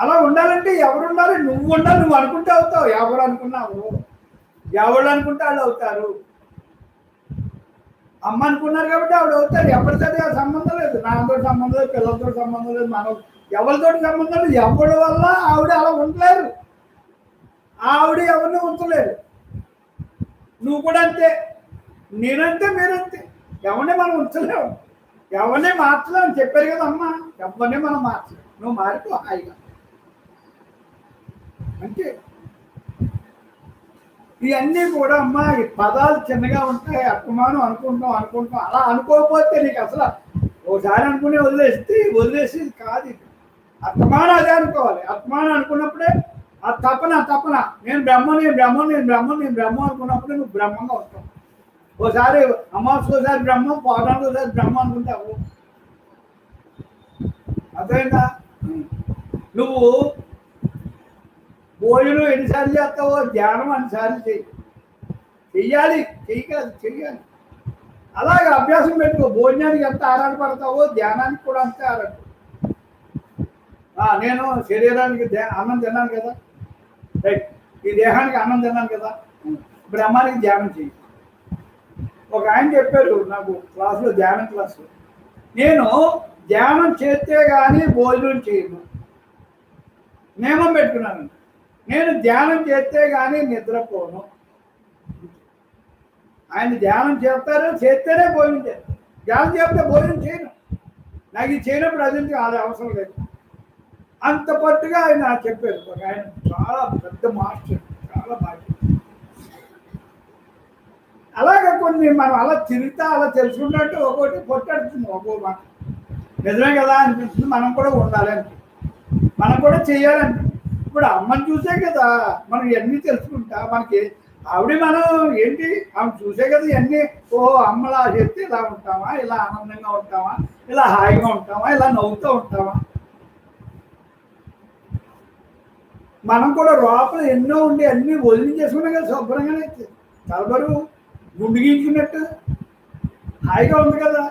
అలా ఉండాలంటే ఎవరు ఉండాలి? నువ్వు ఉండాలి. నువ్వు అనుకుంటే అవుతావు. ఎవరు అనుకున్నావు? ఎవరు అనుకుంటే వాళ్ళు అవుతారు. అమ్మ అనుకున్నారు కాబట్టి ఆవిడ అవుతారు. ఎవరితో సంబంధం లేదు. నాన్నతో సంబంధం లేదు, పిల్లలతో సంబంధం లేదు, మనం ఎవరితో సంబంధం లేదు. ఎవరి వల్ల ఆవిడ అలా ఉండలేరు. ఆవిడ ఎవరిని ఉంచలేరు. నువ్వు కూడా అంతే, నేనంతే, మీరంతే. ఎవరిని మనం ఉంచలేము, ఎవరిని మార్చలేము. చెప్పారు కదా అమ్మ, ఎవరిని మనం మార్చలేము. నువ్వు మారిపో హాయిగా. అంటే ఇవన్నీ కూడా అమ్మ ఈ పదాలు చిన్నగా ఉంటాయి. అర్థమానం అనుకుంటాం. అలా అనుకోకపోతే నీకు అసలు ఒకసారి అనుకుని వదిలేసి కాదు. అర్థమానం అదే అనుకోవాలి. అర్థమానం అనుకున్నప్పుడే ఆ తపన నేను బ్రహ్మ అనుకున్నప్పుడే నువ్వు బ్రహ్మంగా ఉంటావు. ఓసారి అమావాస్యకోసారి బ్రహ్మం, పౌర్ణానికి ఒకసారి బ్రహ్మ అనుకుంటావు. అర్థమైందా? నువ్వు భోజనం ఎన్నిసార్లు చేస్తావో ధ్యానం అన్నిసార్లు చెయ్యాలి. చెయ్యాలి. అలాగే అభ్యాసం పెట్టుకో. భోజనానికి ఎంత ఆరాటపడతావో ధ్యానానికి కూడా అంతే ఆరాట. నేను శరీరానికి అన్నం తిన్నాను కదా, రైట్, ఈ దేహానికి అన్నం తిన్నాను కదా, బ్రహ్మానికి ధ్యానం చెయ్యి. ఒక ఆయన చెప్పారు నాకు క్లాసులో, ధ్యానం క్లాసులో, నేను ధ్యానం చేస్తే కానీ భోజనం చేయను. నియమం పెట్టుకున్నాను. నేను ధ్యానం చేస్తే కానీ నిద్రపోను. ఆయన ధ్యానం చేస్తేనే భోజనం చేస్తాను. ధ్యానం చేస్తే భోజనం చేయను. నాకు ఇది చేయనప్పుడు అది అవసరం లేదు. అంత పట్టుగా ఆయన చెప్పారు. ఒక ఆయన చాలా పెద్ద మాస్టర్, చాలా బాగా. అలాగే కొన్ని మనం అలా తిరుగుతా అలా తెలుసుకున్నట్టు ఒక్కొక్కటి పొట్టడుతుంది. ఒక్కో మాట నిజమే కదా అనిపిస్తుంది. మనం కూడా ఉండాలని, మనం కూడా చేయాలని. ఇప్పుడు అమ్మని చూసే కదా మనం ఇవన్నీ తెలుసుకుంటా. మనకి ఆవిడ మనం ఏంటి ఆమె చూసే కదా ఇవన్నీ. అమ్మలా చెప్తే ఇలా ఉంటామా, ఇలా ఆనందంగా ఉంటామా, ఇలా హాయిగా ఉంటామా, ఇలా నవ్వుతూ ఉంటామా. మనం కూడా లోపల ఎన్నో ఉండి అన్ని వదిలించేసుకున్నాం కదా శుభ్రంగానే, తలబరు గుండు గీంచుకున్నట్టు హాయిగా ఉంది కదా.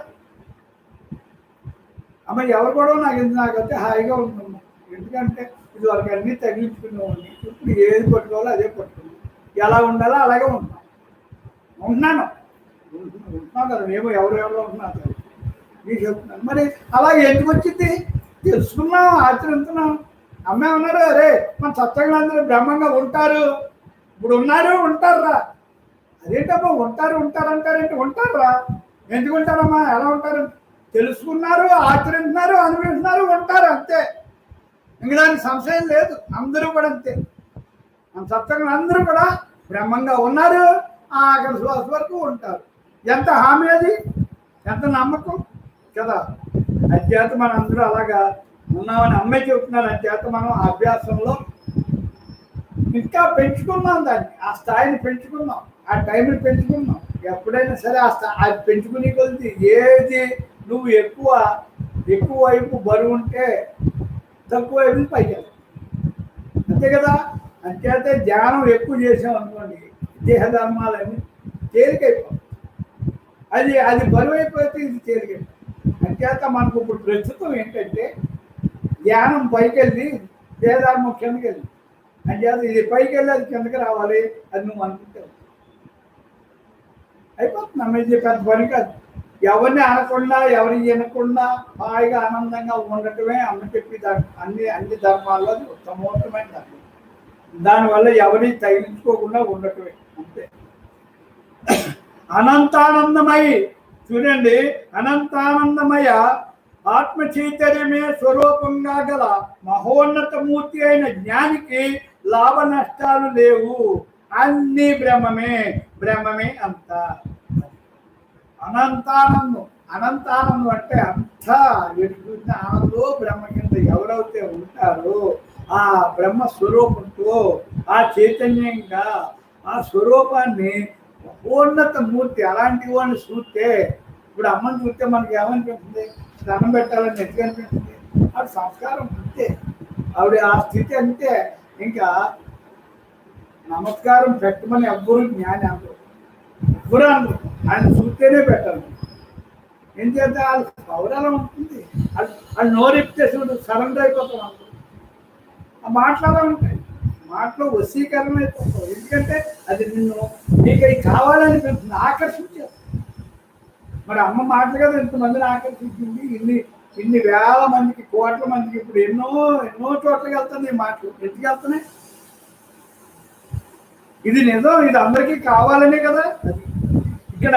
అమ్మ ఎవరు కూడా నాకైతే హాయిగా ఉందమ్మా. ఎందుకంటే ఇది వరకు అన్నీ తగిలించుకునేవాడిని, ఇప్పుడు ఏది పట్టుకోవాలో అదే పట్టుకున్నాను. ఎలా ఉండాలో అలాగే ఉంటున్నాను కదా. మేము ఎవరెవరో ఉంటున్నాను మీకు చెప్తున్నాను. మరి అలాగే ఎందుకు వచ్చింది తెలుసుకున్నాం, ఆచరిస్తున్నాం. అమ్మే ఉన్నారు, అరే మన సత్సంగులందరూ బ్రహ్మంగా ఉంటారు, ఇప్పుడు ఉన్నారు ఉంటారా. అదేంటమ్మా ఉంటారు అంటారేంటి? ఉంటారా? ఎందుకు ఉంటారమ్మా? ఎలా ఉంటారు? తెలుసుకున్నారు, ఆచరిస్తున్నారు, అనుభవిస్తున్నారు, ఉంటారు, అంతే. ఇంక దానికి సంశయం లేదు. అందరూ కూడా అంతే. మన సత్సంగులు అందరూ కూడా బ్రహ్మంగా ఉన్నారు, ఆఖరి శ్వాస వరకు ఉంటారు. ఎంత హామీ అది, ఎంత నమ్మకం కదా. అధ్యాత మనం అందరూ అలాగా ఉన్నామని అమ్మే చెబుతున్నారు. అధ్యాత మనం అభ్యాసంలో ఇంకా పెంచుకున్నాం, దాన్ని ఆ స్థాయిని పెంచుకున్నాం, ఆ టైంని పెంచుకున్నాం. ఎప్పుడైనా సరే అది పెంచుకునే కొద్ది ఏది నువ్వు ఎక్కువ వైపు బరువు ఉంటే తక్కువ వైపు పైకి వెళ్తావు, అంతే కదా. అంచేతే ధ్యానం ఎక్కువ చేసాం అనుకోండి, దేహధర్మాలన్నీ తేలికైపోతాయి. అది బరువు అయిపోతే ఇది తేలికైపోతుంది. అంచేత మనకు ఇప్పుడు ప్రస్తుతం ఏంటంటే ధ్యానం పైకి వెళ్ళి దేహధర్మం కిందకి వెళ్ళి, అంచేత ఇది పైకి వెళ్ళి అది కిందకి రావాలి. అది నువ్వు అనుకుంటావు అయిపోతుంది. అమ్మ పెద్ద పని కాదు. ఎవరిని అనకుండా ఎవరిని వినకుండా హాయిగా ఆనందంగా ఉండటమే అమ్మ చెప్పి అన్ని ధర్మాల్లో అది ఉత్తమోత్తమైన ధర్మం. దానివల్ల ఎవరిని తగిలించుకోకుండా ఉండటమే, అంతే. అనంతానందమై చూడండి, అనంతానందమయ ఆత్మ చైతన్యమే స్వరూపంగా గల మహోన్నత మూర్తి అయిన జ్ఞానికి లాభ నష్టాలు లేవు. అన్ని బ్రహ్మమే అంతా. అనంతానందం అంటే అంతా ఎదుగుతున్న ఆనందో బ్రహ్మ కింద ఎవరైతే ఉంటారో ఆ బ్రహ్మ స్వరూపంతో ఆ చైతన్యంగా ఆ స్వరూపాన్ని మహోన్నత మూర్తి అలాంటి వాడిని చూస్తే, ఇప్పుడు అమ్మని చూస్తే మనకి ఏమనిపిస్తుంది? దండం పెట్టాలని ఎట్లా అనిపిస్తుంది? ఆవిడ సంస్కారం అంతే, ఆవిడ ఆ స్థితి అంతే. ఇంకా నమస్కారం పెట్టమని ఎవ్వరూ జ్ఞాని అందరు ఎవ్వరూ అందరు ఆయన చూస్తేనే పెట్టాలి. ఏం చేద్దాం? వాళ్ళ పౌరాలం ఉంటుంది. వాళ్ళు నోరెప్తే చూడు సరెండర్ అయిపోతాం అందరూ. ఆ మాటలు ఉంటాయి, మాటలో వశీకరణ అయిపోతావు. ఎందుకంటే అది నీకు అవి కావాలని ఆకర్షించారు. మరి అమ్మ మాటలు కదా ఇంతమందిని ఆకర్షించింది. ఇన్ని వేల మందికి, కోట్ల మందికి ఇప్పుడు ఎన్నో చోట్లకి వెళ్తుంది ఈ మాటలు. ఎందుకు వెళ్తున్నాయి? ఇది నిజం, ఇది అందరికీ కావాలనే కదా. అది ఇక్కడ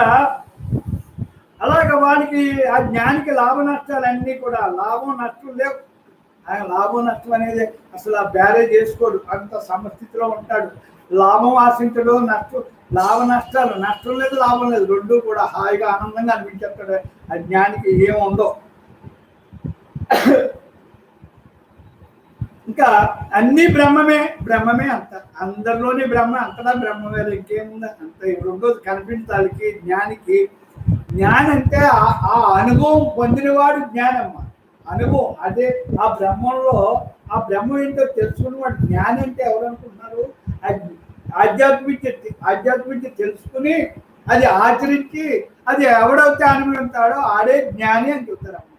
అలాగ వానికి ఆ జ్ఞానికి లాభ నష్టాలన్నీ కూడా, లాభం నష్టం లేవు. ఆయన లాభం నష్టం అనేది అసలు ఆ బ్యారేజ్ చేసుకోడు, అంత సమస్థితిలో ఉంటాడు. లాభం ఆశించడు, లాభ నష్టాలు, నష్టం లేదు లాభం లేదు, రెండు కూడా హాయిగా ఆనందంగా అనిపించేస్తాడు. ఆ జ్ఞానికి ఏముందో. ఇంకా అన్ని బ్రహ్మమే అంత, అందరిలోని బ్రహ్మ, అంతటా బ్రహ్మమే, ఇంకేముందా? అంత రెండోది కనిపించాలికి జ్ఞానికి. జ్ఞానం అంటే ఆ అనుభవం పొందినవాడు జ్ఞానమ్మ. అనుభవం అదే ఆ బ్రహ్మంలో, ఆ బ్రహ్మం ఏంటో తెలుసుకున్నవాడు జ్ఞాని. అంటే ఎవరు అనుకుంటున్నారు? ఆధ్యాత్మిక తెలుసుకుని అది ఆచరించి అది ఎవడైతే అనుభవిస్తాడో ఆడే జ్ఞాని అని చెప్తారమ్మ.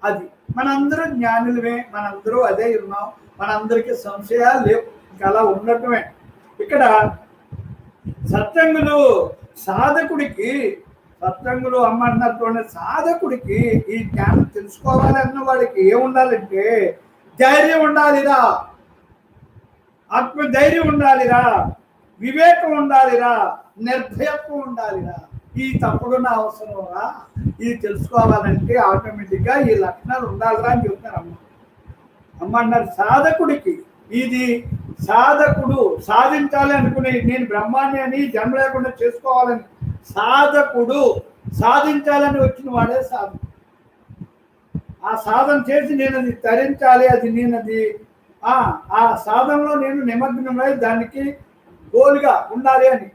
అది మనందరూ జ్ఞానులమే, మనందరూ అదే ఉన్నాం, మనందరికీ సంశయాలు లేవు. ఇంకా అలా ఉండటమే. ఇక్కడ సత్సంగులు అమ్మంటున్నటువంటి సాధకుడికి ఈ జ్ఞానం తెలుసుకోవాలన్న వాడికి ఏముండాలంటే ధైర్యం ఉండాలిరా, ఆత్మధైర్యం ఉండాలిరా, వివేకం ఉండాలిరా, నిర్భయత్వం ఉండాలిరా. ఈ తప్పుడున్న అవసరంరా. ఇది తెలుసుకోవాలంటే ఆటోమేటిక్గా ఈ లక్షణాలు ఉండాలిరా అని చెప్తారు అమ్మ అన్నారు. సాధకుడికి ఇది సాధకుడు సాధించాలి అనుకునే, నేను బ్రహ్మాన్ని అని జన్మ లేకుండా చేసుకోవాలని సాధకుడు సాధించాలని వచ్చిన వాడే సాధకుడు. ఆ సాధన చేసి నేను అది తరించాలి, అది నేనది ఆ సాధనలో నేను నిమగ్నమై దానికి గోలుగా ఉండాలి అని.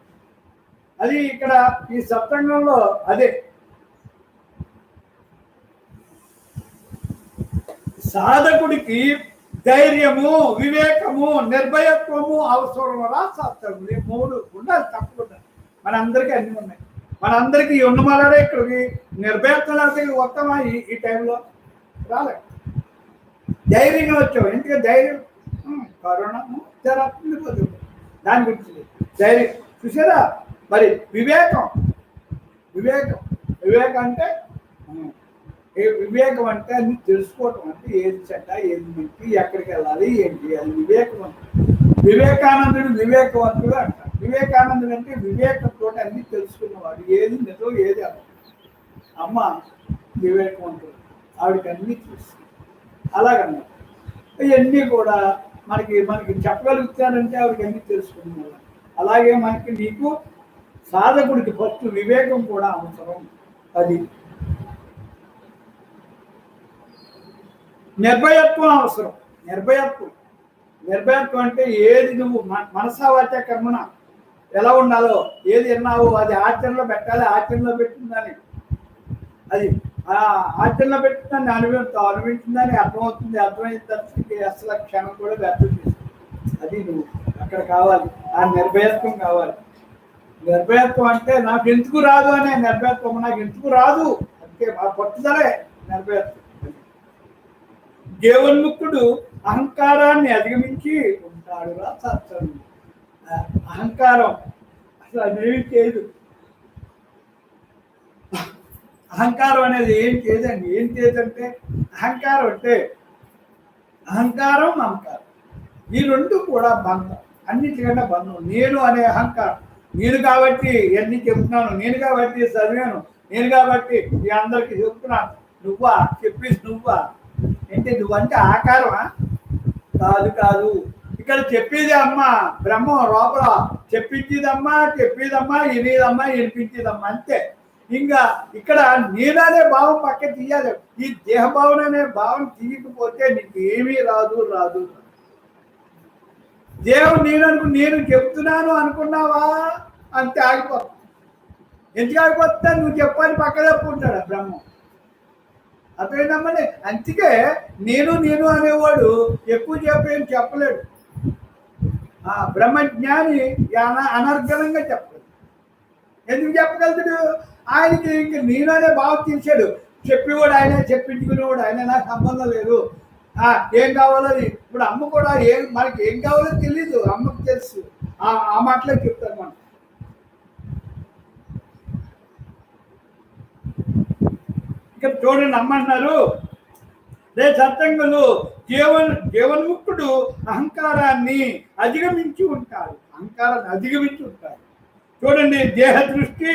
అది ఇక్కడ ఈ సప్తంగంలో అదే సాధకుడికి ధైర్యము, వివేకము, నిర్భయత్వము అవసరం శాస్త్రం. ఈ మూడు ఉండాలి తప్పకుండా. మనందరికీ అన్నీ ఉన్నాయి. మనందరికీ ఈ ఉన్నమారే ఇక్కడికి నిర్భయత్వం లేకపోతే వస్తామా ఈ టైంలో రాలే. ధైర్యంగా వచ్చావు. ఎందుకంటే ధైర్యం కరోనా జరుగుతుంది దాని గురించి ధైర్యం చూసారా. మరి వివేకం అంటే వివేకం అంటే అన్ని తెలుసుకోవటం. అంటే ఏది చెడ్డ ఏది మంచి ఎక్కడికి వెళ్ళాలి ఏం చేయాలి వివేకం. వివేకానందుడు వివేకవంతుడు అంటారు. వివేకానందుడు అంటే వివేకంతో అన్ని తెలుసుకున్నవాడు. ఏది నిజం ఏది అర్థం. అమ్మ వివేకవంతుడు, ఆవిడకి అన్ని తెలుసు. అలాగన్నమాట. ఇవన్నీ కూడా మనకి చెప్పగలుగుతారంటే ఆవిడకి అన్ని తెలుసుకున్నవాడు. అలాగే నీకు సాధకుడికి ఫస్ట్ వివేకం కూడా అవసరం. అది నిర్భయత్వం అవసరం. నిర్భయత్వం అంటే ఏది నువ్వు మనసా వాచ కర్మన ఎలా ఉండాలో, ఏది విన్నావో అది ఆచరణలో పెట్టాలి. ఆచరణలో పెట్టిందని అది ఆచరణలో పెట్టిందని అనుభవించిందని అర్థమవుతుంది. అర్థమైన తర్వాత అసలు క్షణం కూడా వ్యర్థం చేస్తుంది. అది నువ్వు అక్కడ కావాలి. ఆ నిర్భయత్వం కావాలి. నిర్భయత్వం అంటే నాకు ఎందుకు రాదు అనే నిర్భయత్వం. నాకు ఎందుకు రాదు అంటే ఆ పట్టుదలే నిర్భయత్వం. జీవన్ముక్తుడు అహంకారాన్ని అధిగమించి ఉంటాడు రా శాస్త్రం. అహంకారం అసలు అదేమి చేయదు. అహంకారం అనేది ఏం చేయదండి. ఏం చేయదంటే అహంకారం అంటే అహంకారం మమకారం ఈ రెండు కూడా బంధం. అన్నిటికన్నా బంధం. నేను అనే అహంకారం. నేను కాబట్టి ఎన్ని చెప్తున్నాను, నేను కాబట్టి చదివాను, నేను కాబట్టి మీ అందరికీ చెప్తున్నాను. నువ్వా చెప్పేసి నువ్వా అంటే నువ్వంటే ఆకారమా? కాదు. ఇక్కడ చెప్పేది అమ్మ బ్రహ్మం లోపల చెప్పించేదమ్మా వినేదమ్మా వినిపించేదమ్మా అంతే. ఇంకా ఇక్కడ నేననే భావం పక్క తీయాలి. ఈ దేహభావన అనే భావం తీయకపోతే నీకు ఏమీ రాదు. దేహం నేను చెప్తున్నాను అనుకున్నావా అంతే ఆగిపోతా. ఎందుకు ఆగిపోతా? నువ్వు చెప్పని పక్క తప్పుకుంటాడు బ్రహ్మం. అర్థమైందమ్మని. అందుకే నేను అనేవాడు ఎక్కువ చెప్పలేడు. బ్రహ్మజ్ఞాని అనర్గళంగా చెప్పలేడు. ఎందుకు చెప్పగలుగుతాడు? ఆయనకి ఇంక నేను అనే భావం తీసాడు. చెప్పేవాడు ఆయన, చెప్పించుకునేవాడు ఆయన. నాకు సంబంధం లేదు. ఏం కావాలో ఇప్పుడు అమ్మ కూడా మనకి ఏం కావాలో తెలీదు. అమ్మకు తెలుసు. ఆ మాటలే చెప్తారు మనం. ఇక్కడ చూడండి అమ్మంటున్నారు రే సత్సంగులు జీవన్ముక్తుడు అహంకారాన్ని అధిగమించి ఉంటాడు. చూడండి దేహ దృష్టి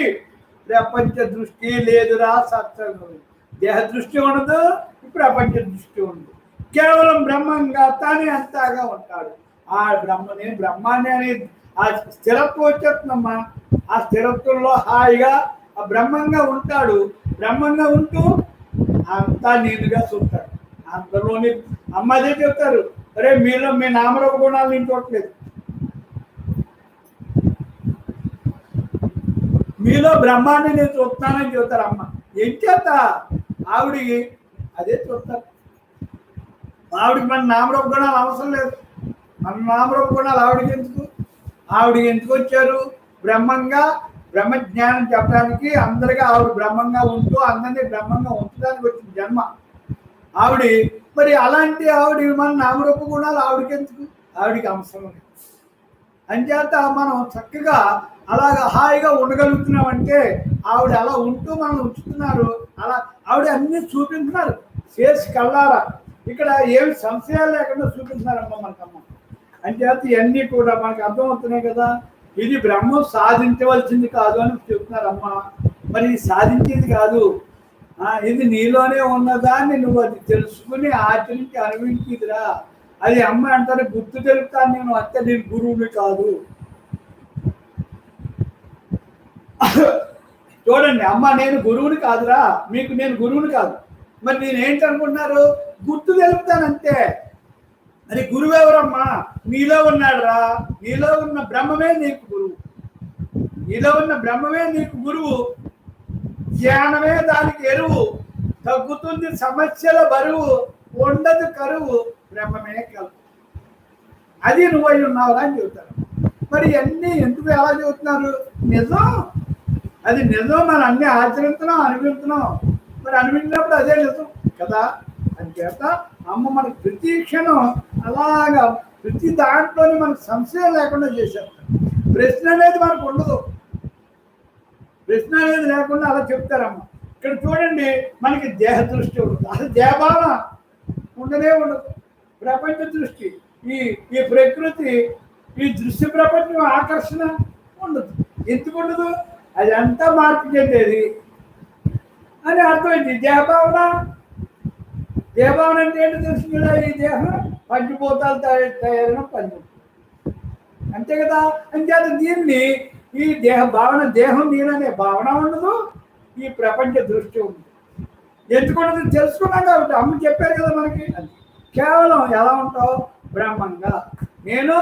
ప్రపంచ దృష్టి లేదురా సత్సంగులు. దేహ దృష్టి ఉండదు, ప్రపంచ దృష్టి ఉండదు. కేవలం బ్రహ్మంగా తానే అంతాగా ఉంటాడు. ఆ బ్రహ్మాన్ని అనే ఆ స్థిరత్వం వచ్చేస్తుందమ్మా. ఆ స్థిరత్వంలో హాయిగా ఆ బ్రహ్మంగా ఉంటాడు. బ్రహ్మంగా ఉంటూ అంతా నీరుగా చూస్తాడు. అందులోని అమ్మ అదే చెప్తారు. అరే మీలో మీ నామరూప గుణాలు నేను చూడట్లేదు. మీలో బ్రహ్మాన్ని నేను చూస్తానని చెబుతారు అమ్మ. ఏం చేత ఆవిడికి అదే చూస్తారు. ఆవిడికి మన నామరూప గుణాలు అవసరం లేదు. మన నామరూప గుణాలు ఆవిడికి ఎందుకు వచ్చారు? బ్రహ్మ జ్ఞానం చెప్పడానికి అందరికీ ఆవిడ బ్రహ్మంగా ఉంటూ అందరినీ బ్రహ్మంగా ఉంచడానికి వచ్చిన జన్మ ఆవిడ. మరి అలాంటి ఆవిడ మన నామరూప గుణాలు ఆవిడికి అవసరం లేదు. అంచేత మనం చక్కగా అలాగా హాయిగా ఉండగలుగుతున్నామంటే ఆవిడ అలా ఉంటూ మనం ఉంచుతున్నారు. అలా ఆవిడ అన్ని చూపించున్నారు చేసి కళ్ళారా. ఇక్కడ ఏమి సంశయాలు లేకుండా చూపించినారమ్మా మనకమ్మ. అంచేత ఇవన్నీ కూడా మనకు అర్థమవుతున్నాయి కదా. ఇది బ్రహ్మం సాధించవలసింది కాదు అని చెప్తున్నారమ్మా. మరి ఇది సాధించేది కాదు. ఇది నీలోనే ఉన్నదాన్ని నువ్వు అది తెలుసుకుని ఆచరించి అనుభవించేదిరా. అది అమ్మ అంటారు గుర్తు తెలుపుతాను నేను అంతే, నేను గురువుని కాదు. చూడండి అమ్మ నేను గురువుని కాదురా, మీకు నేను గురువుని కాదు. మరి నేనేంటి అనుకుంటున్నారు? గుర్తు తెలుపుతానంతే. మరి గురువు ఎవరమ్మా? నీలో ఉన్నాడు రా. నీలో ఉన్న బ్రహ్మమే నీకు గురువు. జ్ఞానమే దానికి ఎరువు. తగ్గుతుంది సమస్యల బరువు, ఉండదు కరువు. బ్రహ్మమే కలదు, అది నువ్వై ఉన్నావురా అని చెబుతారు. మరి అన్నీ ఎందుకు ఎలా చెబుతున్నారు? నిజం, అది నిజం. మనం అన్ని ఆచరిస్తున్నాం, అనుభవిస్తున్నాం. మరి అనిపించినప్పుడు అదే నిజం కదా. అంచేత అమ్మ మనకు ప్రతి క్షణం అలాగా ప్రతి దాంట్లోని మనకు సంశయం లేకుండా చేసేస్తాం. ప్రశ్న అనేది మనకు ఉండదు, ప్రశ్న అనేది లేకుండా అలా చెప్తారమ్మ. ఇక్కడ చూడండి, మనకి దేహ దృష్టి ఉండదు, అసలు దేహభావన ఉండనే ఉండదు. ప్రపంచ దృష్టి, ఈ ప్రకృతి, ఈ దృశ్య ప్రపంచం ఆకర్షణ ఉండదు. ఎందుకు ఉండదు? అది అంతా మార్పు చెందేది అని అర్థమైంది. దేహభావన అంటే ఏంటో తెలుసు కదా. ఈ దేహం పంచిపోతాలు తయారైన పంచం, అంతే కదా. అంచేత దీన్ని ఈ దేహ భావన, దేహం నేననే భావన ఉండదు, ఈ ప్రపంచ దృష్టి ఉండదు. ఎందుకుండదు తెలుసుకున్నాం కాబట్టి అమ్మ చెప్పారు కదా మనకి. కేవలం ఎలా ఉంటావు? బ్రహ్మంగా. నేను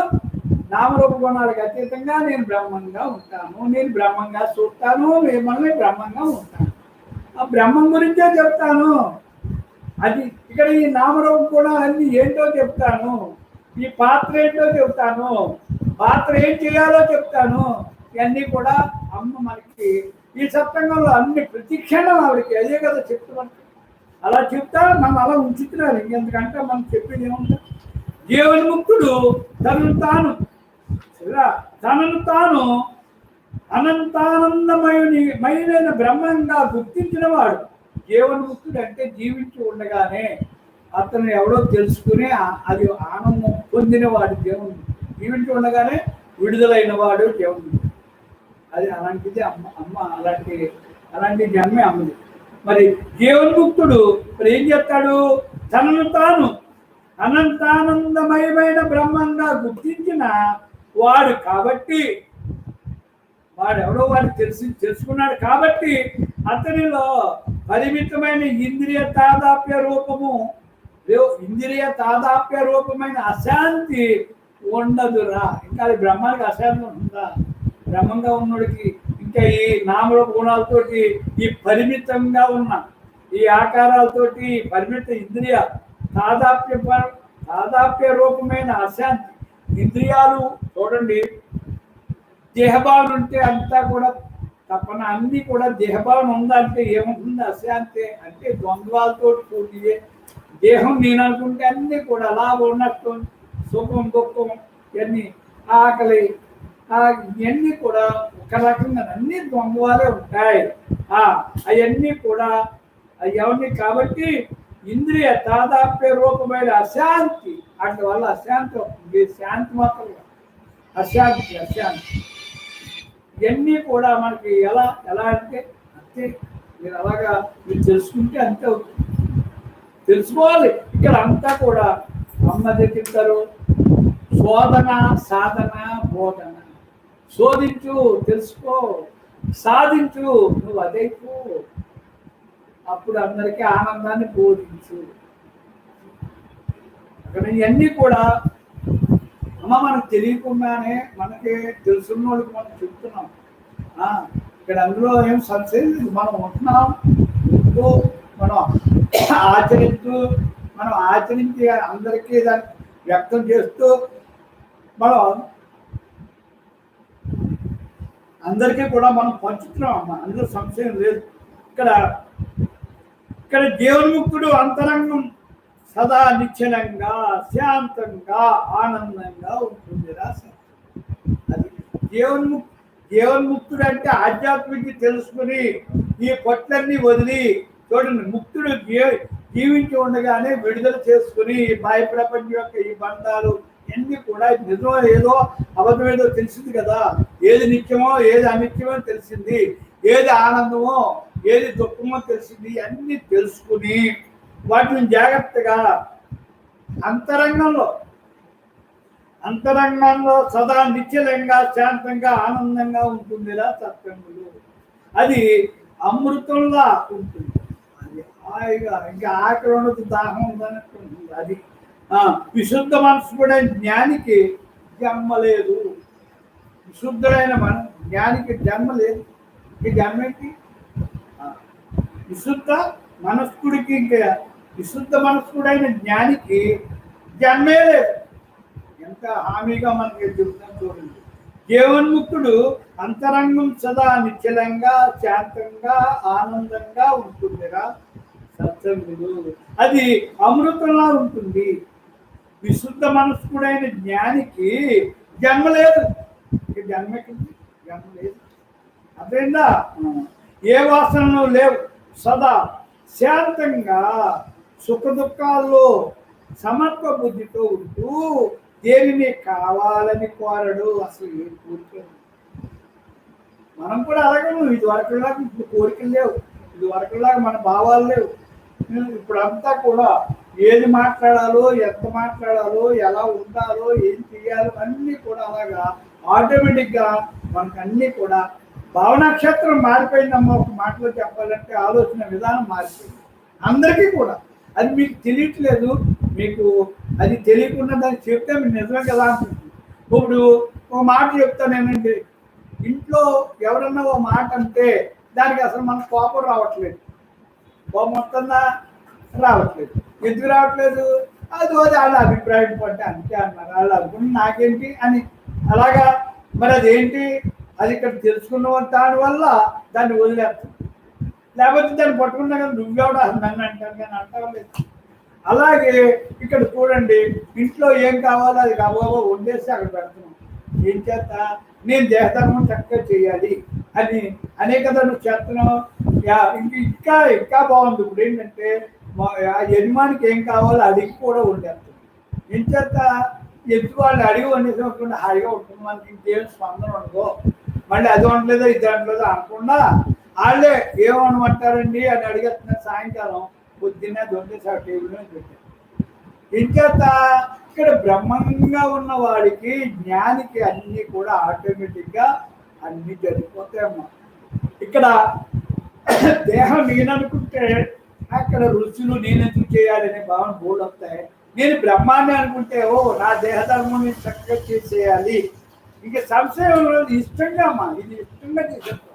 నామరూప గుణాలకు అతీతంగా నేను బ్రహ్మంగా ఉంటాను, నేను బ్రహ్మంగా చూస్తాను, మిమ్మల్ని బ్రహ్మంగా ఉంటాను. ఆ బ్రహ్మం గురించే చెప్తాను. అది ఇక్కడ ఈ నామరూప గుణాలన్నీ ఏంటో చెప్తాను, ఈ పాత్ర ఏంటో చెప్తాను, పాత్ర ఏం చేయాలో చెప్తాను. ఇవన్నీ కూడా అమ్మ మనకి ఈ సత్సంగంలో అన్ని ప్రతి క్షణం ఆవిడకి అదే కదా చెప్తున్నాను. అలా చెప్తా మనం అలా ఉంచుతున్నారు. ఎందుకంటే మనం చెప్పేది ఏముంది? జీవన్ముక్తుడు తనను తాను అనంతానందమయుని బ్రహ్మంగా గుర్తించిన వాడు జీవన్ముక్తుడు. అంటే జీవించి ఉండగానే అతను ఎవడో తెలుసుకుని అది ఆనందం పొందినవాడు దేవుడు. జీవించి ఉండగానే విడుదలైన వాడు దేవుడు. అది అలాంటిది అమ్మ అలాంటి జన్మే అమ్మది. మరి జీవన్ముక్తుడు మరి ఏం చెప్తాడు? తనను తాను అనంతానందమయమైన బ్రహ్మంగా గుర్తించిన వాడు కాబట్టి, వాడెవడో వాడు తెలుసుకున్నాడు కాబట్టి అతనిలో పరిమితమైన ఇంద్రియ తాదాప్య రూపమైన అశాంతి ఉండదురా. ఇంకా అది బ్రహ్మానికి అశాంతి ఉంటుందా? బ్రహ్మంగా ఉన్నోడికి ఇంకా ఈ నామరూప గుణాలతోటి ఈ పరిమితంగా ఉన్న ఈ ఆకారాలతోటి పరిమిత ఇంద్రియ తాదాప్య రూపమైన అశాంతి. ఇంద్రియాలు చూడండి, దేహభావన ఉంటే అంతా కూడా తప్పన, అన్ని కూడా దేహభావన ఉందంటే ఏముంటుంది? అశాంతి. అంటే ద్వంద్వాలతో కూడియే దేహం. నేను అనుకుంటే అన్నీ కూడా అలా ఉన్నట్టు సుఖం దుఃఖం ఇవన్నీ ఆకలి ఇవన్నీ కూడా ఒక రకంగా అన్ని ద్వంద్వాలే ఉంటాయి. అవన్నీ కూడా అవన్నీ కాబట్టి ఇంద్రియ తాదాప్య రూపమైన అశాంతి అందువల్ల అశాంతి అవుతుంది. శాంతి మాత్రం అశాంతి ఇవన్నీ కూడా మనకి ఎలా అంటే అంతే. మీరు అలాగా మీరు తెలుసుకుంటే అంతే అవుతుంది. తెలుసుకోవాలి. ఇక్కడ అంతా కూడా అమ్మ చెప్తారు, శోధన సాధన బోధన. శోధించు, తెలుసుకో, సాధించు, నువ్వు అదైపు, అప్పుడు అందరికీ ఆనందాన్ని బోధించు. అక్కడ ఇవన్నీ కూడా అమ్మ మనకు తెలియకుండానే మనకి తెలుసున్న వాళ్ళకి మనం చెప్తున్నాం. ఇక్కడ అందులో ఏం సంశయం లేదు. మనం ఉంటున్నాం, మనం ఆచరించి అందరికీ దాన్ని వ్యక్తం చేస్తూ మనం అందరికీ కూడా మనం పంచుతున్నాం అమ్మ. అందులో సంశయం లేదు. ఇక్కడ జీవన్ముక్తుడు అంతరంగం సదా నిశ్చలంగా శాంతంగా ఆనందంగా ఉంటుందిరా. అది జీవన్ముక్తుడు అంటే ఆధ్యాత్మిక తెలుసుకుని ఈ పొట్లన్నీ వదిలి చూడండి, ముక్తుడు జీవించి ఉండగానే విడుదల చేసుకుని ఈ బాహ్య ప్రపంచం యొక్క ఈ బంధాలు అన్నీ కూడా నిజమో ఏదో అబద్ధం ఏదో తెలిసింది కదా. ఏది నిత్యమో ఏది అనిత్యమో తెలిసింది, ఏది ఆనందమో ఏది దుఃఖమో తెలిసింది. అన్నీ తెలుసుకుని వాటిని జాగ్రత్తగా అంతరంగంలో సదా నిశ్చలంగా శాంతంగా ఆనందంగా ఉంటుందిరా సత్సంగులు. అది అమృతంలా ఉంటుంది. అది హాయిగా ఇంకా ఆకలి ఉండదు, దాహం ఉందన్నట్టు ఉంటుంది. అది విశుద్ధ మనసు కూడా జ్ఞానికి జన్మ లేదు. విశుద్ధుడైన జ్ఞానికి జన్మ లేదు. ఈ జన్మ ఏంటి? విశుద్ధ మనస్కుడికి, ఇంకా విశుద్ధ మనస్కుడైన జ్ఞానికి జన్మే లేదు. ఎంత హామీగా మనకి చెబుతాం చూడండి. జీవన్ముక్తుడు అంతరంగం సదా నిశ్చలంగా శాంతంగా ఆనందంగా ఉంటుందిరా సత్సంగుడు. అది అమృతంలా ఉంటుంది. విశుద్ధ మనస్కుడైన జ్ఞానికి జన్మ లేదు. జన్మకి జన్మ లేదు. అదేందా ఏ వాసనలు లేవు. సదా శాంతంగా సుఖ దుఃఖాల్లో సమత్వ బుద్ధితో ఉంటూ దేనిని కావాలని కోరడు. అసలు ఏం కోరిక మనం కూడా అడగము. ఇది వరకులాగా ఇప్పుడు కోరికలు లేవు. ఇది వరకులాగా మన భావాలు లేవు. ఇప్పుడంతా కూడా ఏది మాట్లాడాలో, ఎంత మాట్లాడాలో, ఎలా ఉండాలో, ఏం చేయాలో అన్నీ కూడా అలాగా ఆటోమేటిక్గా మనకు అన్నీ కూడా భావనక్షత్రం మారిపోయిందమ్మా. ఒక మాటలో చెప్పాలంటే ఆలోచన విధానం మారిపోయింది అందరికీ కూడా. అది మీకు తెలియట్లేదు. మీకు అది తెలియకుండా దాన్ని చెప్తే మీరు నిజమే కదా అంటుంది. ఇప్పుడు ఒక మాట చెప్తాను ఏంటంటే, ఇంట్లో ఎవరన్నా ఓ మాట అంటే దానికి అసలు మనకు కోపం రావట్లేదు. కోపం వస్తుందా? రావట్లేదు. ఎందుకు రావట్లేదు? అది వాళ్ళ అభిప్రాయం పట్టే అంతే అన్నారు. వాళ్ళు అనుకుని నాకేంటి అని అలాగా. మరి అదేంటి? అది ఇక్కడ తెలుసుకున్న దాని వల్ల దాన్ని వదిలేస్తాం. లేకపోతే దాన్ని పట్టుకున్నా కానీ నువ్వెవడా నన్ను అంటాను కానీ అంటావు లేదు. అలాగే ఇక్కడ చూడండి, ఇంట్లో ఏం కావాలో అది గబగబా వండేసి అక్కడ పెడుతున్నాం. ఏం చేస్తా? నేను దేహధర్మం చక్కగా చేయాలి అని అనే కదా నువ్వు చేస్తున్నావు. ఇంకా ఇంకా బాగుంది. ఇప్పుడు ఏంటంటే యజమానికి ఏం కావాలో అడిగి కూడా వండేస్తాం. ఏం చేస్తా? ఎందుకు వాళ్ళు అడిగి వండేసినప్పుడు హాయిగా ఉంటుంది. మనకి ఇంకేం స్పందన ఉండదు. మళ్ళీ అది వండలేదో ఇది వండలేదో అనకుండా వాళ్ళే ఏమనమంటారండి అని అడిగేస్తున్నారు. సాయంకాలం పొద్దున్నే దొంగేసి ఆ టేబుల్ మీద పెట్టారు. ఏం చేస్తా? ఇక్కడ బ్రహ్మంగా ఉన్న వాడికి జ్ఞానికి అన్నీ కూడా ఆటోమేటిక్గా అన్నీ జరిగిపోతాయమ్మా. ఇక్కడ దేహం నేననుకుంటే అక్కడ రుచులు నేనెందుకు చేయాలనే భావన బోర్డు వస్తాయి. నేను బ్రహ్మాన్ని అనుకుంటే ఓ నా దేహధర్మం నేను చక్కగా చేసేయాలి. ఇంకా సంశయం ఇష్టంగా అమ్మా. ఇది ఇష్టంగా చేసేస్తాం.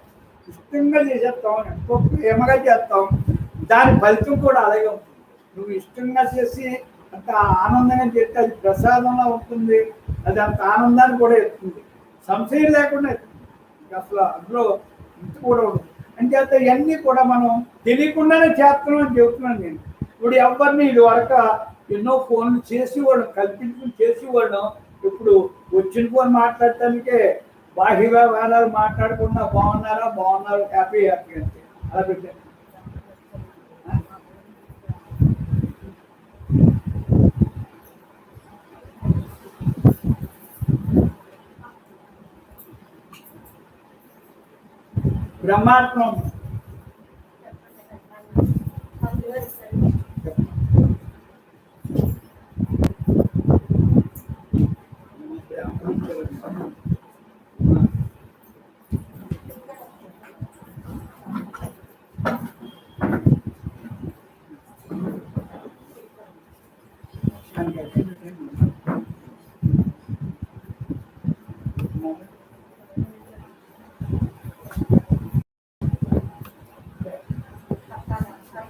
ఎంతో ప్రేమగా చేస్తాం. దాని ఫలితం కూడా అలాగే ఉంటుంది. నువ్వు ఇష్టంగా చేసి అంత ఆనందంగా చేస్తే అది ప్రసాదంలా ఉంటుంది. అది అంత ఆనందాన్ని కూడా ఇస్తుంది. సంశయం లేకుండా ఇస్తుంది. అసలు అందులో ఇంత కూడా ఉంటుంది. అంచేత ఇవన్నీ కూడా మనం తెలియకుండానే చేస్తున్నాం అని చెబుతున్నాను నేను. ఇప్పుడు ఎవరిని ఇది వరకు ఎన్నో ఫోన్లు చేసేవాళ్ళం, కల్పించుకుని చేసేవాళ్ళం. ఇప్పుడు వచ్చిన ఫోన్ మాట్లాడటానికే బాహ్య వ్యవహారాలు మాట్లాడకుండా బాగున్నారు హ్యాపీ అంతే అలా పెట్టాను. బ్రహ్మాత్మం